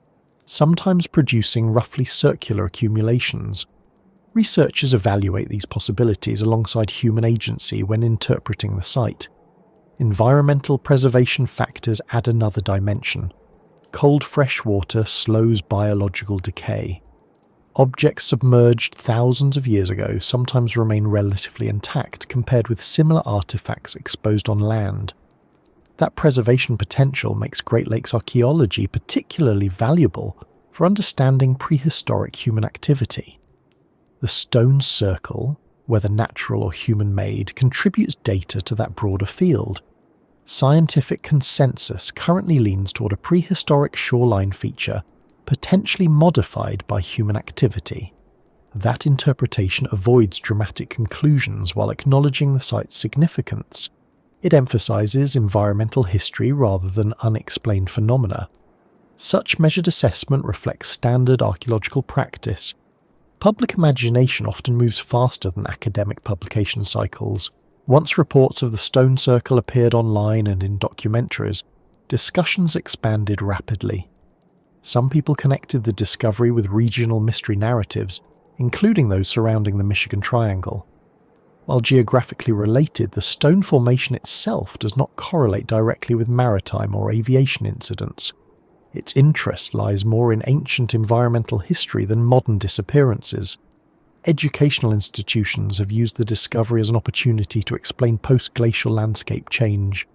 sometimes producing roughly circular accumulations. Researchers evaluate these possibilities alongside human agency when interpreting the site. Environmental preservation factors add another dimension. Cold fresh water slows biological decay. Objects submerged thousands of years ago sometimes remain relatively intact compared with similar artifacts exposed on land. That preservation potential makes Great Lakes archaeology particularly valuable for understanding prehistoric human activity. The stone circle, whether natural or human-made, contributes data to that broader field. Scientific consensus currently leans toward a prehistoric shoreline feature potentially modified by human activity. That interpretation avoids dramatic conclusions while acknowledging the site's significance. It emphasizes environmental history rather than unexplained phenomena. Such measured assessment reflects standard archaeological practice. Public imagination often moves faster than academic publication cycles. Once reports of the stone circle appeared online and in documentaries, discussions expanded rapidly. Some people connected the discovery with regional mystery narratives, including those surrounding the Michigan Triangle. While geographically related, the stone formation itself does not correlate directly with maritime or aviation incidents. Its interest lies more in ancient environmental history than modern disappearances. Educational institutions have used the discovery as an opportunity to explain post-glacial landscape change.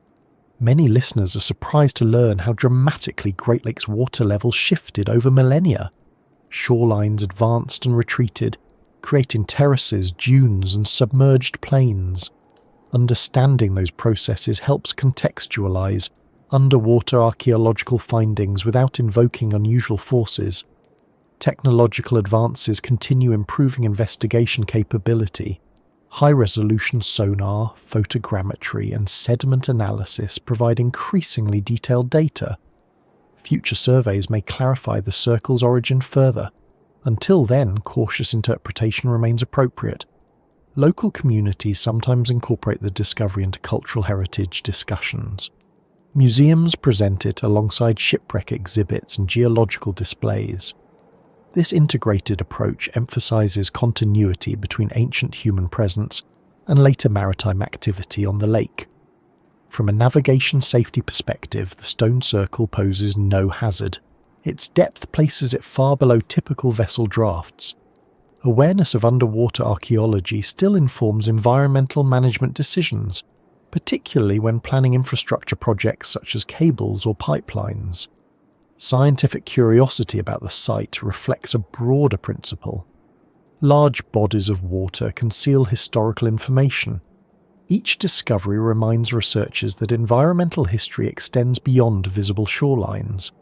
Many listeners are surprised to learn how dramatically Great Lakes water levels shifted over millennia. Shorelines advanced and retreated, creating terraces, dunes, and submerged plains. Understanding those processes helps contextualize underwater archaeological findings without invoking unusual forces. Technological advances continue improving investigation capability. High-resolution sonar, photogrammetry, and sediment analysis provide increasingly detailed data. Future surveys may clarify the circle's origin further. Until then, cautious interpretation remains appropriate. Local communities sometimes incorporate the discovery into cultural heritage discussions. Museums present it alongside shipwreck exhibits and geological displays. This integrated approach emphasizes continuity between ancient human presence and later maritime activity on the lake. From a navigation safety perspective, the stone circle poses no hazard. Its depth places it far below typical vessel drafts. Awareness of underwater archaeology still informs environmental management decisions, particularly when planning infrastructure projects such as cables or pipelines. Scientific curiosity about the site reflects a broader principle. Large bodies of water conceal historical information. Each discovery reminds researchers that environmental history extends beyond visible shorelines.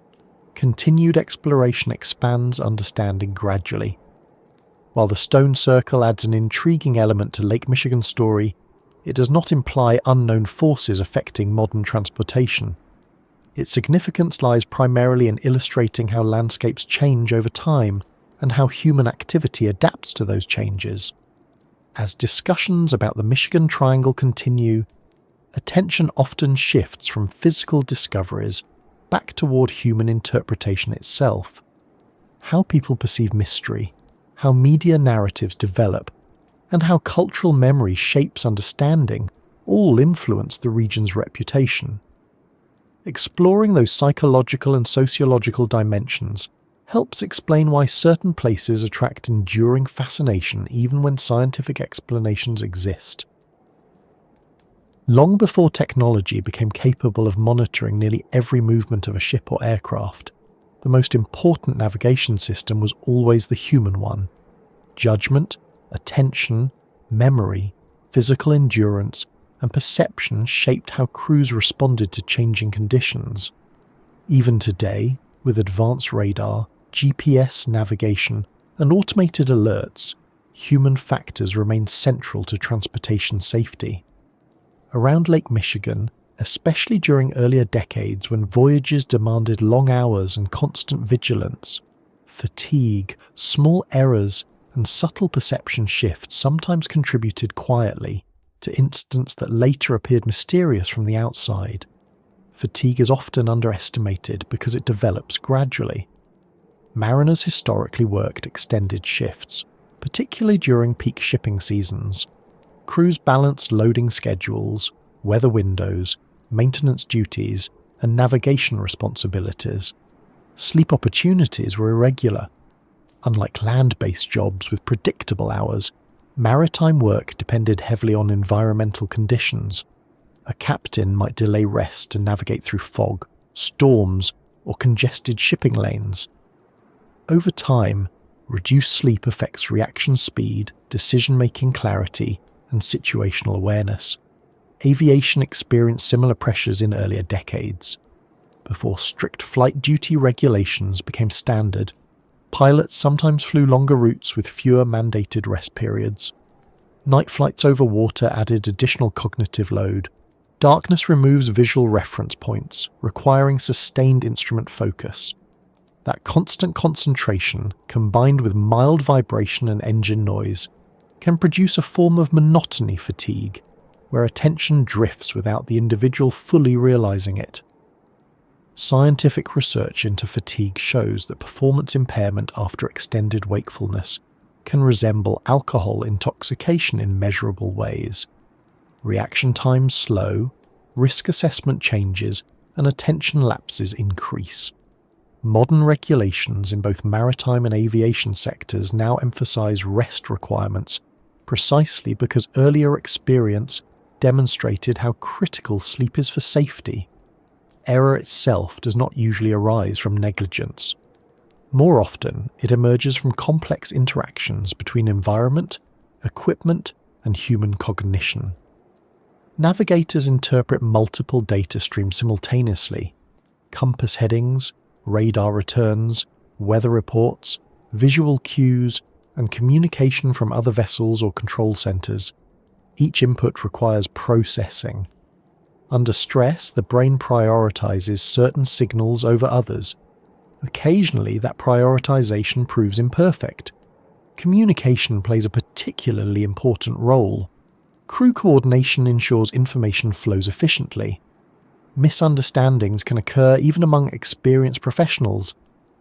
Continued exploration expands understanding gradually. While the stone circle adds an intriguing element to Lake Michigan's story, it does not imply unknown forces affecting modern transportation. Its significance lies primarily in illustrating how landscapes change over time and how human activity adapts to those changes. As discussions about the Michigan Triangle continue, attention often shifts from physical discoveries back toward human interpretation itself. How people perceive mystery, how media narratives develop, and how cultural memory shapes understanding all influence the region's reputation. Exploring those psychological and sociological dimensions helps explain why certain places attract enduring fascination even when scientific explanations exist. Long before technology became capable of monitoring nearly every movement of a ship or aircraft, the most important navigation system was always the human one. Judgment, attention, memory, physical endurance, and perception shaped how crews responded to changing conditions. Even today, with advanced radar, GPS navigation, and automated alerts, human factors remain central to transportation safety. Around Lake Michigan, especially during earlier decades when voyages demanded long hours and constant vigilance, fatigue, small errors, and subtle perception shifts sometimes contributed quietly to incidents that later appeared mysterious from the outside. Fatigue is often underestimated because it develops gradually. Mariners historically worked extended shifts, particularly during peak shipping seasons. Crews balanced loading schedules, weather windows, maintenance duties, and navigation responsibilities. Sleep opportunities were irregular. Unlike land-based jobs with predictable hours, maritime work depended heavily on environmental conditions. A captain might delay rest to navigate through fog, storms, or congested shipping lanes. Over time, reduced sleep affects reaction speed, decision-making clarity, and situational awareness. Aviation experienced similar pressures in earlier decades. Before strict flight duty regulations became standard, pilots sometimes flew longer routes with fewer mandated rest periods. Night flights over water added additional cognitive load. Darkness removes visual reference points, requiring sustained instrument focus. That constant concentration, combined with mild vibration and engine noise, can produce a form of monotony fatigue, where attention drifts without the individual fully realizing it. Scientific research into fatigue shows that performance impairment after extended wakefulness can resemble alcohol intoxication in measurable ways. Reaction times slow, risk assessment changes, and attention lapses increase. Modern regulations in both maritime and aviation sectors now emphasize rest requirements precisely because earlier experience demonstrated how critical sleep is for safety. Error itself does not usually arise from negligence. More often, it emerges from complex interactions between environment, equipment, and human cognition. Navigators interpret multiple data streams simultaneously: compass headings, radar returns, weather reports, visual cues, and communication from other vessels or control centers. Each input requires processing. Under stress, the brain prioritizes certain signals over others. Occasionally, that prioritization proves imperfect. Communication plays a particularly important role. Crew coordination ensures information flows efficiently. Misunderstandings can occur even among experienced professionals.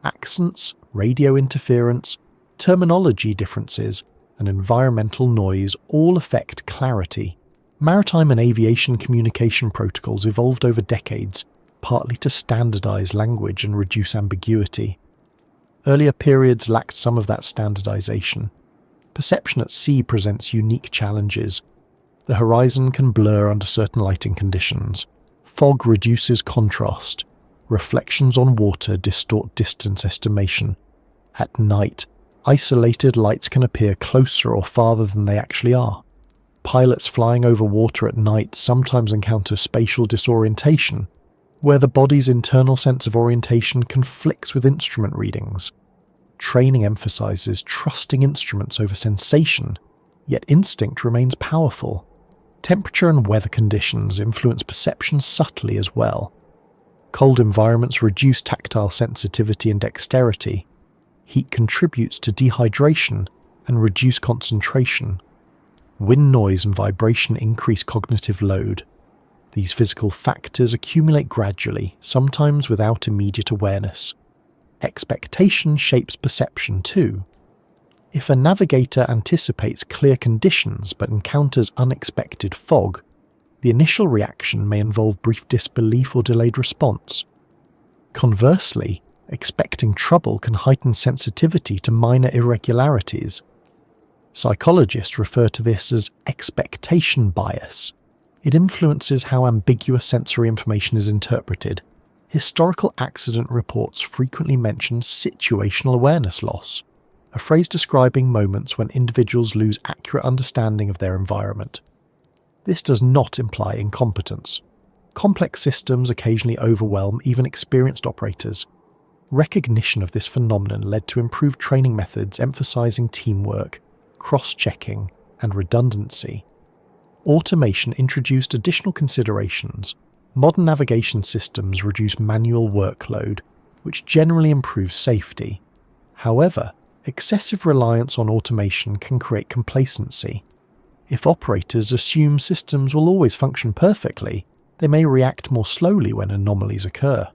Accents, radio interference, terminology differences, and environmental noise all affect clarity. Maritime and aviation communication protocols evolved over decades, partly to standardize language and reduce ambiguity. Earlier periods lacked some of that standardization. Perception at sea presents unique challenges. The horizon can blur under certain lighting conditions. Fog reduces contrast. Reflections on water distort distance estimation. At night, isolated lights can appear closer or farther than they actually are. Pilots flying over water at night sometimes encounter spatial disorientation, where the body's internal sense of orientation conflicts with instrument readings. Training emphasizes trusting instruments over sensation, yet instinct remains powerful. Temperature and weather conditions influence perception subtly as well. Cold environments reduce tactile sensitivity and dexterity. Heat contributes to dehydration and reduce concentration. Wind noise and vibration increase cognitive load. These physical factors accumulate gradually, sometimes without immediate awareness. Expectation shapes perception too. If a navigator anticipates clear conditions but encounters unexpected fog, the initial reaction may involve brief disbelief or delayed response. Conversely, expecting trouble can heighten sensitivity to minor irregularities. Psychologists refer to this as expectation bias. It influences how ambiguous sensory information is interpreted. Historical accident reports frequently mention situational awareness loss, a phrase describing moments when individuals lose accurate understanding of their environment. This does not imply incompetence. Complex systems occasionally overwhelm even experienced operators. Recognition of this phenomenon led to improved training methods emphasizing teamwork, cross-checking, and redundancy. Automation introduced additional considerations. Modern navigation systems reduce manual workload, which generally improves safety. However, excessive reliance on automation can create complacency. If operators assume systems will always function perfectly, they may react more slowly when anomalies occur.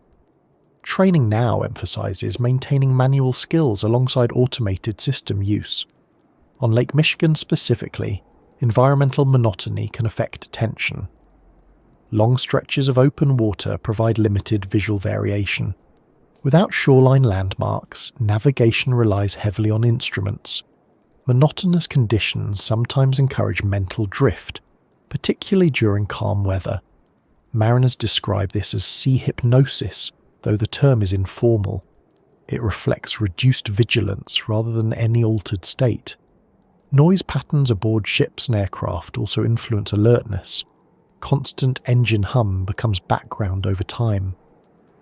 Training now emphasizes maintaining manual skills alongside automated system use. On Lake Michigan specifically, environmental monotony can affect attention. Long stretches of open water provide limited visual variation. Without shoreline landmarks, navigation relies heavily on instruments. Monotonous conditions sometimes encourage mental drift, particularly during calm weather. Mariners describe this as sea hypnosis, though the term is informal. It reflects reduced vigilance rather than any altered state. Noise patterns aboard ships and aircraft also influence alertness. Constant engine hum becomes background over time.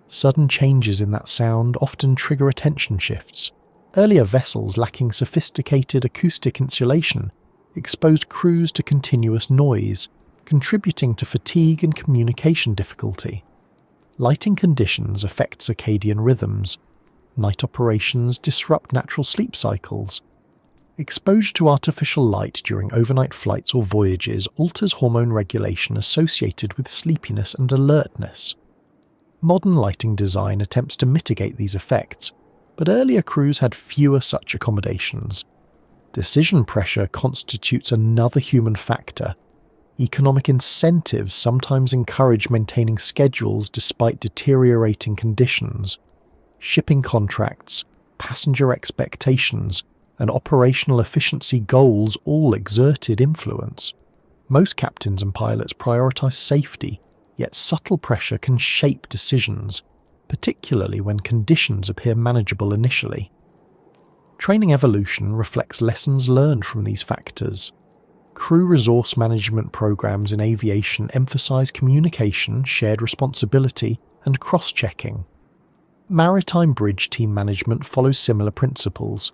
Sudden changes in that sound often trigger attention shifts. Earlier vessels lacking sophisticated acoustic insulation exposed crews to continuous noise, contributing to fatigue and communication difficulty. Lighting conditions affect circadian rhythms. Night operations disrupt natural sleep cycles. Exposure to artificial light during overnight flights or voyages alters hormone regulation associated with sleepiness and alertness. Modern lighting design attempts to mitigate these effects, but earlier crews had fewer such accommodations. Decision pressure constitutes another human factor. Economic incentives sometimes encourage maintaining schedules despite deteriorating conditions. Shipping contracts, passenger expectations, and operational efficiency goals all exerted influence. Most captains and pilots prioritize safety, yet subtle pressure can shape decisions, particularly when conditions appear manageable initially. Training evolution reflects lessons learned from these factors. Crew resource management programs in aviation emphasize communication, shared responsibility, and cross-checking. Maritime bridge team management follows similar principles.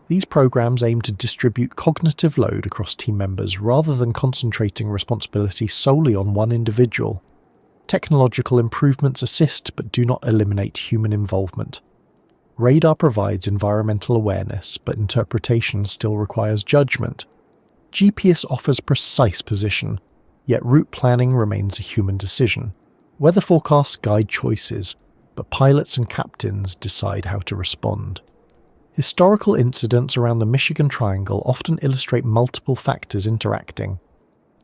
These programs aim to distribute cognitive load across team members rather than concentrating responsibility solely on one individual. Technological improvements assist but do not eliminate human involvement. Radar provides environmental awareness, but interpretation still requires judgment. GPS offers precise position, yet route planning remains a human decision. Weather forecasts guide choices, but pilots and captains decide how to respond. Historical incidents around the Michigan Triangle often illustrate multiple factors interacting.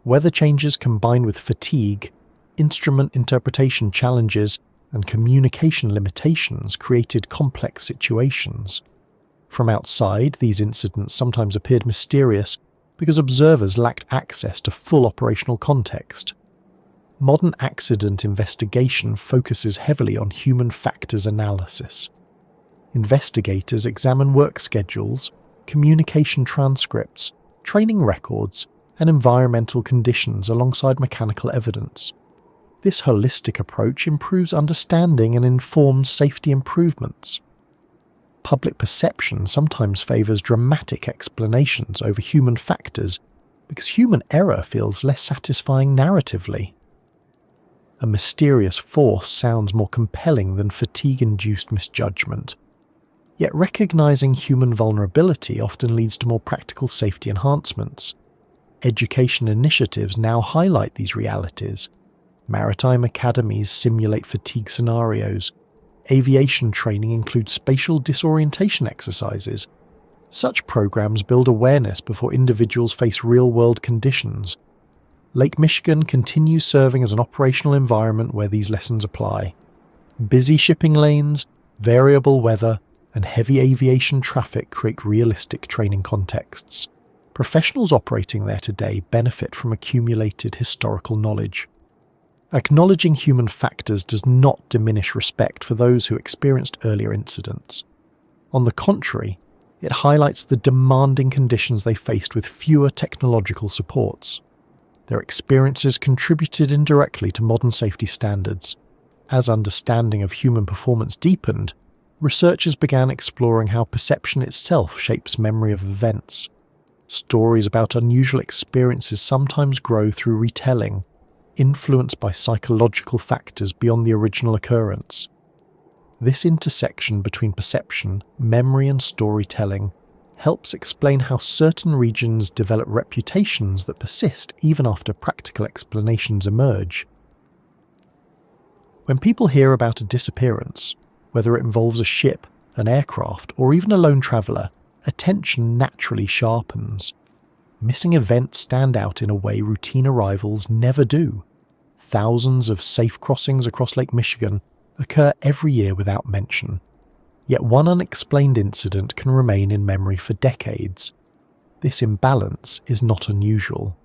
Weather changes combined with fatigue, instrument interpretation challenges, and communication limitations created complex situations. From outside, these incidents sometimes appeared mysterious because observers lacked access to full operational context. modern accident investigation focuses heavily on human factors analysis. Investigators examine work schedules, communication transcripts, training records, and environmental conditions alongside mechanical evidence. This holistic approach improves understanding and informs safety improvements. Public perception sometimes favours dramatic explanations over human factors because human error feels less satisfying narratively. A mysterious force sounds more compelling than fatigue-induced misjudgment. Yet recognising human vulnerability often leads to more practical safety enhancements. Education initiatives now highlight these realities. Maritime academies simulate fatigue scenarios. Aviation training includes spatial disorientation exercises. Such programs build awareness before individuals face real-world conditions. Lake Michigan continues serving as an operational environment where these lessons apply. Busy shipping lanes, variable weather, and heavy aviation traffic create realistic training contexts. Professionals operating there today benefit from accumulated historical knowledge. Acknowledging human factors does not diminish respect for those who experienced earlier incidents. On the contrary, it highlights the demanding conditions they faced with fewer technological supports. Their experiences contributed indirectly to modern safety standards. As understanding of human performance deepened, researchers began exploring how perception itself shapes memory of events. Stories about unusual experiences sometimes grow through retelling, influenced by psychological factors beyond the original occurrence. This intersection between perception, memory, and storytelling helps explain how certain regions develop reputations that persist even after practical explanations emerge. When people hear about a disappearance, whether it involves a ship, an aircraft, or even a lone traveller, attention naturally sharpens. Missing events stand out in a way routine arrivals never do. Thousands of safe crossings across Lake Michigan occur every year without mention. Yet one unexplained incident can remain in memory for decades. This imbalance is not unusual.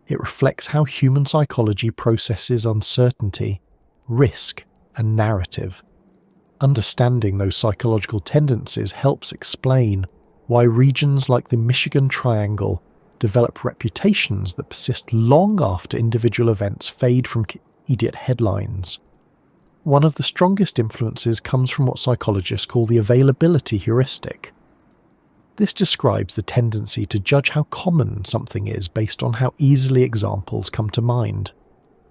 It reflects how human psychology processes uncertainty, risk, and narrative. Understanding those psychological tendencies helps explain why regions like the Michigan Triangle develop reputations that persist long after individual events fade from immediate headlines. One of the strongest influences comes from what psychologists call the availability heuristic. This describes the tendency to judge how common something is based on how easily examples come to mind.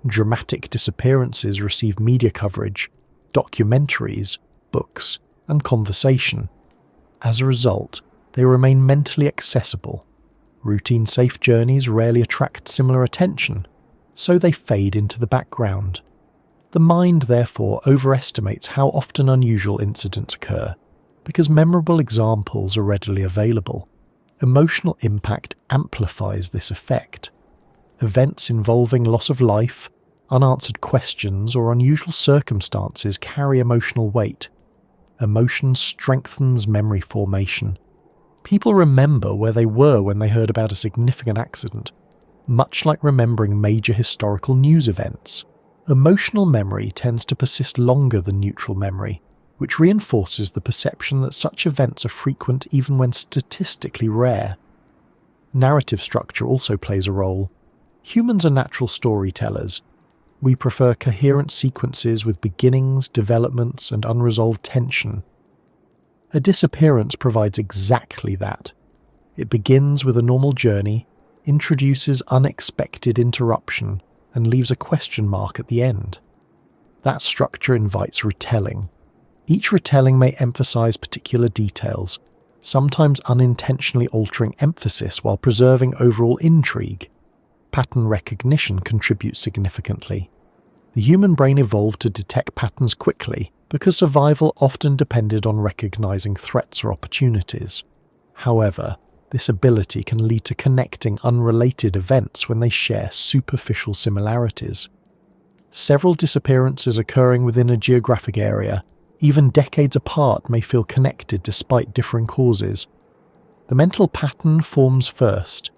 Dramatic disappearances receive media coverage, documentaries, books, and conversation. As a result, they remain mentally accessible. Routine safe journeys rarely attract similar attention, so they fade into the background. The mind therefore overestimates how often unusual incidents occur, because memorable examples are readily available. Emotional impact amplifies this effect. Events involving loss of life, unanswered questions, or unusual circumstances carry emotional weight. Emotion strengthens memory formation. People remember where they were when they heard about a significant accident, much like remembering major historical news events. Emotional memory tends to persist longer than neutral memory, which reinforces the perception that such events are frequent even when statistically rare. Narrative structure also plays a role. Humans are natural storytellers. We prefer coherent sequences with beginnings, developments, and unresolved tension. A disappearance provides exactly that. It begins with a normal journey, introduces unexpected interruption, and leaves a question mark at the end. That structure invites retelling. Each retelling may emphasize particular details, sometimes unintentionally altering emphasis while preserving overall intrigue. Pattern recognition contributes significantly. The human brain evolved to detect patterns quickly because survival often depended on recognizing threats or opportunities. However, this ability can lead to connecting unrelated events when they share superficial similarities. Several disappearances occurring within a geographic area, even decades apart, may feel connected despite differing causes. The mental pattern forms first.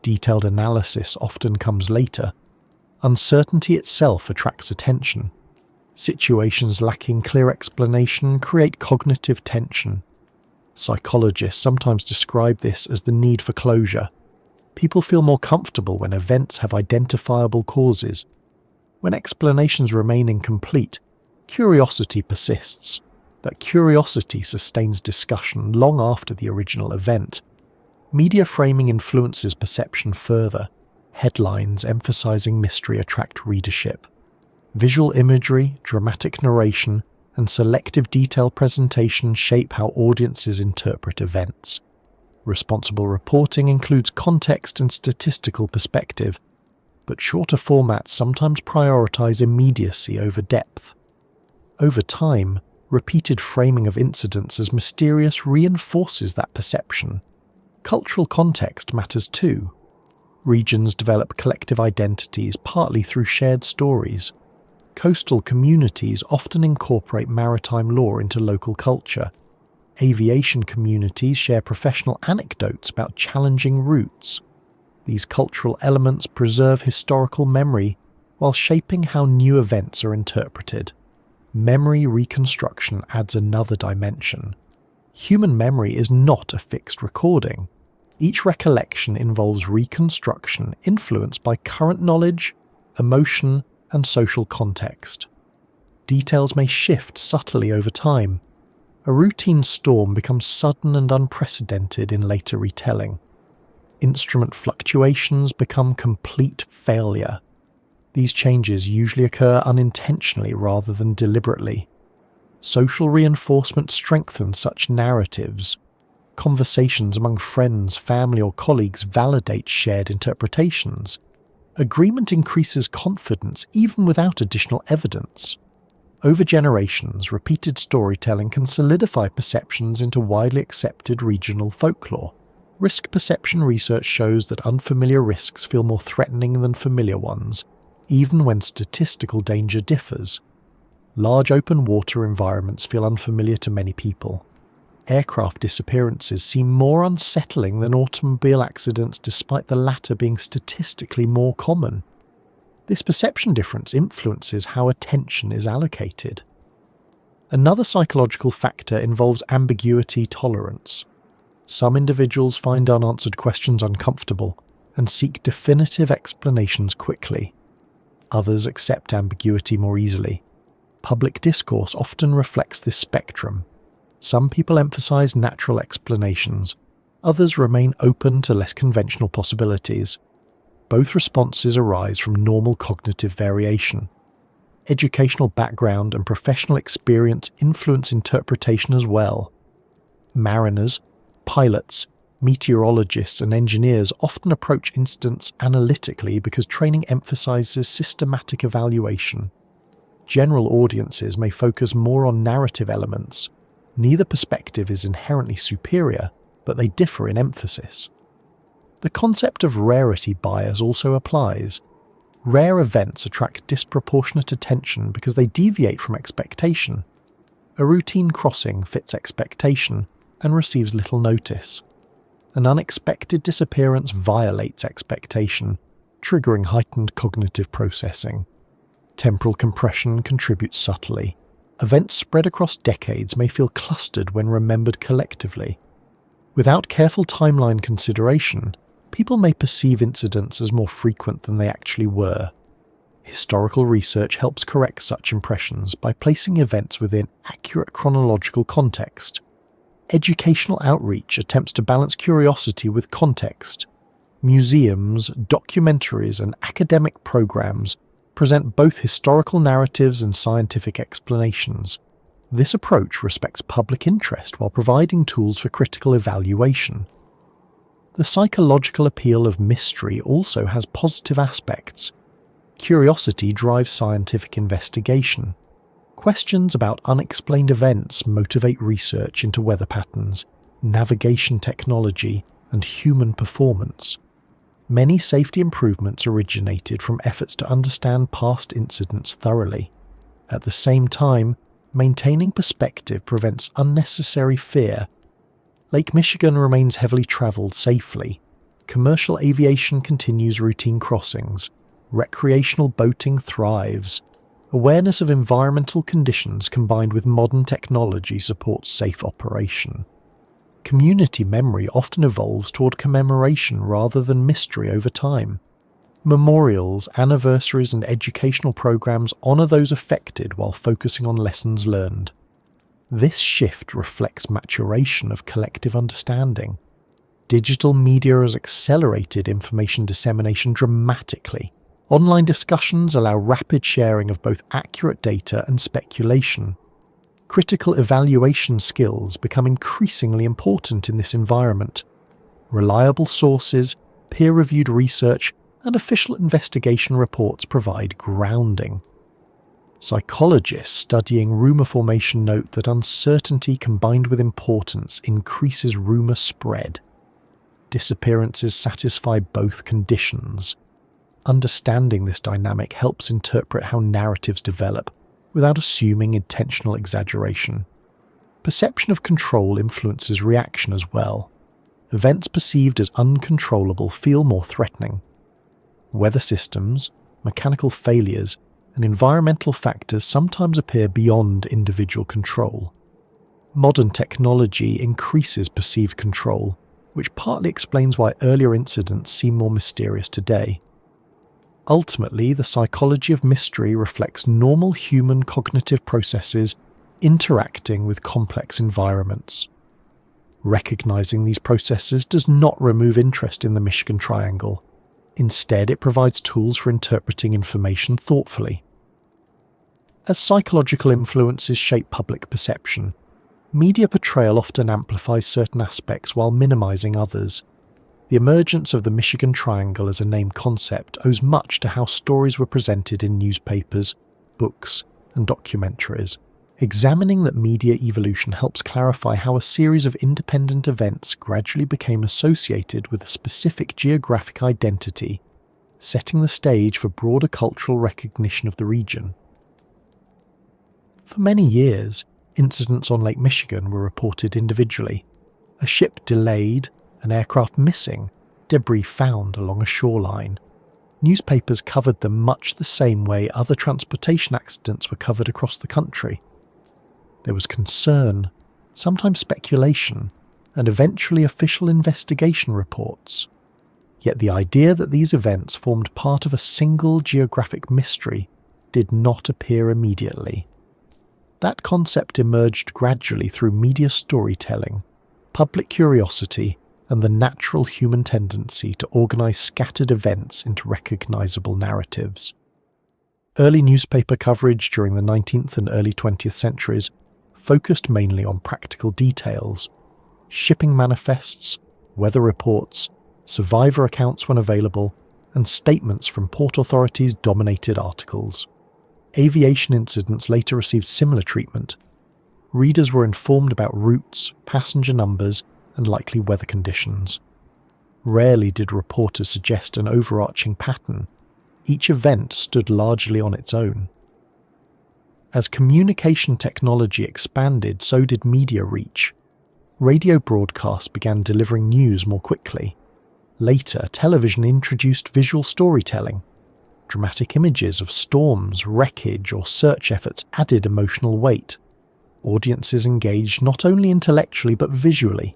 Detailed analysis often comes later. Uncertainty itself attracts attention. Situations lacking clear explanation create cognitive tension. Psychologists sometimes describe this as the need for closure. People feel more comfortable when events have identifiable causes. When explanations remain incomplete, curiosity persists. That curiosity sustains discussion long after the original event. Media framing influences perception further. Headlines emphasizing mystery attract readership. Visual imagery, dramatic narration, and selective detail presentation shape how audiences interpret events. Responsible reporting includes context and statistical perspective, but shorter formats sometimes prioritize immediacy over depth. Over time, repeated framing of incidents as mysterious reinforces that perception. Cultural context matters too. Regions develop collective identities partly through shared stories. Coastal communities often incorporate maritime lore into local culture. Aviation communities share professional anecdotes about challenging routes. These cultural elements preserve historical memory while shaping how new events are interpreted. Memory reconstruction adds another dimension. Human memory is not a fixed recording. Each recollection involves reconstruction influenced by current knowledge, emotion, and social context. Details may shift subtly over time. A routine storm becomes sudden and unprecedented in later retelling. Instrument fluctuations become complete failure. These changes usually occur unintentionally rather than deliberately. Social reinforcement strengthens such narratives. Conversations among friends, family, or colleagues validate shared interpretations. Agreement increases confidence even without additional evidence. Over generations, repeated storytelling can solidify perceptions into widely accepted regional folklore. Risk perception research shows that unfamiliar risks feel more threatening than familiar ones, even when statistical danger differs. Large open water environments feel unfamiliar to many people. Aircraft disappearances seem more unsettling than automobile accidents, despite the latter being statistically more common. This perception difference influences how attention is allocated. Another psychological factor involves ambiguity tolerance. Some individuals find unanswered questions uncomfortable and seek definitive explanations quickly. Others accept ambiguity more easily. Public discourse often reflects this spectrum. Some people emphasize natural explanations. Others remain open to less conventional possibilities. Both responses arise from normal cognitive variation. Educational background and professional experience influence interpretation as well. Mariners, pilots, meteorologists, and engineers often approach incidents analytically because training emphasizes systematic evaluation. General audiences may focus more on narrative elements. Neither perspective is inherently superior, but they differ in emphasis. The concept of rarity bias also applies. Rare events attract disproportionate attention because they deviate from expectation. A routine crossing fits expectation and receives little notice. An unexpected disappearance violates expectation, triggering heightened cognitive processing. Temporal compression contributes subtly. Events spread across decades may feel clustered when remembered collectively. Without careful timeline consideration, people may perceive incidents as more frequent than they actually were. Historical research helps correct such impressions by placing events within accurate chronological context. Educational outreach attempts to balance curiosity with context. Museums, documentaries, and academic programs present both historical narratives and scientific explanations. This approach respects public interest while providing tools for critical evaluation. The psychological appeal of mystery also has positive aspects. Curiosity drives scientific investigation. Questions about unexplained events motivate research into weather patterns, navigation technology, and human performance. Many safety improvements originated from efforts to understand past incidents thoroughly. At the same time, maintaining perspective prevents unnecessary fear. Lake Michigan remains heavily traveled safely. Commercial aviation continues routine crossings. recreational boating thrives. Awareness of environmental conditions combined with modern technology supports safe operation. Community memory often evolves toward commemoration rather than mystery over time. Memorials, anniversaries, and educational programs honour those affected while focusing on lessons learned. This shift reflects maturation of collective understanding. Digital media has accelerated information dissemination dramatically. Online discussions allow rapid sharing of both accurate data and speculation. Critical evaluation skills become increasingly important in this environment. Reliable sources, peer-reviewed research, and official investigation reports provide grounding. Psychologists studying rumour formation note that uncertainty combined with importance increases rumour spread. Disappearances satisfy both conditions. Understanding this dynamic helps interpret how narratives develop, without assuming intentional exaggeration. Perception of control influences reaction as well. Events perceived as uncontrollable feel more threatening. Weather systems, mechanical failures, and environmental factors sometimes appear beyond individual control. Modern technology increases perceived control, which partly explains why earlier incidents seem more mysterious today. Ultimately, the psychology of mystery reflects normal human cognitive processes interacting with complex environments. Recognizing these processes does not remove interest in the Michigan Triangle. Instead, it provides tools for interpreting information thoughtfully. As psychological influences shape public perception, media portrayal often amplifies certain aspects while minimizing others. The emergence of the Michigan Triangle as a named concept owes much to how stories were presented in newspapers, books, and documentaries. Examining that media evolution helps clarify how a series of independent events gradually became associated with a specific geographic identity, setting the stage for broader cultural recognition of the region. For many years, incidents on Lake Michigan were reported individually. A ship delayed, an aircraft missing, debris found along a shoreline. Newspapers covered them much the same way other transportation accidents were covered across the country. There was concern, sometimes speculation, and eventually official investigation reports. Yet the idea that these events formed part of a single geographic mystery did not appear immediately. That concept emerged gradually through media storytelling, public curiosity, and the natural human tendency to organize scattered events into recognizable narratives. Early newspaper coverage during the 19th and early 20th centuries focused mainly on practical details. Shipping manifests, weather reports, survivor accounts when available, and statements from port authorities dominated articles. Aviation incidents later received similar treatment. Readers were informed about routes, passenger numbers, and likely weather conditions. Rarely did reporters suggest an overarching pattern. Each event stood largely on its own. As communication technology expanded, so did media reach. Radio broadcasts began delivering news more quickly. Later, television introduced visual storytelling. Dramatic images of storms, wreckage, or search efforts added emotional weight. Audiences engaged not only intellectually but visually.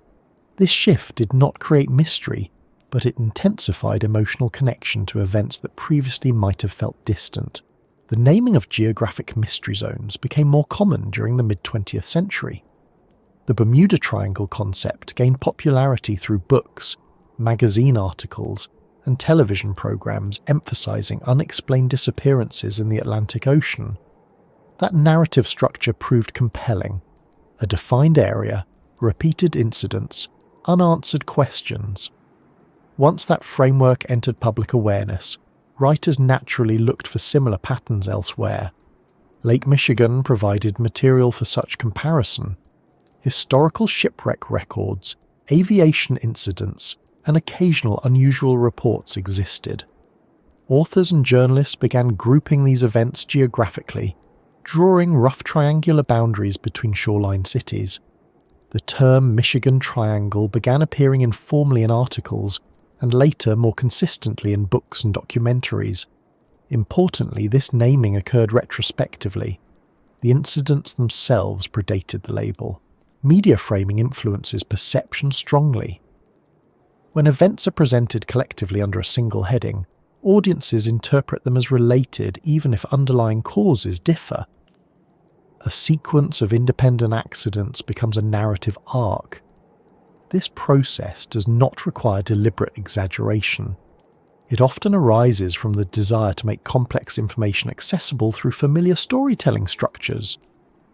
This shift did not create mystery, but it intensified emotional connection to events that previously might have felt distant. The naming of geographic mystery zones became more common during the mid-20th century. The Bermuda Triangle concept gained popularity through books, magazine articles, and television programs emphasizing unexplained disappearances in the Atlantic Ocean. That narrative structure proved compelling. A defined area, repeated incidents, unanswered questions. Once that framework entered public awareness, writers naturally looked for similar patterns elsewhere. Lake Michigan provided material for such comparison. Historical shipwreck records, aviation incidents, and occasional unusual reports existed. Authors and journalists began grouping these events geographically, drawing rough triangular boundaries between shoreline cities. The term Michigan Triangle began appearing informally in articles, and later more consistently in books and documentaries. Importantly, this naming occurred retrospectively. The incidents themselves predated the label. Media framing influences perception strongly. When events are presented collectively under a single heading, audiences interpret them as related even if underlying causes differ. A sequence of independent accidents becomes a narrative arc. This process does not require deliberate exaggeration. It often arises from the desire to make complex information accessible through familiar storytelling structures.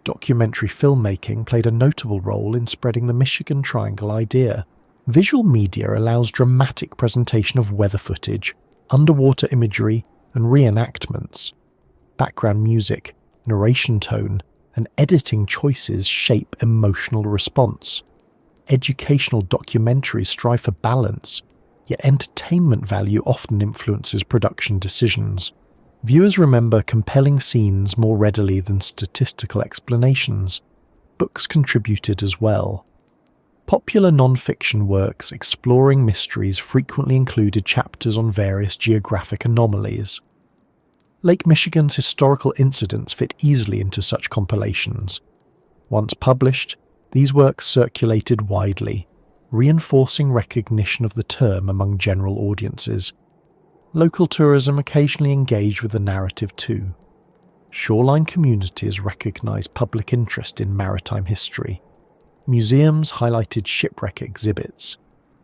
Documentary filmmaking played a notable role in spreading the Michigan Triangle idea. Visual media allows dramatic presentation of weather footage, underwater imagery, and reenactments. Background music, narration tone, and editing choices shape emotional response. Educational documentaries strive for balance, yet entertainment value often influences production decisions. Viewers remember compelling scenes more readily than statistical explanations. Books contributed as well. Popular non-fiction works exploring mysteries frequently included chapters on various geographic anomalies. Lake Michigan's historical incidents fit easily into such compilations. Once published, these works circulated widely, reinforcing recognition of the term among general audiences. Local tourism occasionally engaged with the narrative too. Shoreline communities recognized public interest in maritime history. Museums highlighted shipwreck exhibits.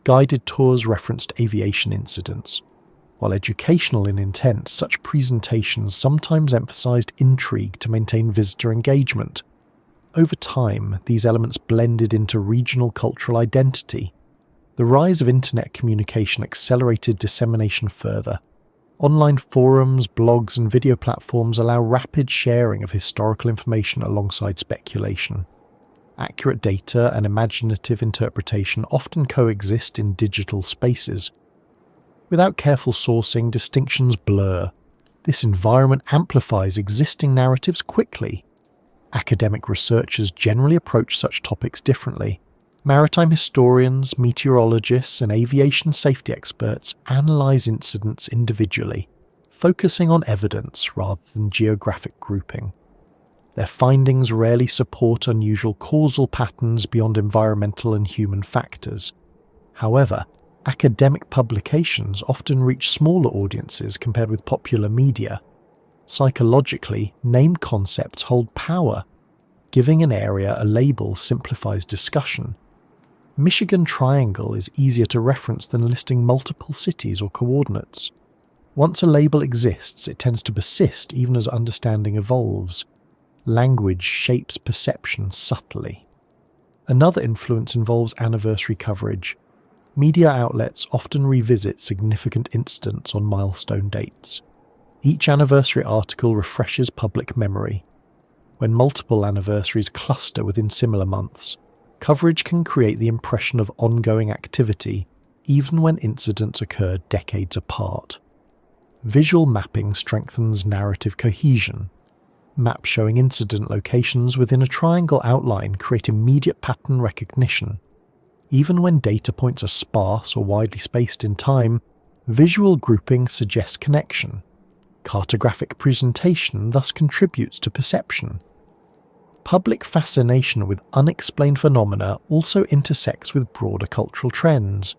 Guided tours referenced aviation incidents. While educational in intent, such presentations sometimes emphasized intrigue to maintain visitor engagement. Over time, these elements blended into regional cultural identity. The rise of internet communication accelerated dissemination further. Online forums, blogs, and video platforms allow rapid sharing of historical information alongside speculation. Accurate data and imaginative interpretation often coexist in digital spaces. Without careful sourcing, distinctions blur. This environment amplifies existing narratives quickly. Academic researchers generally approach such topics differently. Maritime historians, meteorologists, and aviation safety experts analyze incidents individually, focusing on evidence rather than geographic grouping. Their findings rarely support unusual causal patterns beyond environmental and human factors. However, academic publications often reach smaller audiences compared with popular media. Psychologically, named concepts hold power. Giving an area a label simplifies discussion. Michigan Triangle is easier to reference than listing multiple cities or coordinates. Once a label exists, it tends to persist even as understanding evolves. Language shapes perception subtly. Another influence involves anniversary coverage. Media outlets often revisit significant incidents on milestone dates. Each anniversary article refreshes public memory. When multiple anniversaries cluster within similar months, coverage can create the impression of ongoing activity, even when incidents occurred decades apart. Visual mapping strengthens narrative cohesion. Maps showing incident locations within a triangle outline create immediate pattern recognition. Even when data points are sparse or widely spaced in time, visual grouping suggests connection. Cartographic presentation thus contributes to perception. Public fascination with unexplained phenomena also intersects with broader cultural trends.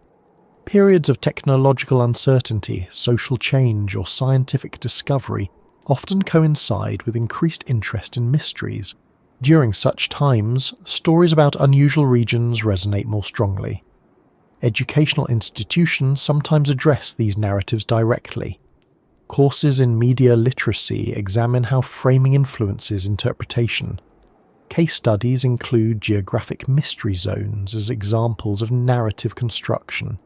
Periods of technological uncertainty, social change, or scientific discovery often coincide with increased interest in mysteries. During such times, stories about unusual regions resonate more strongly. Educational institutions sometimes address these narratives directly. Courses in media literacy examine how framing influences interpretation. Case studies include geographic mystery zones as examples of narrative construction.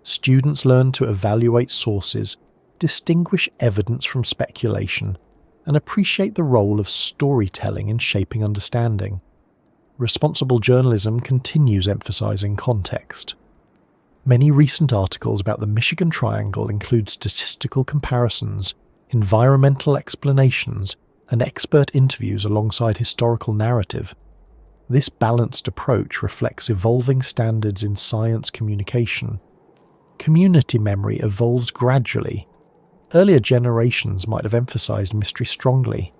Students learn to evaluate sources, distinguish evidence from speculation, and appreciate the role of storytelling in shaping understanding. Responsible journalism continues emphasizing context. Many recent articles about the Michigan Triangle include statistical comparisons, environmental explanations, and expert interviews alongside historical narrative. This balanced approach reflects evolving standards in science communication. Community memory evolves gradually. Earlier generations might have emphasized mystery strongly.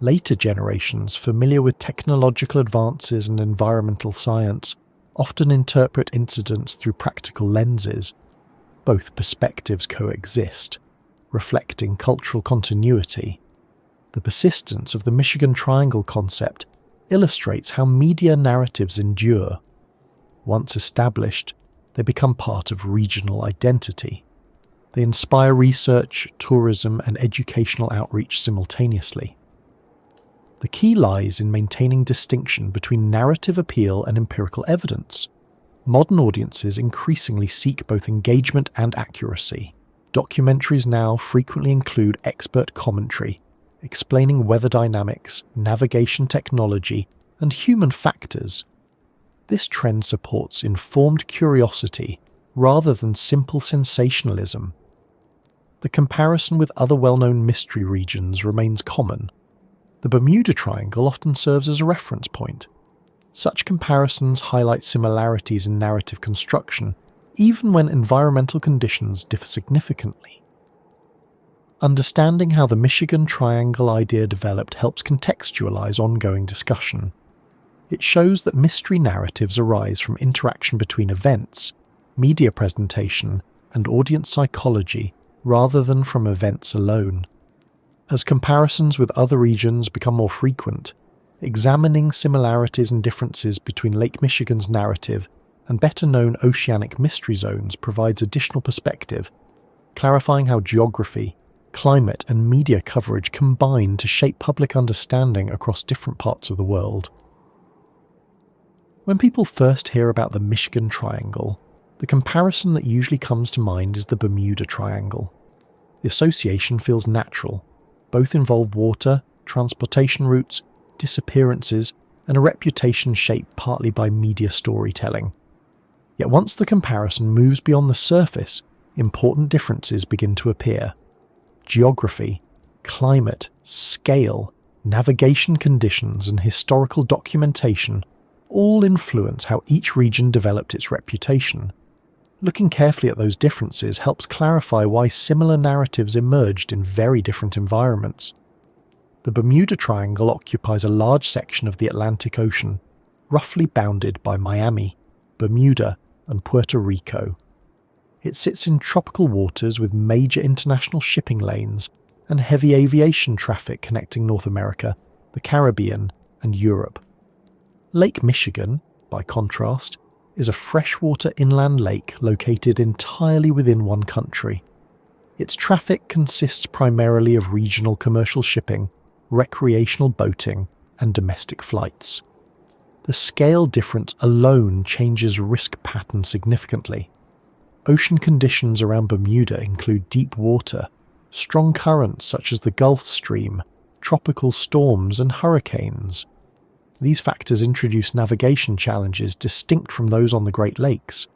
Later generations, familiar with technological advances and environmental science, often interpret incidents through practical lenses. Both perspectives coexist, reflecting cultural continuity. The persistence of the Michigan Triangle concept illustrates how media narratives endure. Once established, they become part of regional identity. They inspire research, tourism, and educational outreach simultaneously. The key lies in maintaining distinction between narrative appeal and empirical evidence. Modern audiences increasingly seek both engagement and accuracy. Documentaries now frequently include expert commentary, explaining weather dynamics, navigation technology, and human factors. This trend supports informed curiosity rather than simple sensationalism. The comparison with other well-known mystery regions remains common. The Bermuda Triangle often serves as a reference point. Such comparisons highlight similarities in narrative construction, even when environmental conditions differ significantly. Understanding how the Michigan Triangle idea developed helps contextualize ongoing discussion. It shows that mystery narratives arise from interaction between events, media presentation, and audience psychology rather than from events alone. As comparisons with other regions become more frequent, examining similarities and differences between Lake Michigan's narrative and better-known oceanic mystery zones provides additional perspective, clarifying how geography, climate, and media coverage combine to shape public understanding across different parts of the world. When people first hear about the Michigan Triangle, the comparison that usually comes to mind is the Bermuda Triangle. The association feels natural. Both involve water, transportation routes, disappearances, and a reputation shaped partly by media storytelling. Yet once the comparison moves beyond the surface, important differences begin to appear. Geography, climate, scale, navigation conditions, and historical documentation all influence how each region developed its reputation. Looking carefully at those differences helps clarify why similar narratives emerged in very different environments. The Bermuda Triangle occupies a large section of the Atlantic Ocean, roughly bounded by Miami, Bermuda, and Puerto Rico. It sits in tropical waters with major international shipping lanes and heavy aviation traffic connecting North America, the Caribbean, and Europe. Lake Michigan, by contrast, is a freshwater inland lake located entirely within one country. Its traffic consists primarily of regional commercial shipping, recreational boating, and domestic flights. The scale difference alone changes risk patterns significantly. Ocean conditions around Bermuda include deep water, strong currents such as the Gulf Stream, tropical storms, and hurricanes. These factors introduce navigation challenges distinct from those on the Great Lakes.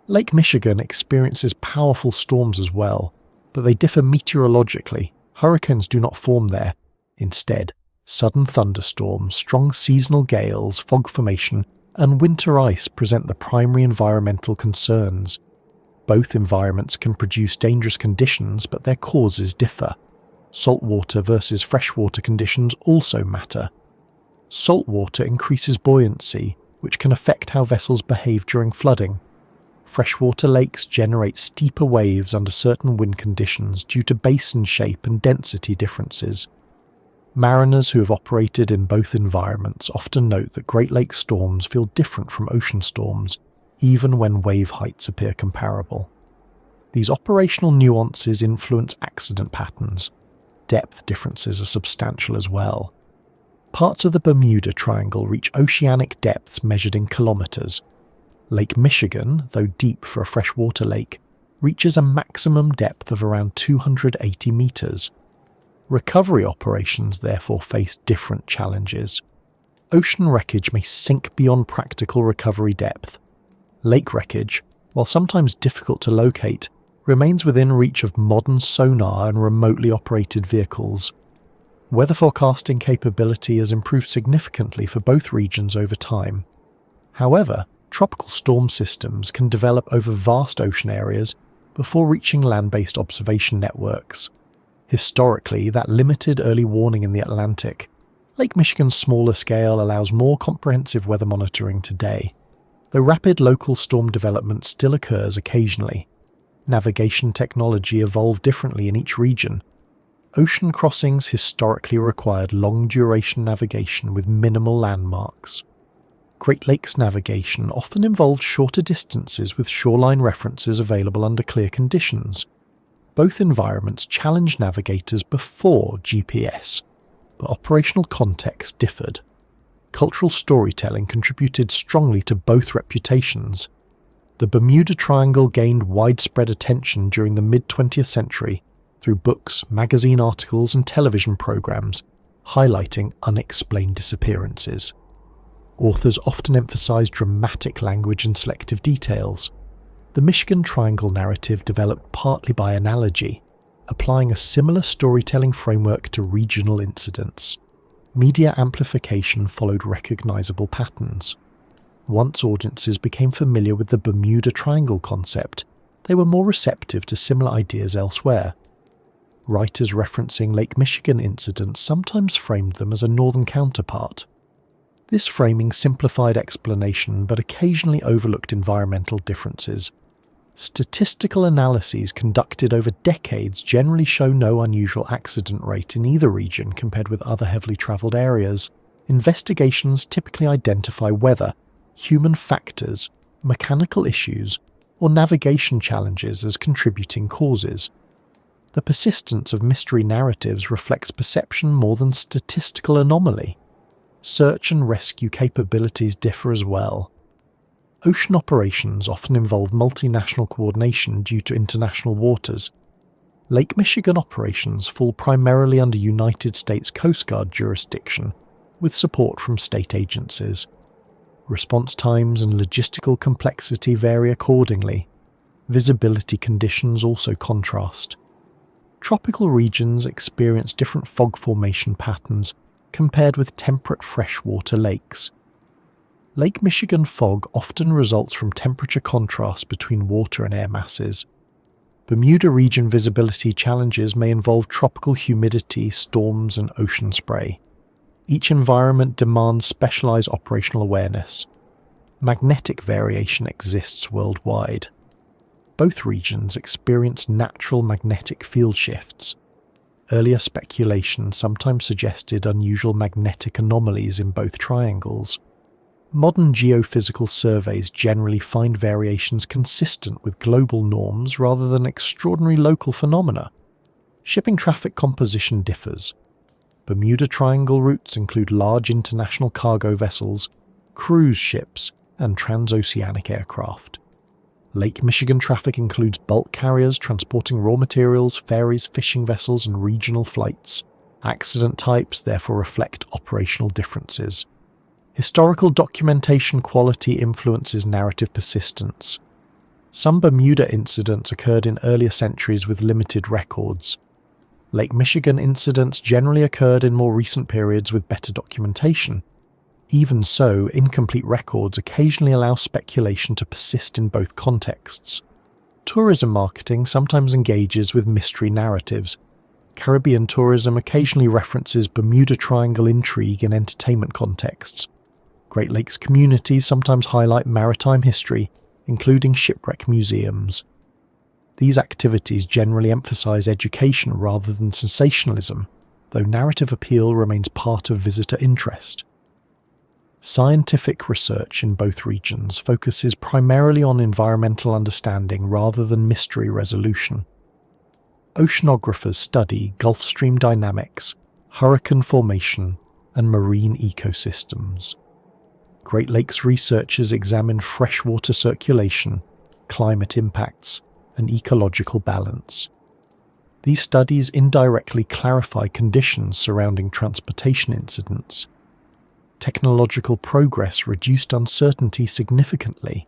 Lake Michigan experiences powerful storms as well, but they differ meteorologically. Hurricanes do not form there. Instead, sudden thunderstorms, strong seasonal gales, fog formation, and winter ice present the primary environmental concerns. Both environments can produce dangerous conditions, but their causes differ. Saltwater versus freshwater conditions also matter. Saltwater increases buoyancy, which can affect how vessels behave during flooding. Freshwater lakes generate steeper waves under certain wind conditions due to basin shape and density differences. Mariners who have operated in both environments often note that Great Lakes storms feel different from ocean storms, even when wave heights appear comparable. These operational nuances influence accident patterns. Depth differences are substantial as well. Parts of the Bermuda Triangle reach oceanic depths measured in kilometers. Lake Michigan, though deep for a freshwater lake, reaches a maximum depth of around 280 meters. Recovery operations therefore face different challenges. Ocean wreckage may sink beyond practical recovery depth. Lake wreckage, while sometimes difficult to locate, remains within reach of modern sonar and remotely operated vehicles. Weather forecasting capability has improved significantly for both regions over time. However, tropical storm systems can develop over vast ocean areas, before reaching land-based observation networks. Historically, that limited early warning in the Atlantic. Lake Michigan's smaller scale allows more comprehensive weather monitoring today, though rapid local storm development still occurs occasionally. Navigation technology evolved differently in each region. Ocean crossings historically required long-duration navigation with minimal landmarks. Great Lakes navigation often involved shorter distances with shoreline references available under clear conditions. Both environments challenged navigators before GPS, but operational context differed. Cultural storytelling contributed strongly to both reputations. The Bermuda Triangle gained widespread attention during the mid-20th century through books, magazine articles, and television programs, highlighting unexplained disappearances. Authors often emphasized dramatic language and selective details. The Michigan Triangle narrative developed partly by analogy, applying a similar storytelling framework to regional incidents. Media amplification followed recognizable patterns. Once audiences became familiar with the Bermuda Triangle concept, they were more receptive to similar ideas elsewhere. Writers referencing Lake Michigan incidents sometimes framed them as a northern counterpart. This framing simplified explanation but occasionally overlooked environmental differences. Statistical analyses conducted over decades generally show no unusual accident rate in either region compared with other heavily travelled areas. Investigations typically identify weather, human factors, mechanical issues, or navigation challenges as contributing causes. The persistence of mystery narratives reflects perception more than statistical anomaly. Search and rescue capabilities differ as well. Ocean operations often involve multinational coordination due to international waters. Lake Michigan operations fall primarily under United States Coast Guard jurisdiction, with support from state agencies. Response times and logistical complexity vary accordingly. Visibility conditions also contrast. Tropical regions experience different fog formation patterns compared with temperate freshwater lakes. Lake Michigan fog often results from temperature contrast between water and air masses. Bermuda region visibility challenges may involve tropical humidity, storms, and ocean spray. Each environment demands specialized operational awareness. Magnetic variation exists worldwide. Both regions experience natural magnetic field shifts. Earlier speculation sometimes suggested unusual magnetic anomalies in both triangles. Modern geophysical surveys generally find variations consistent with global norms rather than extraordinary local phenomena. Shipping traffic composition differs. Bermuda Triangle routes include large international cargo vessels, cruise ships, and transoceanic aircraft. Lake Michigan traffic includes bulk carriers transporting raw materials, ferries, fishing vessels, and regional flights. Accident types therefore reflect operational differences. Historical documentation quality influences narrative persistence. Some Bermuda incidents occurred in earlier centuries with limited records. Lake Michigan incidents generally occurred in more recent periods with better documentation. Even so, incomplete records occasionally allow speculation to persist in both contexts. Tourism marketing sometimes engages with mystery narratives. Caribbean tourism occasionally references Bermuda Triangle intrigue in entertainment contexts. Great Lakes communities sometimes highlight maritime history, including shipwreck museums. These activities generally emphasize education rather than sensationalism, though narrative appeal remains part of visitor interest. Scientific research in both regions focuses primarily on environmental understanding rather than mystery resolution. Oceanographers study Gulf Stream dynamics, hurricane formation, and marine ecosystems. Great Lakes researchers examine freshwater circulation, climate impacts, and ecological balance. These studies indirectly clarify conditions surrounding transportation incidents. Technological progress reduced uncertainty significantly.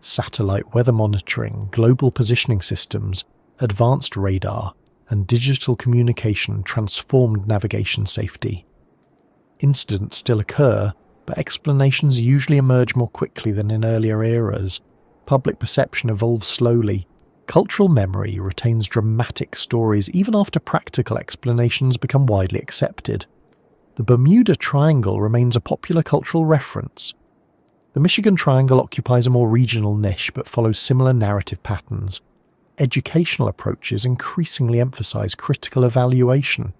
Satellite weather monitoring, global positioning systems, advanced radar, and digital communication transformed navigation safety. Incidents still occur, but explanations usually emerge more quickly than in earlier eras. Public perception evolves slowly. Cultural memory retains dramatic stories even after practical explanations become widely accepted. The Bermuda Triangle remains a popular cultural reference. The Michigan Triangle occupies a more regional niche but follows similar narrative patterns. Educational approaches increasingly emphasize critical evaluation.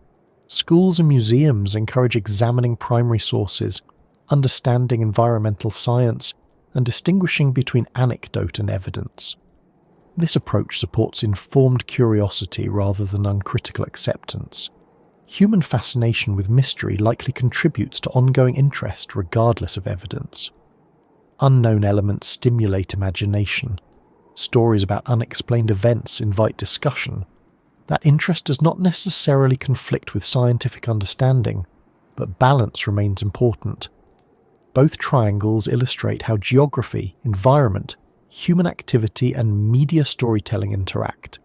Schools and museums encourage examining primary sources, understanding environmental science, and distinguishing between anecdote and evidence. This approach supports informed curiosity rather than uncritical acceptance. Human fascination with mystery likely contributes to ongoing interest regardless of evidence. Unknown elements stimulate imagination. Stories about unexplained events invite discussion. That interest does not necessarily conflict with scientific understanding, but balance remains important. Both triangles illustrate how geography, environment, human activity, and media storytelling interact.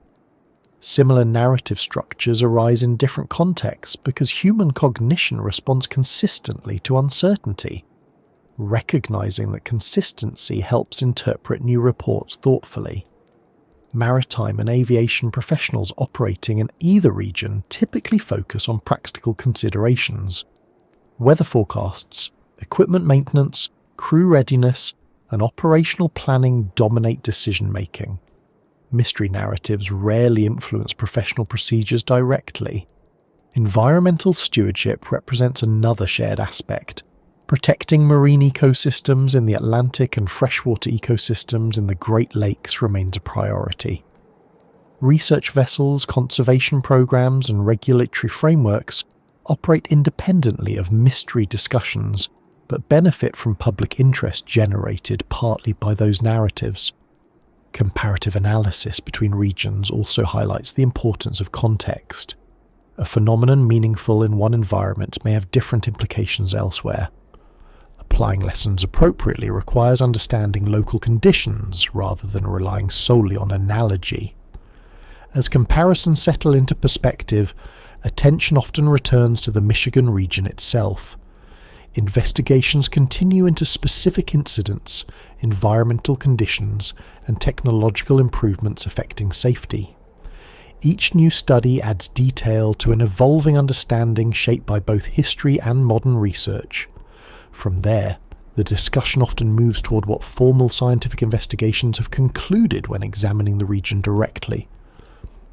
Similar narrative structures arise in different contexts because human cognition responds consistently to uncertainty. Recognizing that consistency helps interpret new reports thoughtfully. Maritime and aviation professionals operating in either region typically focus on practical considerations. Weather forecasts, equipment maintenance, crew readiness, and operational planning dominate decision-making. Mystery narratives rarely influence professional procedures directly. Environmental stewardship represents another shared aspect. Protecting marine ecosystems in the Atlantic and freshwater ecosystems in the Great Lakes remains a priority. Research vessels, conservation programs, and regulatory frameworks operate independently of mystery discussions, but benefit from public interest generated partly by those narratives. Comparative analysis between regions also highlights the importance of context. A phenomenon meaningful in one environment may have different implications elsewhere. Applying lessons appropriately requires understanding local conditions rather than relying solely on analogy. As comparisons settle into perspective, attention often returns to the Michigan region itself. Investigations continue into specific incidents, environmental conditions, and technological improvements affecting safety. Each new study adds detail to an evolving understanding shaped by both history and modern research. From there, the discussion often moves toward what formal scientific investigations have concluded when examining the region directly.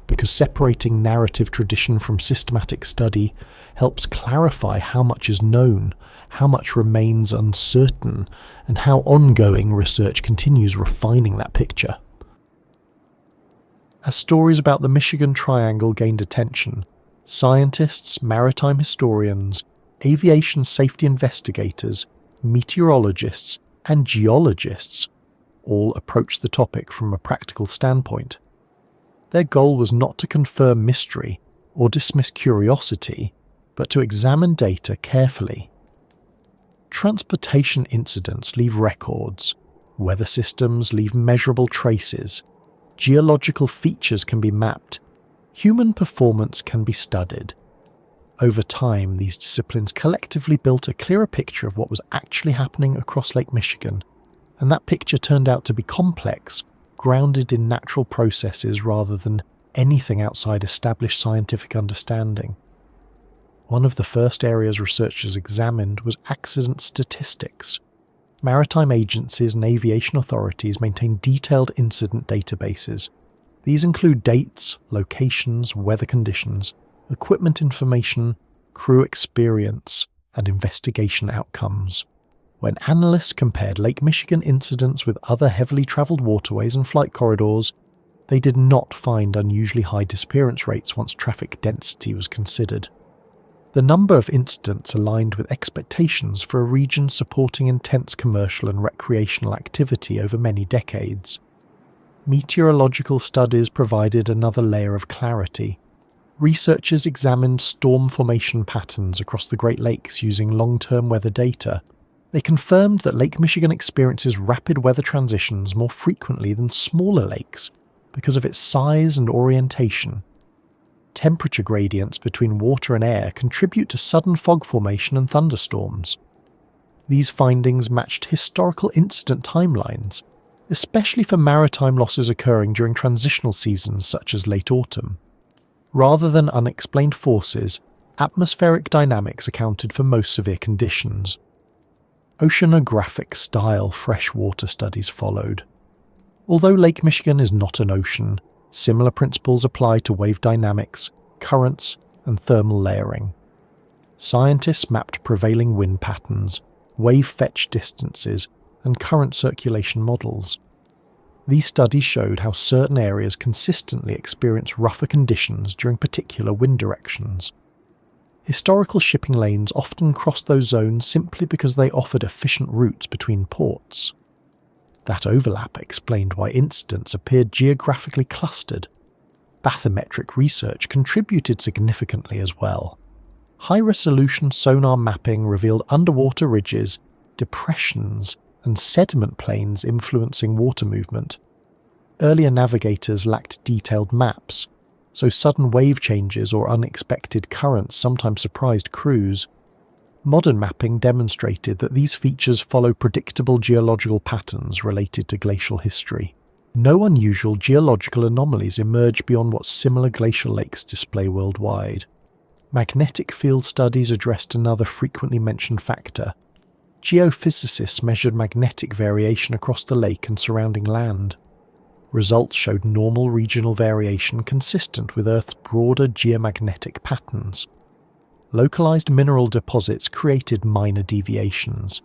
Because separating narrative tradition from systematic study helps clarify how much is known, how much remains uncertain, and how ongoing research continues refining that picture. As stories about the Michigan Triangle gained attention, scientists, maritime historians, aviation safety investigators, meteorologists, and geologists all approached the topic from a practical standpoint. Their goal was not to confirm mystery or dismiss curiosity, but to examine data carefully. Transportation incidents leave records, weather systems leave measurable traces, geological features can be mapped, human performance can be studied. Over time, these disciplines collectively built a clearer picture of what was actually happening across Lake Michigan, and that picture turned out to be complex, grounded in natural processes rather than anything outside established scientific understanding. One of the first areas researchers examined was accident statistics. Maritime agencies and aviation authorities maintain detailed incident databases. These include dates, locations, weather conditions, equipment information, crew experience, and investigation outcomes. When analysts compared Lake Michigan incidents with other heavily travelled waterways and flight corridors, they did not find unusually high disappearance rates once traffic density was considered. The number of incidents aligned with expectations for a region supporting intense commercial and recreational activity over many decades. Meteorological studies provided another layer of clarity. Researchers examined storm formation patterns across the Great Lakes using long-term weather data. They confirmed that Lake Michigan experiences rapid weather transitions more frequently than smaller lakes because of its size and orientation. Temperature gradients between water and air contribute to sudden fog formation and thunderstorms. These findings matched historical incident timelines, especially for maritime losses occurring during transitional seasons such as late autumn. Rather than unexplained forces, atmospheric dynamics accounted for most severe conditions. Oceanographic-style freshwater studies followed. Although Lake Michigan is not an ocean, similar principles apply to wave dynamics, currents, and thermal layering. Scientists mapped prevailing wind patterns, wave fetch distances, and current circulation models. These studies showed how certain areas consistently experience rougher conditions during particular wind directions. Historical shipping lanes often crossed those zones simply because they offered efficient routes between ports. That overlap explained why incidents appeared geographically clustered. Bathymetric research contributed significantly as well. High-resolution sonar mapping revealed underwater ridges, depressions, and sediment plains influencing water movement. Earlier navigators lacked detailed maps, so sudden wave changes or unexpected currents sometimes surprised crews. Modern mapping demonstrated that these features follow predictable geological patterns related to glacial history. No unusual geological anomalies emerge beyond what similar glacial lakes display worldwide. Magnetic field studies addressed another frequently mentioned factor. Geophysicists measured magnetic variation across the lake and surrounding land. Results showed normal regional variation consistent with Earth's broader geomagnetic patterns. Localized mineral deposits created minor deviations,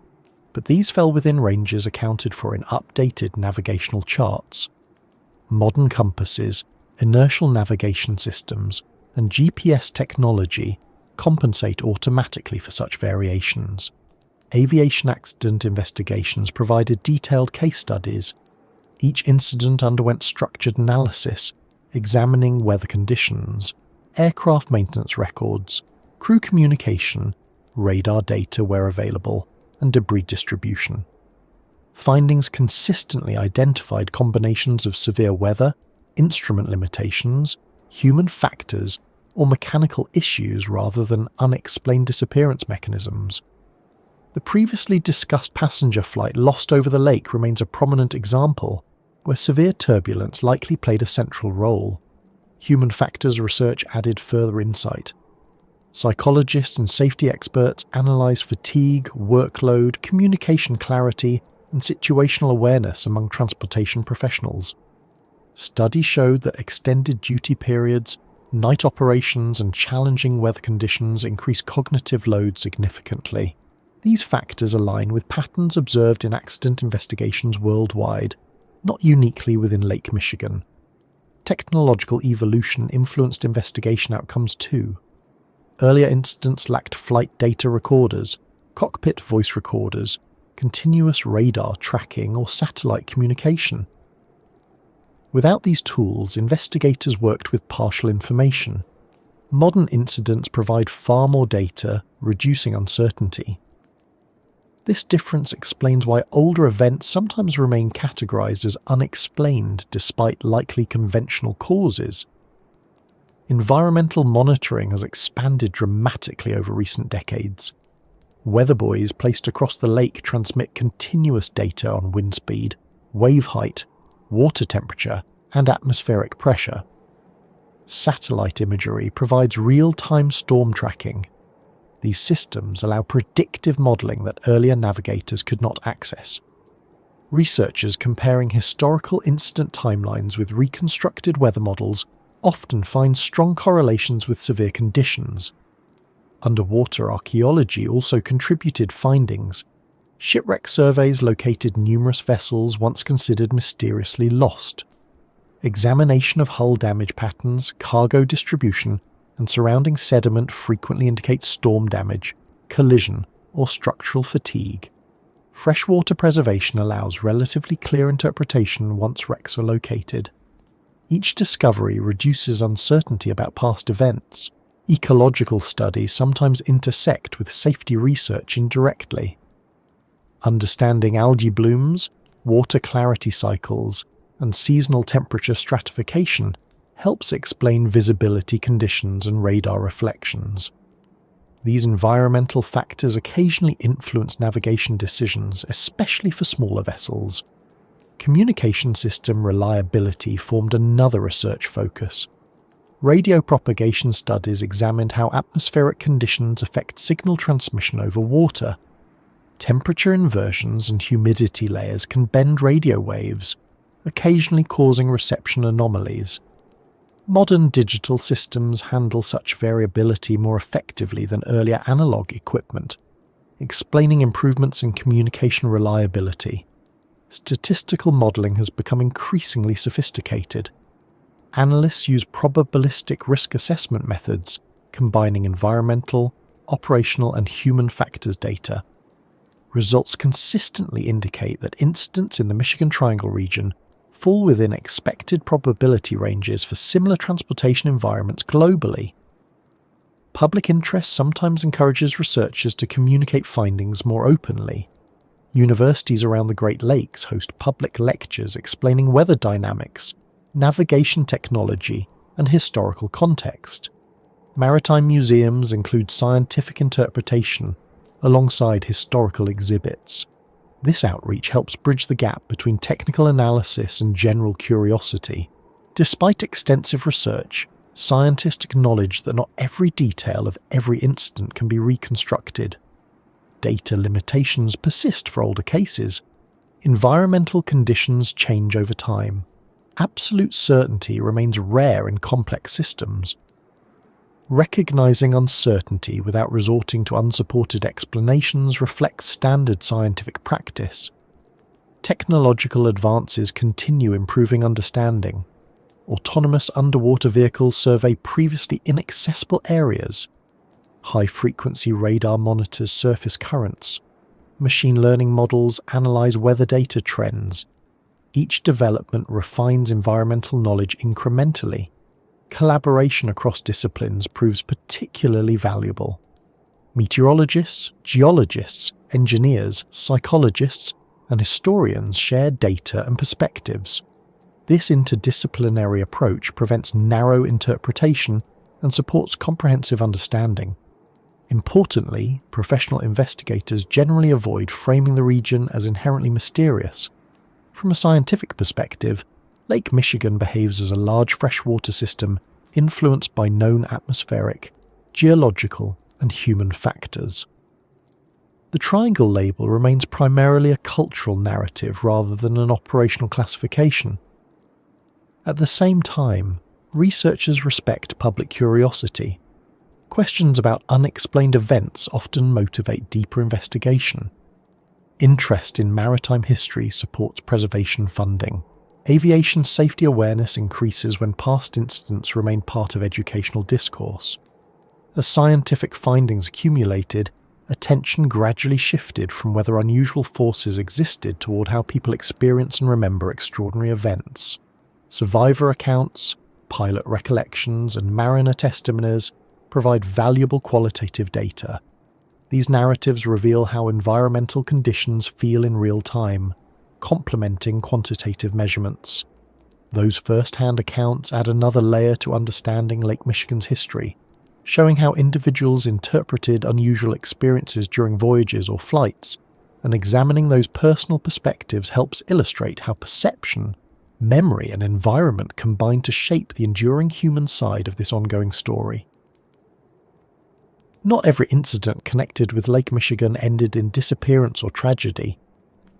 but these fell within ranges accounted for in updated navigational charts. Modern compasses, inertial navigation systems, and GPS technology compensate automatically for such variations. Aviation accident investigations provided detailed case studies. Each incident underwent structured analysis, examining weather conditions, aircraft maintenance records, crew communication, radar data where available, and debris distribution. Findings consistently identified combinations of severe weather, instrument limitations, human factors, or mechanical issues rather than unexplained disappearance mechanisms. The previously discussed passenger flight lost over the lake remains a prominent example, where severe turbulence likely played a central role. Human factors research added further insight. Psychologists and safety experts analyzed fatigue, workload, communication clarity, and situational awareness among transportation professionals. Studies showed that extended duty periods, night operations, and challenging weather conditions increase cognitive load significantly. These factors align with patterns observed in accident investigations worldwide, not uniquely within Lake Michigan. Technological evolution influenced investigation outcomes too. Earlier incidents lacked flight data recorders, cockpit voice recorders, continuous radar tracking, or satellite communication. Without these tools, investigators worked with partial information. Modern incidents provide far more data, reducing uncertainty. This difference explains why older events sometimes remain categorized as unexplained despite likely conventional causes. Environmental monitoring has expanded dramatically over recent decades. Weather buoys placed across the lake transmit continuous data on wind speed, wave height, water temperature, and atmospheric pressure. Satellite imagery provides real-time storm tracking. These systems allow predictive modelling that earlier navigators could not access. Researchers comparing historical incident timelines with reconstructed weather models often find strong correlations with severe conditions. Underwater archaeology also contributed findings. Shipwreck surveys located numerous vessels once considered mysteriously lost. Examination of hull damage patterns, cargo distribution, and surrounding sediment frequently indicates storm damage, collision, or structural fatigue. Freshwater preservation allows relatively clear interpretation once wrecks are located. Each discovery reduces uncertainty about past events. Ecological studies sometimes intersect with safety research indirectly. Understanding algae blooms, water clarity cycles, and seasonal temperature stratification helps explain visibility conditions and radar reflections. These environmental factors occasionally influence navigation decisions, especially for smaller vessels. Communication system reliability formed another research focus. Radio propagation studies examined how atmospheric conditions affect signal transmission over water. Temperature inversions and humidity layers can bend radio waves, occasionally causing reception anomalies. Modern digital systems handle such variability more effectively than earlier analog equipment, explaining improvements in communication reliability. Statistical modelling has become increasingly sophisticated. Analysts use probabilistic risk assessment methods, combining environmental, operational and human factors data. Results consistently indicate that incidents in the Michigan Triangle region fall within expected probability ranges for similar transportation environments globally. Public interest sometimes encourages researchers to communicate findings more openly. Universities around the Great Lakes host public lectures explaining weather dynamics, navigation technology, and historical context. Maritime museums include scientific interpretation alongside historical exhibits. This outreach helps bridge the gap between technical analysis and general curiosity. Despite extensive research, scientists acknowledge that not every detail of every incident can be reconstructed. Data limitations persist for older cases. Environmental conditions change over time. Absolute certainty remains rare in complex systems. Recognizing uncertainty without resorting to unsupported explanations reflects standard scientific practice. Technological advances continue improving understanding. Autonomous underwater vehicles survey previously inaccessible areas. High-frequency radar monitors surface currents. Machine learning models analyze weather data trends. Each development refines environmental knowledge incrementally. Collaboration across disciplines proves particularly valuable. Meteorologists, geologists, engineers, psychologists, and historians share data and perspectives. This interdisciplinary approach prevents narrow interpretation and supports comprehensive understanding. Importantly, professional investigators generally avoid framing the region as inherently mysterious. From a scientific perspective, Lake Michigan behaves as a large freshwater system influenced by known atmospheric, geological, and human factors. The triangle label remains primarily a cultural narrative rather than an operational classification. At the same time, researchers respect public curiosity. Questions about unexplained events often motivate deeper investigation. Interest in maritime history supports preservation funding. Aviation safety awareness increases when past incidents remain part of educational discourse. As scientific findings accumulated, attention gradually shifted from whether unusual forces existed toward how people experience and remember extraordinary events. Survivor accounts, pilot recollections, and mariner testimonies provide valuable qualitative data. These narratives reveal how environmental conditions feel in real time, complementing quantitative measurements. Those first-hand accounts add another layer to understanding Lake Michigan's history, showing how individuals interpreted unusual experiences during voyages or flights, and examining those personal perspectives helps illustrate how perception, memory, and environment combine to shape the enduring human side of this ongoing story. Not every incident connected with Lake Michigan ended in disappearance or tragedy.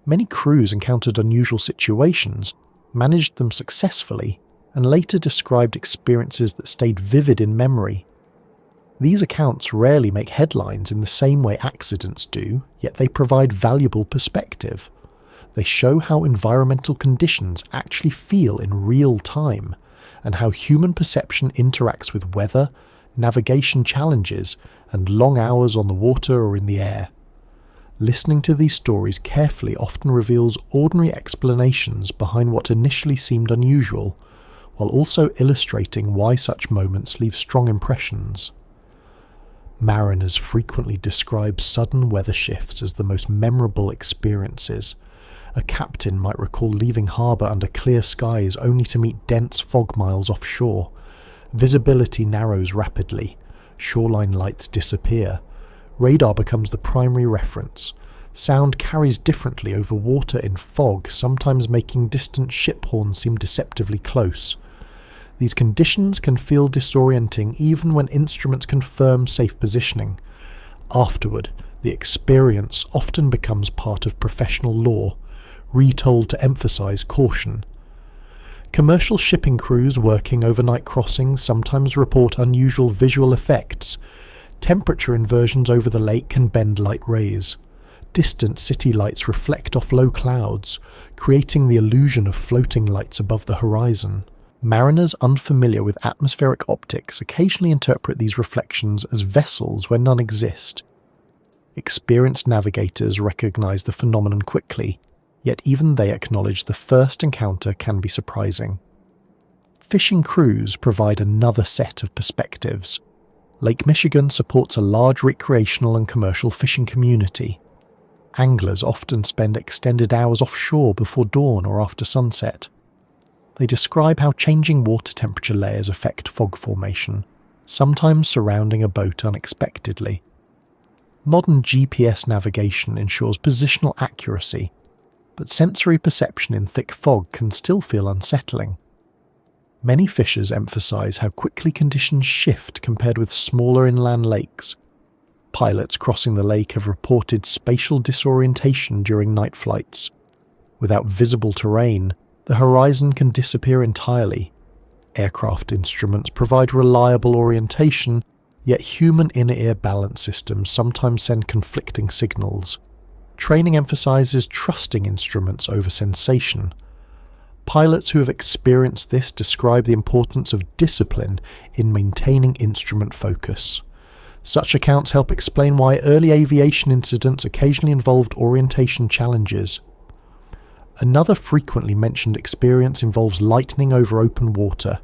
Many crews encountered unusual situations, managed them successfully, and later described experiences that stayed vivid in memory. These accounts rarely make headlines in the same way accidents do, yet they provide valuable perspective. They show how environmental conditions actually feel in real time, and how human perception interacts with weather, navigation challenges, and long hours on the water or in the air. Listening to these stories carefully often reveals ordinary explanations behind what initially seemed unusual, while also illustrating why such moments leave strong impressions. Mariners frequently describe sudden weather shifts as the most memorable experiences. A captain might recall leaving harbour under clear skies only to meet dense fog miles offshore. Visibility narrows rapidly, shoreline lights disappear. Radar becomes the primary reference. Sound carries differently over water in fog, sometimes making distant ship horns seem deceptively close. These conditions can feel disorienting even when instruments confirm safe positioning. Afterward, the experience often becomes part of professional lore, retold to emphasize caution. Commercial shipping crews working overnight crossings sometimes report unusual visual effects. Temperature inversions over the lake can bend light rays. Distant city lights reflect off low clouds, creating the illusion of floating lights above the horizon. Mariners unfamiliar with atmospheric optics occasionally interpret these reflections as vessels where none exist. Experienced navigators recognize the phenomenon quickly, yet even they acknowledge the first encounter can be surprising. Fishing crews provide another set of perspectives. Lake Michigan supports a large recreational and commercial fishing community. Anglers often spend extended hours offshore before dawn or after sunset. They describe how changing water temperature layers affect fog formation, sometimes surrounding a boat unexpectedly. Modern GPS navigation ensures positional accuracy, but sensory perception in thick fog can still feel unsettling. Many fishers emphasize how quickly conditions shift compared with smaller inland lakes. Pilots crossing the lake have reported spatial disorientation during night flights. Without visible terrain, the horizon can disappear entirely. Aircraft instruments provide reliable orientation, yet human inner-ear balance systems sometimes send conflicting signals. Training emphasizes trusting instruments over sensation. Pilots who have experienced this describe the importance of discipline in maintaining instrument focus. Such accounts help explain why early aviation incidents occasionally involved orientation challenges. Another frequently mentioned experience involves lightning over open water.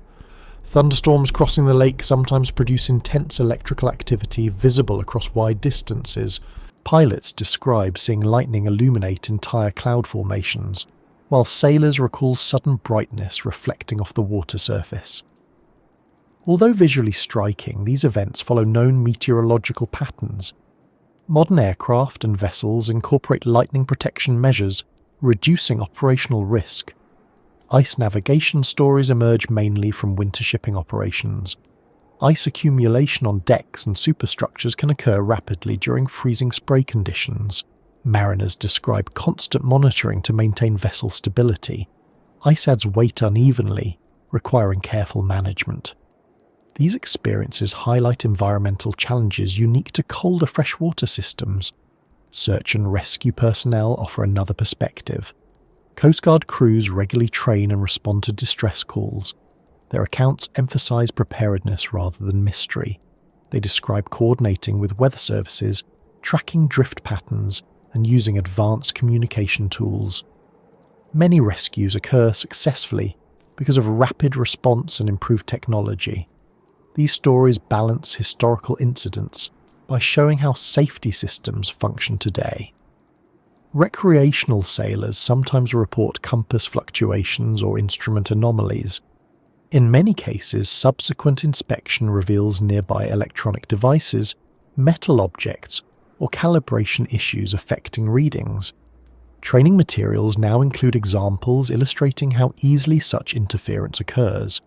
Thunderstorms crossing the lake sometimes produce intense electrical activity visible across wide distances. Pilots describe seeing lightning illuminate entire cloud formations, while sailors recall sudden brightness reflecting off the water surface. Although visually striking, these events follow known meteorological patterns. Modern aircraft and vessels incorporate lightning protection measures, reducing operational risk. Ice navigation stories emerge mainly from winter shipping operations. Ice accumulation on decks and superstructures can occur rapidly during freezing spray conditions. Mariners describe constant monitoring to maintain vessel stability. Ice adds weight unevenly, requiring careful management. These experiences highlight environmental challenges unique to colder freshwater systems. Search and rescue personnel offer another perspective. Coast Guard crews regularly train and respond to distress calls. Their accounts emphasize preparedness rather than mystery. They describe coordinating with weather services, tracking drift patterns, and using advanced communication tools. Many rescues occur successfully because of rapid response and improved technology. These stories balance historical incidents by showing how safety systems function today. Recreational sailors sometimes report compass fluctuations or instrument anomalies. In many cases, subsequent inspection reveals nearby electronic devices, metal objects, or calibration issues affecting readings. Training materials now include examples illustrating how easily such interference occurs.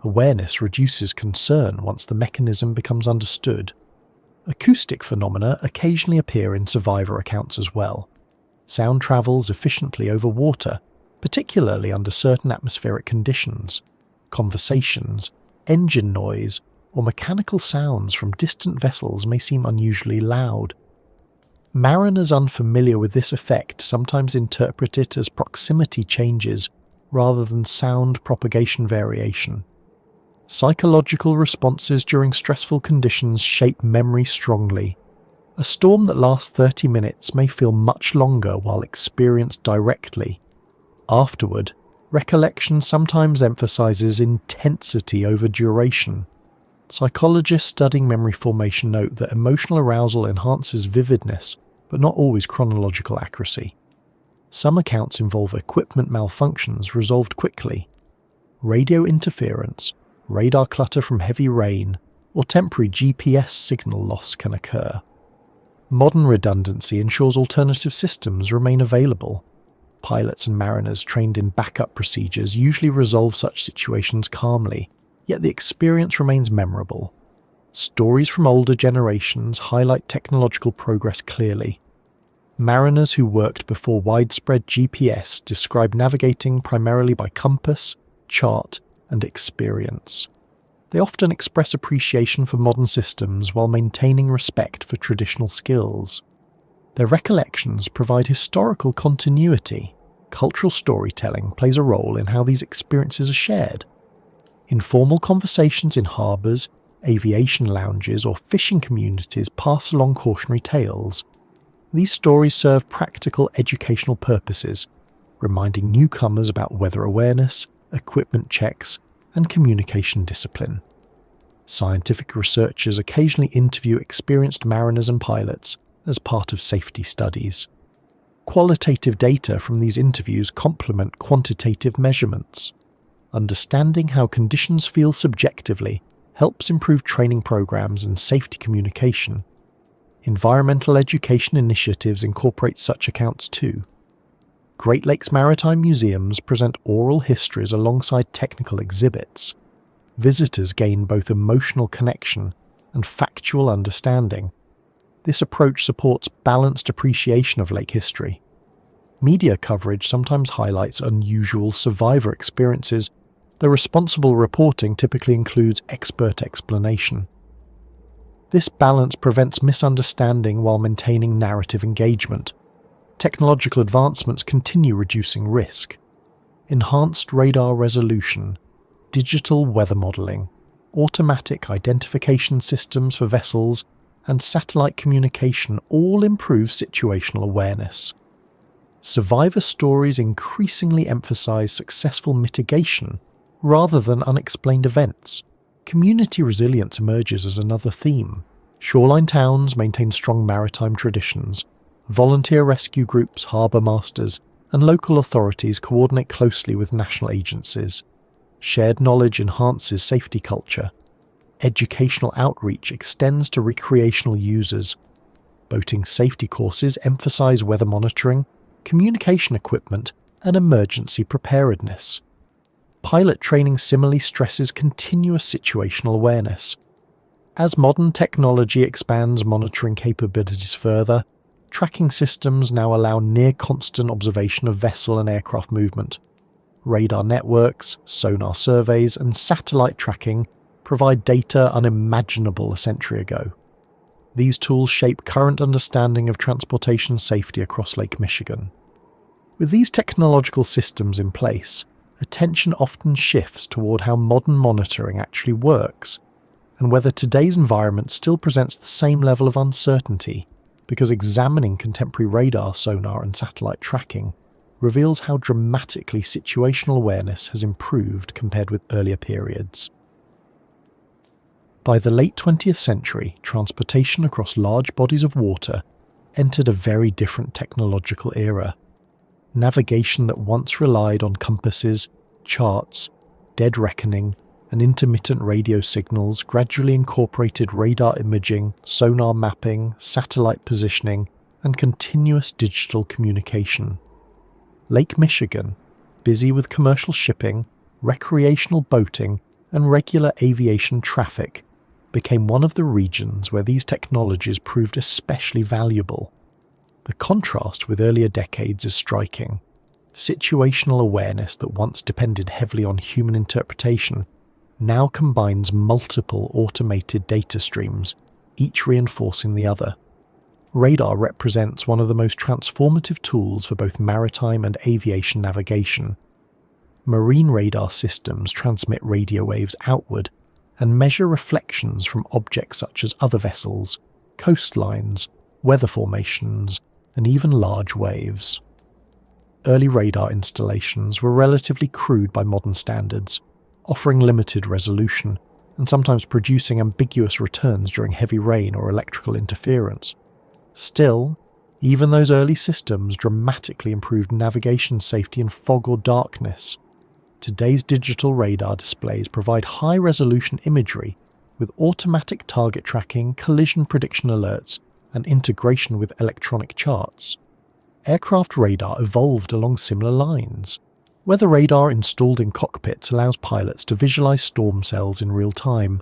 Awareness reduces concern once the mechanism becomes understood. Acoustic phenomena occasionally appear in survivor accounts as well. Sound travels efficiently over water, particularly under certain atmospheric conditions. Conversations, engine noise, or mechanical sounds from distant vessels may seem unusually loud. Mariners unfamiliar with this effect sometimes interpret it as proximity changes rather than sound propagation variation. Psychological responses during stressful conditions shape memory strongly. A storm that lasts 30 minutes may feel much longer while experienced directly. Afterward, recollection sometimes emphasizes intensity over duration. Psychologists studying memory formation note that emotional arousal enhances vividness, but not always chronological accuracy. Some accounts involve equipment malfunctions resolved quickly. Radio interference, radar clutter from heavy rain, or temporary GPS signal loss can occur. Modern redundancy ensures alternative systems remain available. Pilots and mariners trained in backup procedures usually resolve such situations calmly, yet the experience remains memorable. Stories from older generations highlight technological progress clearly. Mariners who worked before widespread GPS describe navigating primarily by compass, chart, and experience. They often express appreciation for modern systems while maintaining respect for traditional skills. Their recollections provide historical continuity. Cultural storytelling plays a role in how these experiences are shared. Informal conversations in harbours, aviation lounges, or fishing communities pass along cautionary tales. These stories serve practical educational purposes, reminding newcomers about weather awareness, equipment checks, and communication discipline. Scientific researchers occasionally interview experienced mariners and pilots as part of safety studies. Qualitative data from these interviews complement quantitative measurements. Understanding how conditions feel subjectively helps improve training programs and safety communication. Environmental education initiatives incorporate such accounts too. Great Lakes Maritime Museums present oral histories alongside technical exhibits. Visitors gain both emotional connection and factual understanding. This approach supports balanced appreciation of lake history. Media coverage sometimes highlights unusual survivor experiences, though responsible reporting typically includes expert explanation. This balance prevents misunderstanding while maintaining narrative engagement. Technological advancements continue reducing risk. Enhanced radar resolution, digital weather modelling, automatic identification systems for vessels, and satellite communication all improve situational awareness. Survivor stories increasingly emphasize successful mitigation rather than unexplained events. Community resilience emerges as another theme. Shoreline towns maintain strong maritime traditions. Volunteer rescue groups, harbour masters, and local authorities coordinate closely with national agencies. Shared knowledge enhances safety culture. Educational outreach extends to recreational users. Boating safety courses emphasize weather monitoring, communication equipment, and emergency preparedness. Pilot training similarly stresses continuous situational awareness. As modern technology expands monitoring capabilities further, tracking systems now allow near-constant observation of vessel and aircraft movement. Radar networks, sonar surveys, and satellite tracking provide data unimaginable a century ago. These tools shape current understanding of transportation safety across Lake Michigan. With these technological systems in place, attention often shifts toward how modern monitoring actually works, and whether today's environment still presents the same level of uncertainty, because examining contemporary radar, sonar, and satellite tracking reveals how dramatically situational awareness has improved compared with earlier periods. By the late 20th century, transportation across large bodies of water entered a very different technological era. Navigation that once relied on compasses, charts, dead reckoning, and intermittent radio signals gradually incorporated radar imaging, sonar mapping, satellite positioning, and continuous digital communication. Lake Michigan, busy with commercial shipping, recreational boating, and regular aviation traffic, became one of the regions where these technologies proved especially valuable. The contrast with earlier decades is striking. Situational awareness that once depended heavily on human interpretation now combines multiple automated data streams, each reinforcing the other. Radar represents one of the most transformative tools for both maritime and aviation navigation. Marine radar systems transmit radio waves outward and measure reflections from objects such as other vessels, coastlines, weather formations, and even large waves. Early radar installations were relatively crude by modern standards, offering limited resolution and sometimes producing ambiguous returns during heavy rain or electrical interference. Still, even those early systems dramatically improved navigation safety in fog or darkness. Today's digital radar displays provide high-resolution imagery with automatic target tracking, collision prediction alerts, and integration with electronic charts. Aircraft radar evolved along similar lines. Weather radar installed in cockpits allows pilots to visualize storm cells in real time.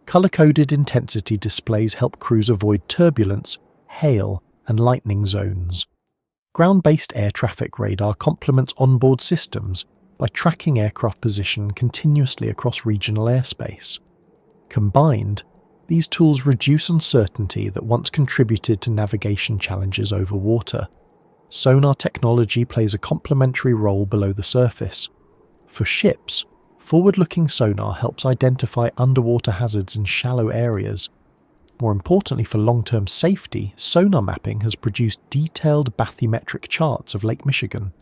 Color-coded intensity displays help crews avoid turbulence, hail, and lightning zones. Ground-based air traffic radar complements onboard systems by tracking aircraft position continuously across regional airspace. Combined, these tools reduce uncertainty that once contributed to navigation challenges over water. Sonar technology plays a complementary role below the surface. For ships, forward-looking sonar helps identify underwater hazards in shallow areas. More importantly for long-term safety, sonar mapping has produced detailed bathymetric charts of Lake Michigan.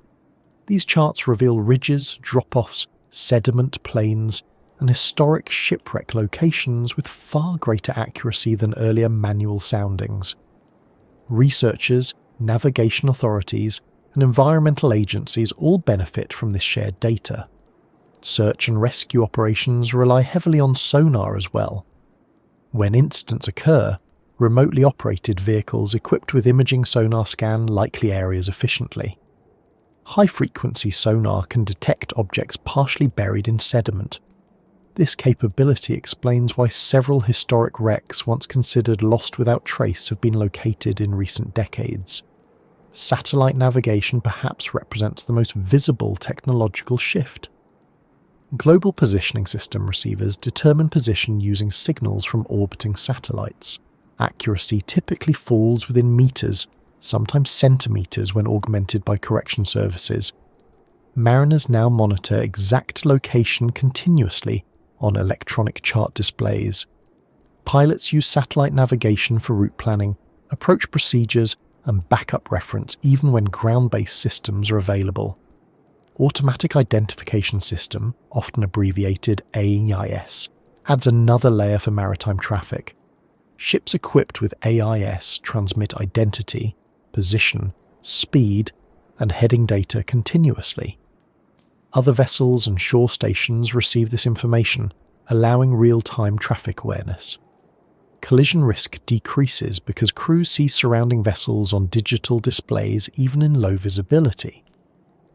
These charts reveal ridges, drop-offs, sediment plains, and historic shipwreck locations with far greater accuracy than earlier manual soundings. Researchers, navigation authorities, and environmental agencies all benefit from this shared data. Search and rescue operations rely heavily on sonar as well. When incidents occur, remotely operated vehicles equipped with imaging sonar scan likely areas efficiently. High-frequency sonar can detect objects partially buried in sediment. This capability explains why several historic wrecks once considered lost without trace have been located in recent decades. Satellite navigation perhaps represents the most visible technological shift. Global Positioning System receivers determine position using signals from orbiting satellites. Accuracy typically falls within meters, sometimes centimeters when augmented by correction services. Mariners now monitor exact location continuously on electronic chart displays. Pilots use satellite navigation for route planning, approach procedures, and backup reference even when ground-based systems are available. Automatic Identification System, often abbreviated AIS, adds another layer for maritime traffic. Ships equipped with AIS transmit identity, position, speed, and heading data continuously. Other vessels and shore stations receive this information, allowing real-time traffic awareness. Collision risk decreases because crews see surrounding vessels on digital displays even in low visibility.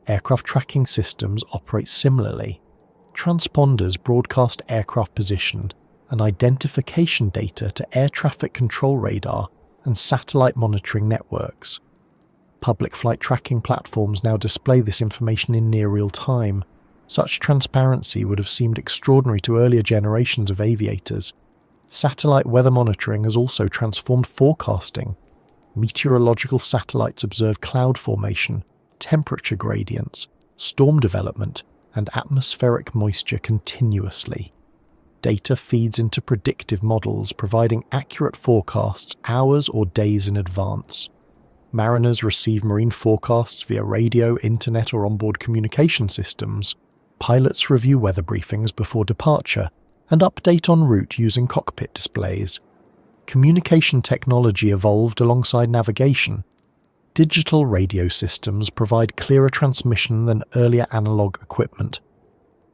Aircraft tracking systems operate similarly. Transponders broadcast aircraft position and identification data to air traffic control radar and satellite monitoring networks. Public flight tracking platforms now display this information in near real time. Such transparency would have seemed extraordinary to earlier generations of aviators. Satellite weather monitoring has also transformed forecasting. Meteorological satellites observe cloud formation, temperature gradients, storm development, and atmospheric moisture continuously. Data feeds into predictive models, providing accurate forecasts hours or days in advance. Mariners receive marine forecasts via radio, internet, or onboard communication systems. Pilots review weather briefings before departure and update en route using cockpit displays. Communication technology evolved alongside navigation. Digital radio systems provide clearer transmission than earlier analog equipment.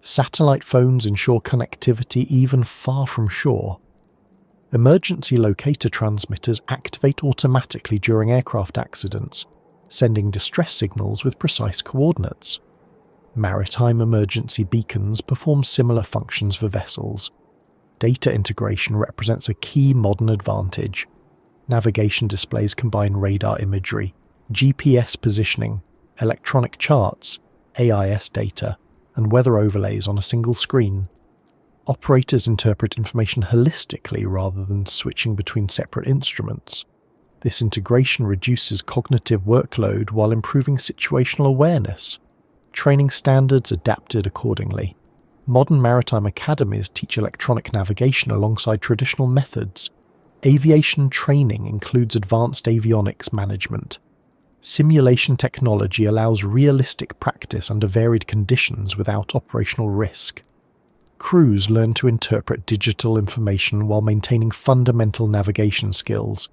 Satellite phones ensure connectivity even far from shore. Emergency locator transmitters activate automatically during aircraft accidents, sending distress signals with precise coordinates. Maritime emergency beacons perform similar functions for vessels. Data integration represents a key modern advantage. Navigation displays combine radar imagery, GPS positioning, electronic charts, AIS data, and weather overlays on a single screen. Operators interpret information holistically rather than switching between separate instruments. This integration reduces cognitive workload while improving situational awareness. Training standards adapted accordingly. Modern maritime academies teach electronic navigation alongside traditional methods. Aviation training includes advanced avionics management. Simulation technology allows realistic practice under varied conditions without operational risk. Crews learn to interpret digital information while maintaining fundamental navigation skills.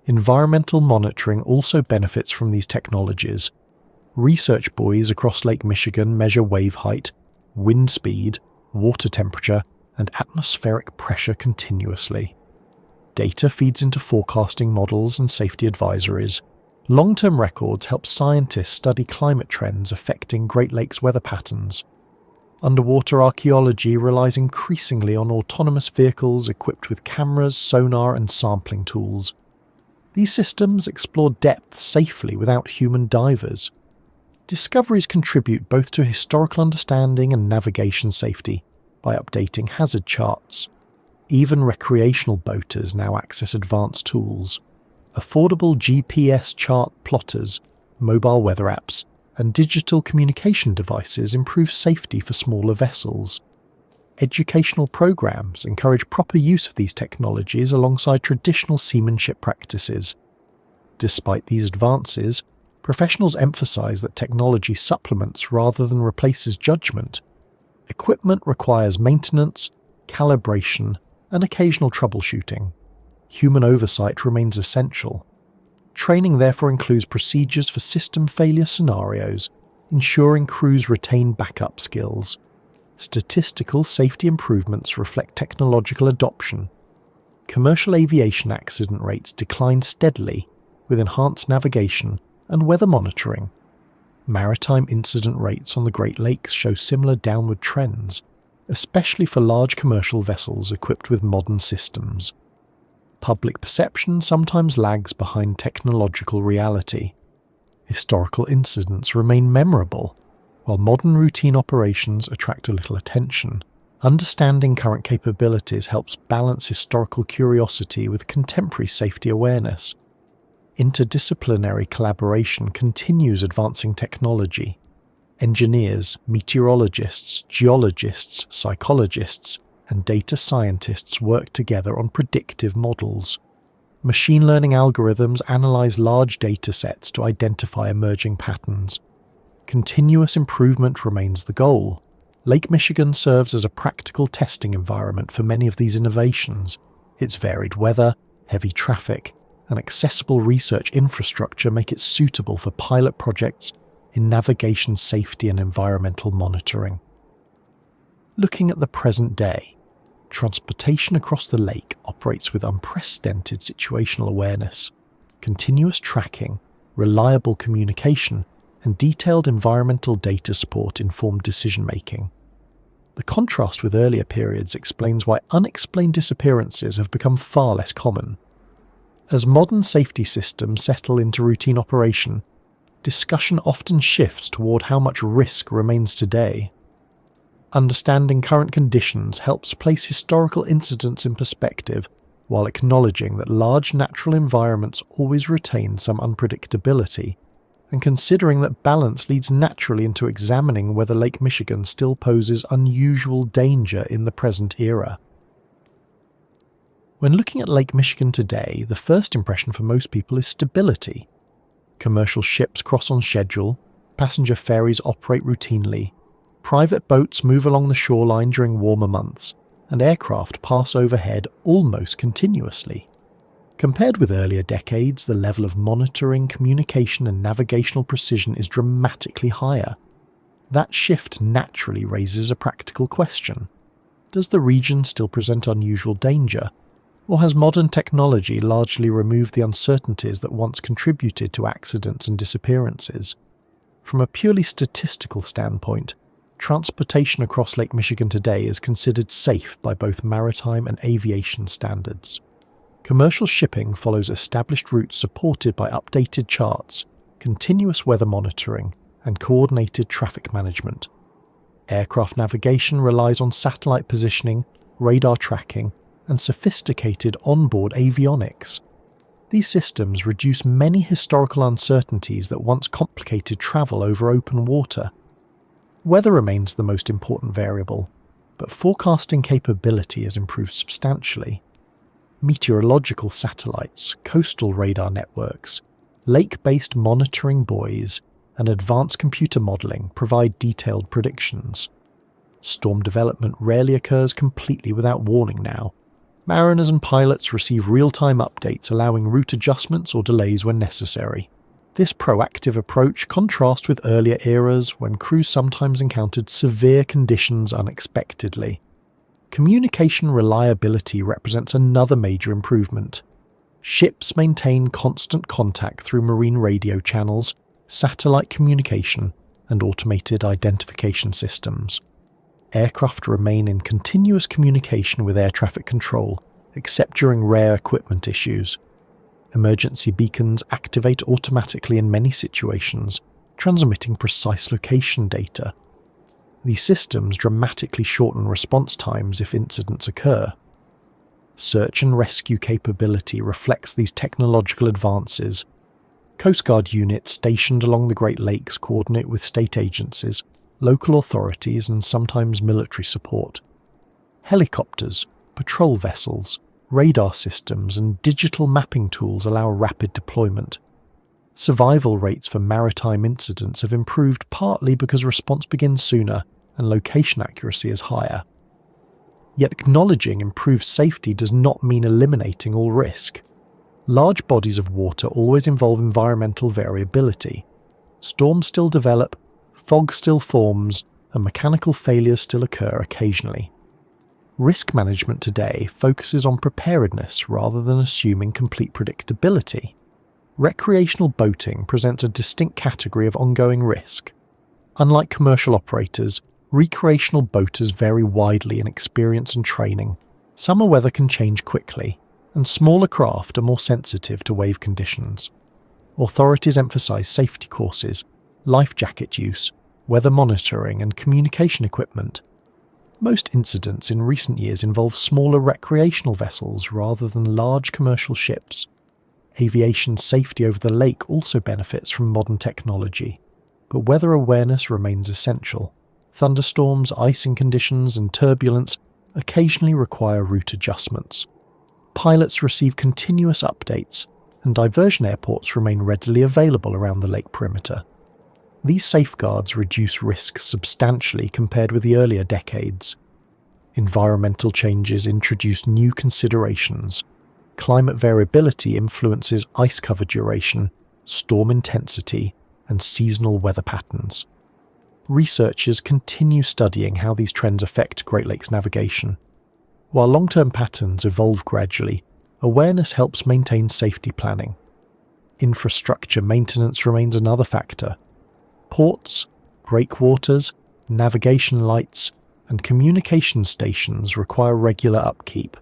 Environmental monitoring also benefits from these technologies. Research buoys across Lake Michigan measure wave height, wind speed, water temperature, and atmospheric pressure continuously. Data feeds into forecasting models and safety advisories. Long-term records help scientists study climate trends affecting Great Lakes weather patterns. Underwater archaeology relies increasingly on autonomous vehicles equipped with cameras, sonar, and sampling tools. These systems explore depth safely without human divers. Discoveries contribute both to historical understanding and navigation safety by updating hazard charts. Even recreational boaters now access advanced tools. Affordable GPS chart plotters, mobile weather apps, and digital communication devices improve safety for smaller vessels. Educational programs encourage proper use of these technologies alongside traditional seamanship practices. Despite these advances, professionals emphasize that technology supplements rather than replaces judgment. Equipment requires maintenance, calibration, and occasional troubleshooting. Human oversight remains essential. Training therefore includes procedures for system failure scenarios, ensuring crews retain backup skills. Statistical safety improvements reflect technological adoption. Commercial aviation accident rates decline steadily with enhanced navigation and weather monitoring. Maritime incident rates on the Great Lakes show similar downward trends, especially for large commercial vessels equipped with modern systems. Public perception sometimes lags behind technological reality. Historical incidents remain memorable, while modern routine operations attract a little attention. Understanding current capabilities helps balance historical curiosity with contemporary safety awareness. Interdisciplinary collaboration continues advancing technology. Engineers, meteorologists, geologists, psychologists, and data scientists work together on predictive models. Machine learning algorithms analyze large data sets to identify emerging patterns. Continuous improvement remains the goal. Lake Michigan serves as a practical testing environment for many of these innovations. Its varied weather, heavy traffic, and accessible research infrastructure make it suitable for pilot projects in navigation safety and environmental monitoring. Looking at the present day, transportation across the lake operates with unprecedented situational awareness, continuous tracking, reliable communication, and detailed environmental data support inform decision-making. The contrast with earlier periods explains why unexplained disappearances have become far less common. As modern safety systems settle into routine operation, discussion often shifts toward how much risk remains today. Understanding current conditions helps place historical incidents in perspective while acknowledging that large natural environments always retain some unpredictability, and considering that balance leads naturally into examining whether Lake Michigan still poses unusual danger in the present era. When looking at Lake Michigan today, the first impression for most people is stability. Commercial ships cross on schedule, passenger ferries operate routinely, private boats move along the shoreline during warmer months, and aircraft pass overhead almost continuously. Compared with earlier decades, the level of monitoring, communication, and navigational precision is dramatically higher. That shift naturally raises a practical question. Does the region still present unusual danger? Or has modern technology largely removed the uncertainties that once contributed to accidents and disappearances? From a purely statistical standpoint, transportation across Lake Michigan today is considered safe by both maritime and aviation standards. Commercial shipping follows established routes supported by updated charts, continuous weather monitoring, and coordinated traffic management. Aircraft navigation relies on satellite positioning, radar tracking, and sophisticated onboard avionics. These systems reduce many historical uncertainties that once complicated travel over open water. Weather remains the most important variable, but forecasting capability has improved substantially. Meteorological satellites, coastal radar networks, lake-based monitoring buoys, and advanced computer modelling provide detailed predictions. Storm development rarely occurs completely without warning now. Mariners and pilots receive real-time updates allowing route adjustments or delays when necessary. This proactive approach contrasts with earlier eras when crews sometimes encountered severe conditions unexpectedly. Communication reliability represents another major improvement. Ships maintain constant contact through marine radio channels, satellite communication, and automated identification systems. Aircraft remain in continuous communication with air traffic control, except during rare equipment issues. Emergency beacons activate automatically in many situations, transmitting precise location data. These systems dramatically shorten response times if incidents occur. Search and rescue capability reflects these technological advances. Coast Guard units stationed along the Great Lakes coordinate with state agencies, local authorities, and sometimes military support. Helicopters, patrol vessels, radar systems, and digital mapping tools allow rapid deployment. Survival rates for maritime incidents have improved partly because response begins sooner and location accuracy is higher. Yet acknowledging improved safety does not mean eliminating all risk. Large bodies of water always involve environmental variability. Storms still develop, fog still forms, and mechanical failures still occur occasionally. Risk management today focuses on preparedness rather than assuming complete predictability. Recreational boating presents a distinct category of ongoing risk. Unlike commercial operators, recreational boaters vary widely in experience and training. Summer weather can change quickly, and smaller craft are more sensitive to wave conditions. Authorities emphasize safety courses, life jacket use, weather monitoring, and communication equipment. Most incidents in recent years involve smaller recreational vessels rather than large commercial ships. Aviation safety over the lake also benefits from modern technology, but weather awareness remains essential. Thunderstorms, icing conditions, and turbulence occasionally require route adjustments. Pilots receive continuous updates, and diversion airports remain readily available around the lake perimeter. These safeguards reduce risks substantially compared with the earlier decades. Environmental changes introduce new considerations. Climate variability influences ice cover duration, storm intensity, and seasonal weather patterns. Researchers continue studying how these trends affect Great Lakes navigation. While long-term patterns evolve gradually, awareness helps maintain safety planning. Infrastructure maintenance remains another factor. Ports, breakwaters, navigation lights, and communication stations require regular upkeep.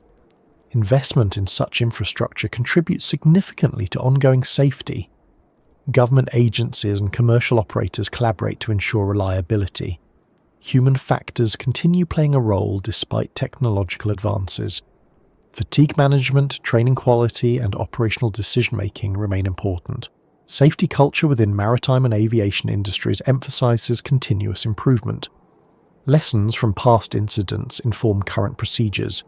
Investment in such infrastructure contributes significantly to ongoing safety. Government agencies and commercial operators collaborate to ensure reliability. Human factors continue playing a role despite technological advances. Fatigue management, training quality, and operational decision-making remain important. Safety culture within maritime and aviation industries emphasizes continuous improvement. Lessons from past incidents inform current procedures.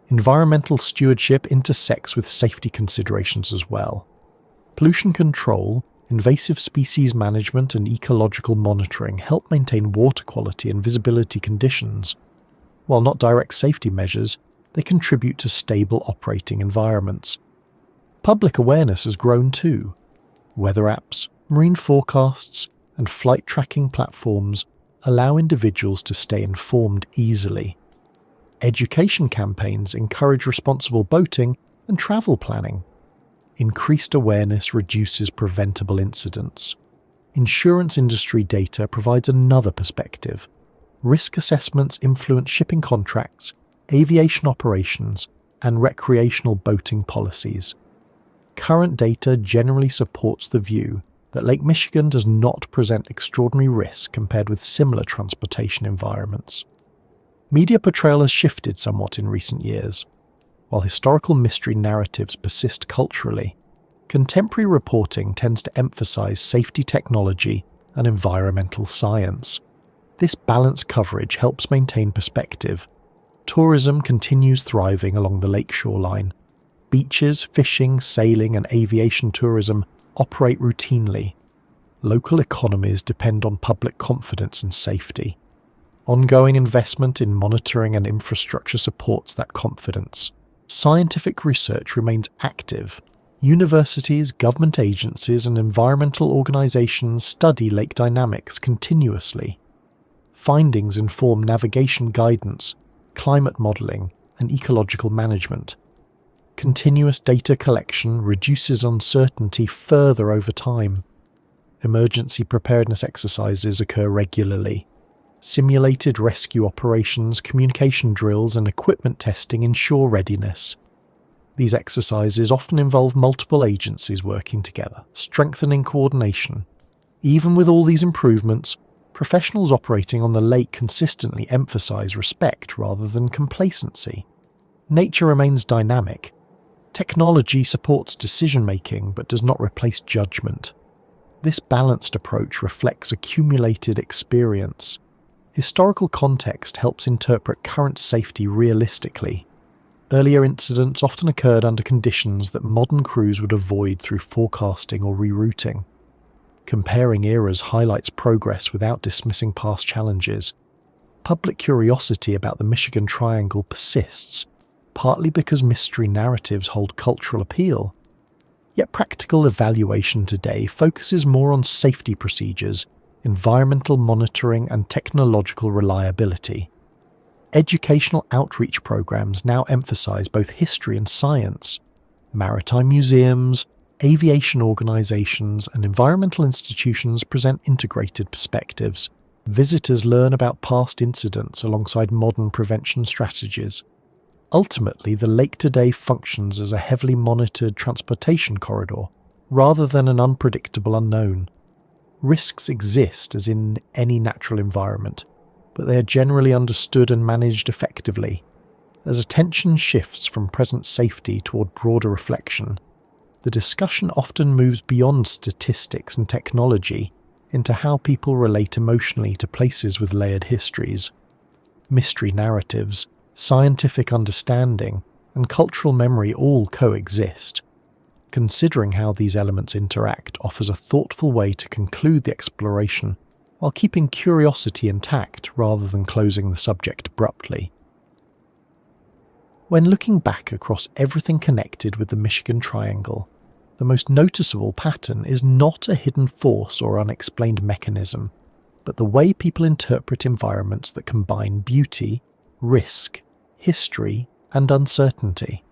Environmental stewardship intersects with safety considerations as well. Pollution control, invasive species management, and ecological monitoring help maintain water quality and visibility conditions. While not direct safety measures, they contribute to stable operating environments. Public awareness has grown too. Weather apps, marine forecasts, and flight tracking platforms allow individuals to stay informed easily. Education campaigns encourage responsible boating and travel planning. Increased awareness reduces preventable incidents. Insurance industry data provides another perspective. Risk assessments influence shipping contracts, aviation operations, and recreational boating policies. Current data generally supports the view that Lake Michigan does not present extraordinary risk compared with similar transportation environments. Media portrayal has shifted somewhat in recent years. While historical mystery narratives persist culturally, contemporary reporting tends to emphasize safety technology and environmental science. This balanced coverage helps maintain perspective. Tourism continues thriving along the lake shoreline. Beaches, fishing, sailing, and aviation tourism operate routinely. Local economies depend on public confidence and safety. Ongoing investment in monitoring and infrastructure supports that confidence. Scientific research remains active. Universities, government agencies, and environmental organizations study lake dynamics continuously. Findings inform navigation guidance, climate modelling, and ecological management. Continuous data collection reduces uncertainty further over time. Emergency preparedness exercises occur regularly. Simulated rescue operations, communication drills, and equipment testing ensure readiness. These exercises often involve multiple agencies working together, strengthening coordination. Even with all these improvements, professionals operating on the lake consistently emphasize respect rather than complacency. Nature remains dynamic. Technology supports decision-making but does not replace judgment. This balanced approach reflects accumulated experience. Historical context helps interpret current safety realistically. Earlier incidents often occurred under conditions that modern crews would avoid through forecasting or rerouting. Comparing eras highlights progress without dismissing past challenges. Public curiosity about the Michigan Triangle persists, partly because mystery narratives hold cultural appeal. Yet practical evaluation today focuses more on safety procedures, environmental monitoring, and technological reliability. Educational outreach programs now emphasize both history and science. Maritime museums, aviation organizations, and environmental institutions present integrated perspectives. Visitors learn about past incidents alongside modern prevention strategies. Ultimately, the lake today functions as a heavily monitored transportation corridor, rather than an unpredictable unknown. Risks exist as in any natural environment, but they are generally understood and managed effectively. As attention shifts from present safety toward broader reflection, the discussion often moves beyond statistics and technology into how people relate emotionally to places with layered histories. Mystery narratives, scientific understanding, and cultural memory all coexist. Considering how these elements interact offers a thoughtful way to conclude the exploration while keeping curiosity intact rather than closing the subject abruptly. When looking back across everything connected with the Michigan Triangle, the most noticeable pattern is not a hidden force or unexplained mechanism, but the way people interpret environments that combine beauty, risk, history, and uncertainty.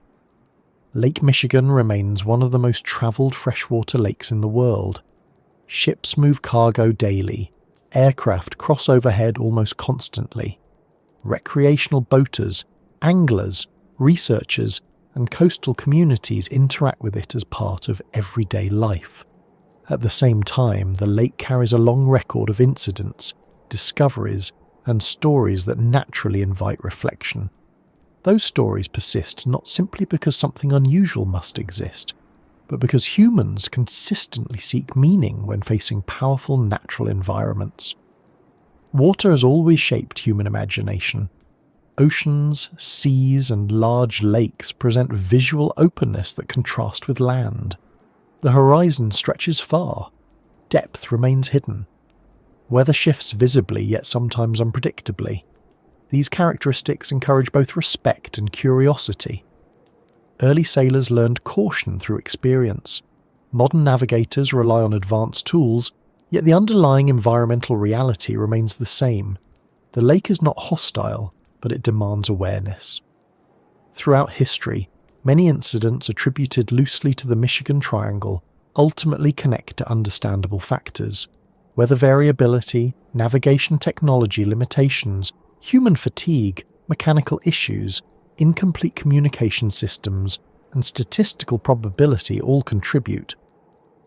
Lake Michigan remains one of the most travelled freshwater lakes in the world. Ships move cargo daily, aircraft cross overhead almost constantly. Recreational boaters, anglers, researchers, and coastal communities interact with it as part of everyday life. At the same time, the lake carries a long record of incidents, discoveries, and stories that naturally invite reflection. Those stories persist not simply because something unusual must exist, but because humans consistently seek meaning when facing powerful natural environments. Water has always shaped human imagination. Oceans, seas, and large lakes present visual openness that contrast with land. The horizon stretches far. Depth remains hidden. Weather shifts visibly, yet sometimes unpredictably. These characteristics encourage both respect and curiosity. Early sailors learned caution through experience. Modern navigators rely on advanced tools, yet the underlying environmental reality remains the same. The lake is not hostile, but it demands awareness. Throughout history, many incidents attributed loosely to the Michigan Triangle ultimately connect to understandable factors. Weather variability, navigation technology limitations, human fatigue, mechanical issues, incomplete communication systems, and statistical probability all contribute.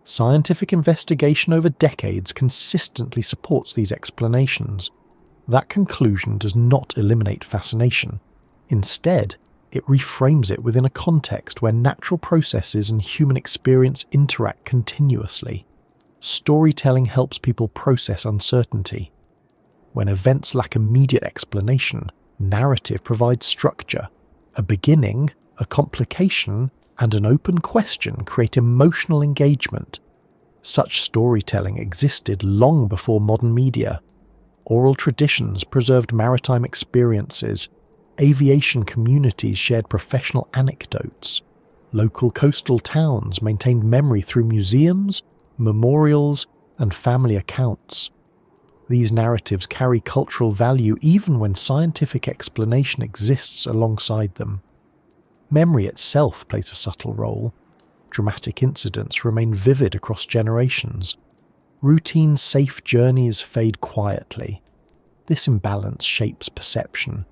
Scientific investigation over decades consistently supports these explanations. That conclusion does not eliminate fascination. Instead, it reframes it within a context where natural processes and human experience interact continuously. Storytelling helps people process uncertainty. When events lack immediate explanation, narrative provides structure. A beginning, a complication, and an open question create emotional engagement. Such storytelling existed long before modern media. Oral traditions preserved maritime experiences. Aviation communities shared professional anecdotes. Local coastal towns maintained memory through museums, memorials, and family accounts. These narratives carry cultural value even when scientific explanation exists alongside them. Memory itself plays a subtle role. Dramatic incidents remain vivid across generations. Routine, safe journeys fade quietly. This imbalance shapes perception.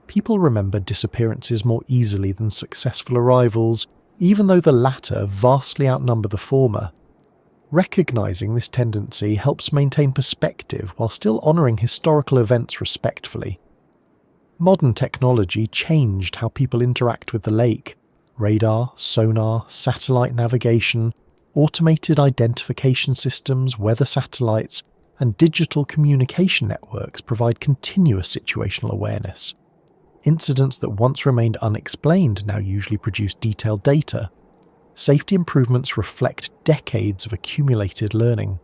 People remember disappearances more easily than successful arrivals, even though the latter vastly outnumber the former. Recognizing this tendency helps maintain perspective while still honoring historical events respectfully. Modern technology changed how people interact with the lake. Radar, sonar, satellite navigation, automated identification systems, weather satellites, and digital communication networks provide continuous situational awareness. Incidents that once remained unexplained now usually produce detailed data. Safety improvements reflect decades of accumulated learning.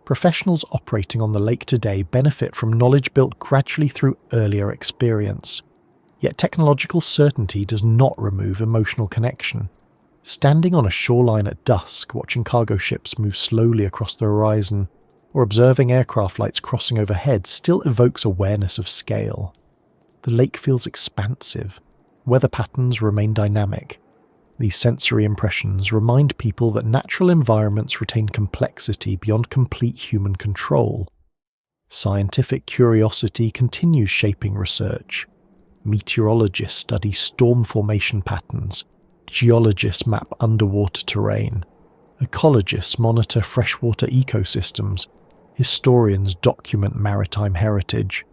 Professionals operating on the lake today benefit from knowledge built gradually through earlier experience. Yet technological certainty does not remove emotional connection. Standing on a shoreline at dusk, watching cargo ships move slowly across the horizon, or observing aircraft lights crossing overhead still evokes awareness of scale. The lake feels expansive. Weather patterns remain dynamic. These sensory impressions remind people that natural environments retain complexity beyond complete human control. Scientific curiosity continues shaping research. Meteorologists study storm formation patterns. Geologists map underwater terrain. Ecologists monitor freshwater ecosystems. Historians document maritime heritage.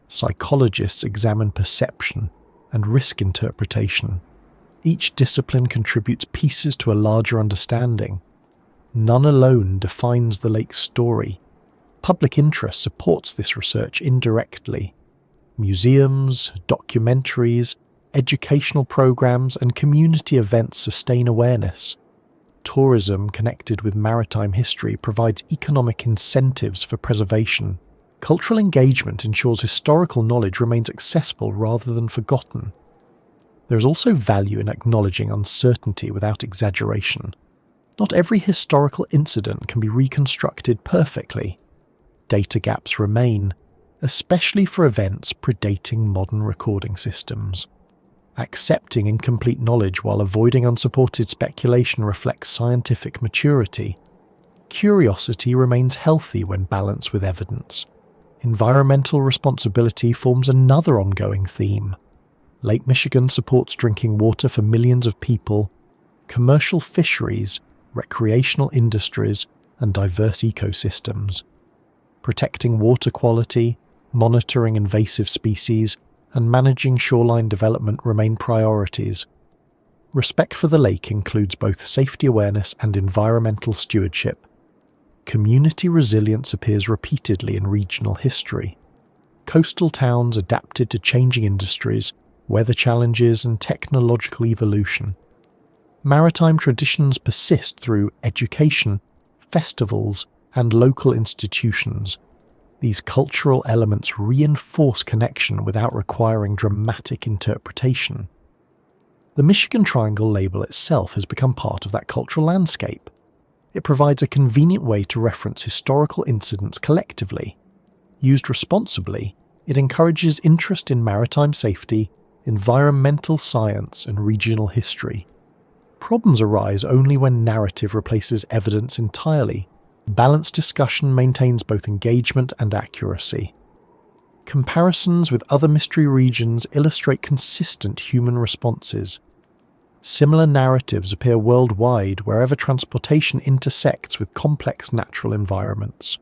Psychologists examine perception and risk interpretation. Each discipline contributes pieces to a larger understanding. None alone defines the lake's story. Public interest supports this research indirectly. Museums, documentaries, educational programs, and community events sustain awareness. Tourism connected with maritime history provides economic incentives for preservation. Cultural engagement ensures historical knowledge remains accessible rather than forgotten. There is also value in acknowledging uncertainty without exaggeration. Not every historical incident can be reconstructed perfectly. Data gaps remain, especially for events predating modern recording systems. Accepting incomplete knowledge while avoiding unsupported speculation reflects scientific maturity. Curiosity remains healthy when balanced with evidence. Environmental responsibility forms another ongoing theme. Lake Michigan supports drinking water for millions of people. Commercial fisheries, recreational industries, and diverse ecosystems. Protecting water quality, monitoring invasive species, and managing shoreline development remain priorities. Respect for the lake includes both safety awareness and environmental stewardship. Community resilience appears repeatedly in regional history. Coastal towns adapted to changing industries, weather challenges, and technological evolution. Maritime traditions persist through education, festivals, and local institutions. These cultural elements reinforce connection without requiring dramatic interpretation. The Michigan Triangle label itself has become part of that cultural landscape. It provides a convenient way to reference historical incidents collectively. Used responsibly, it encourages interest in maritime safety, environmental science, and regional history. Problems arise only when narrative replaces evidence entirely. Balanced discussion maintains both engagement and accuracy. Comparisons with other mystery regions illustrate consistent human responses. Similar narratives appear worldwide wherever transportation intersects with complex natural environments.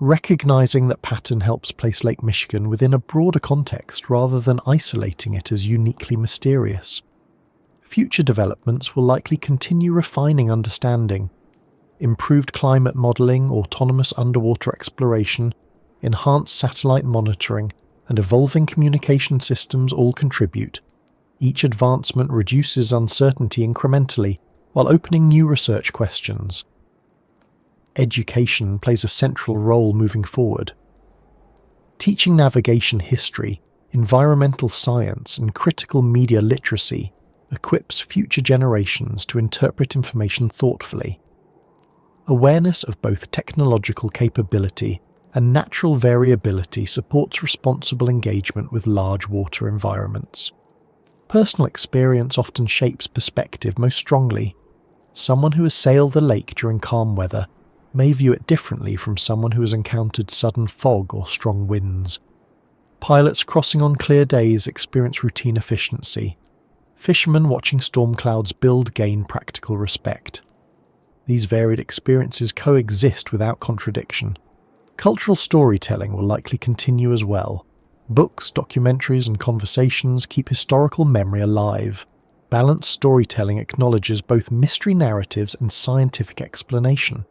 Recognizing that pattern helps place Lake Michigan within a broader context rather than isolating it as uniquely mysterious. Future developments will likely continue refining understanding. Improved climate modelling, autonomous underwater exploration, enhanced satellite monitoring, and evolving communication systems all contribute. Each advancement reduces uncertainty incrementally while opening new research questions. Education plays a central role moving forward. Teaching navigation history, environmental science, and critical media literacy equips future generations to interpret information thoughtfully. Awareness of both technological capability and natural variability supports responsible engagement with large water environments. Personal experience often shapes perspective most strongly. Someone who has sailed the lake during calm weather may view it differently from someone who has encountered sudden fog or strong winds. Pilots crossing on clear days experience routine efficiency. Fishermen watching storm clouds build gain practical respect. These varied experiences coexist without contradiction. Cultural storytelling will likely continue as well. Books, documentaries, and conversations keep historical memory alive. Balanced storytelling acknowledges both mystery narratives and scientific explanation.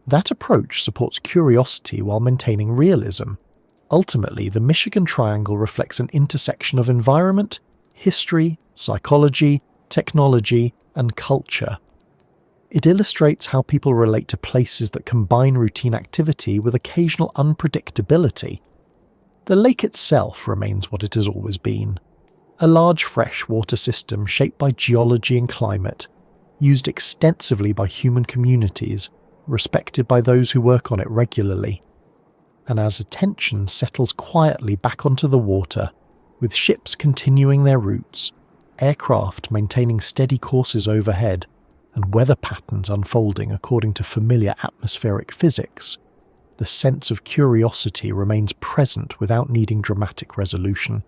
That approach supports curiosity while maintaining realism. Ultimately, the Michigan Triangle reflects an intersection of environment, history, psychology, technology, and culture. It illustrates how people relate to places that combine routine activity with occasional unpredictability. The lake itself remains what it has always been. A large freshwater system shaped by geology and climate, used extensively by human communities, respected by those who work on it regularly. And as attention settles quietly back onto the water, with ships continuing their routes, aircraft maintaining steady courses overhead, and weather patterns unfolding according to familiar atmospheric physics, the sense of curiosity remains present without needing dramatic resolution,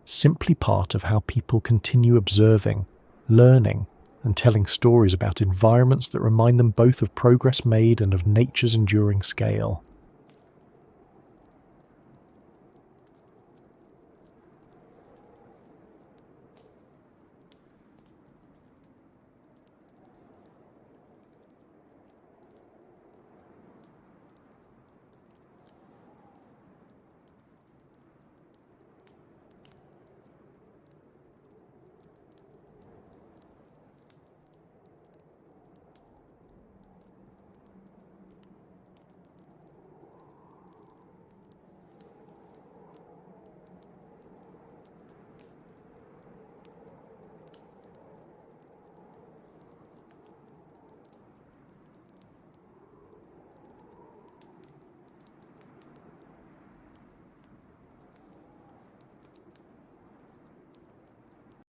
simply part of how people continue observing, learning, and telling stories about environments that remind them both of progress made and of nature's enduring scale.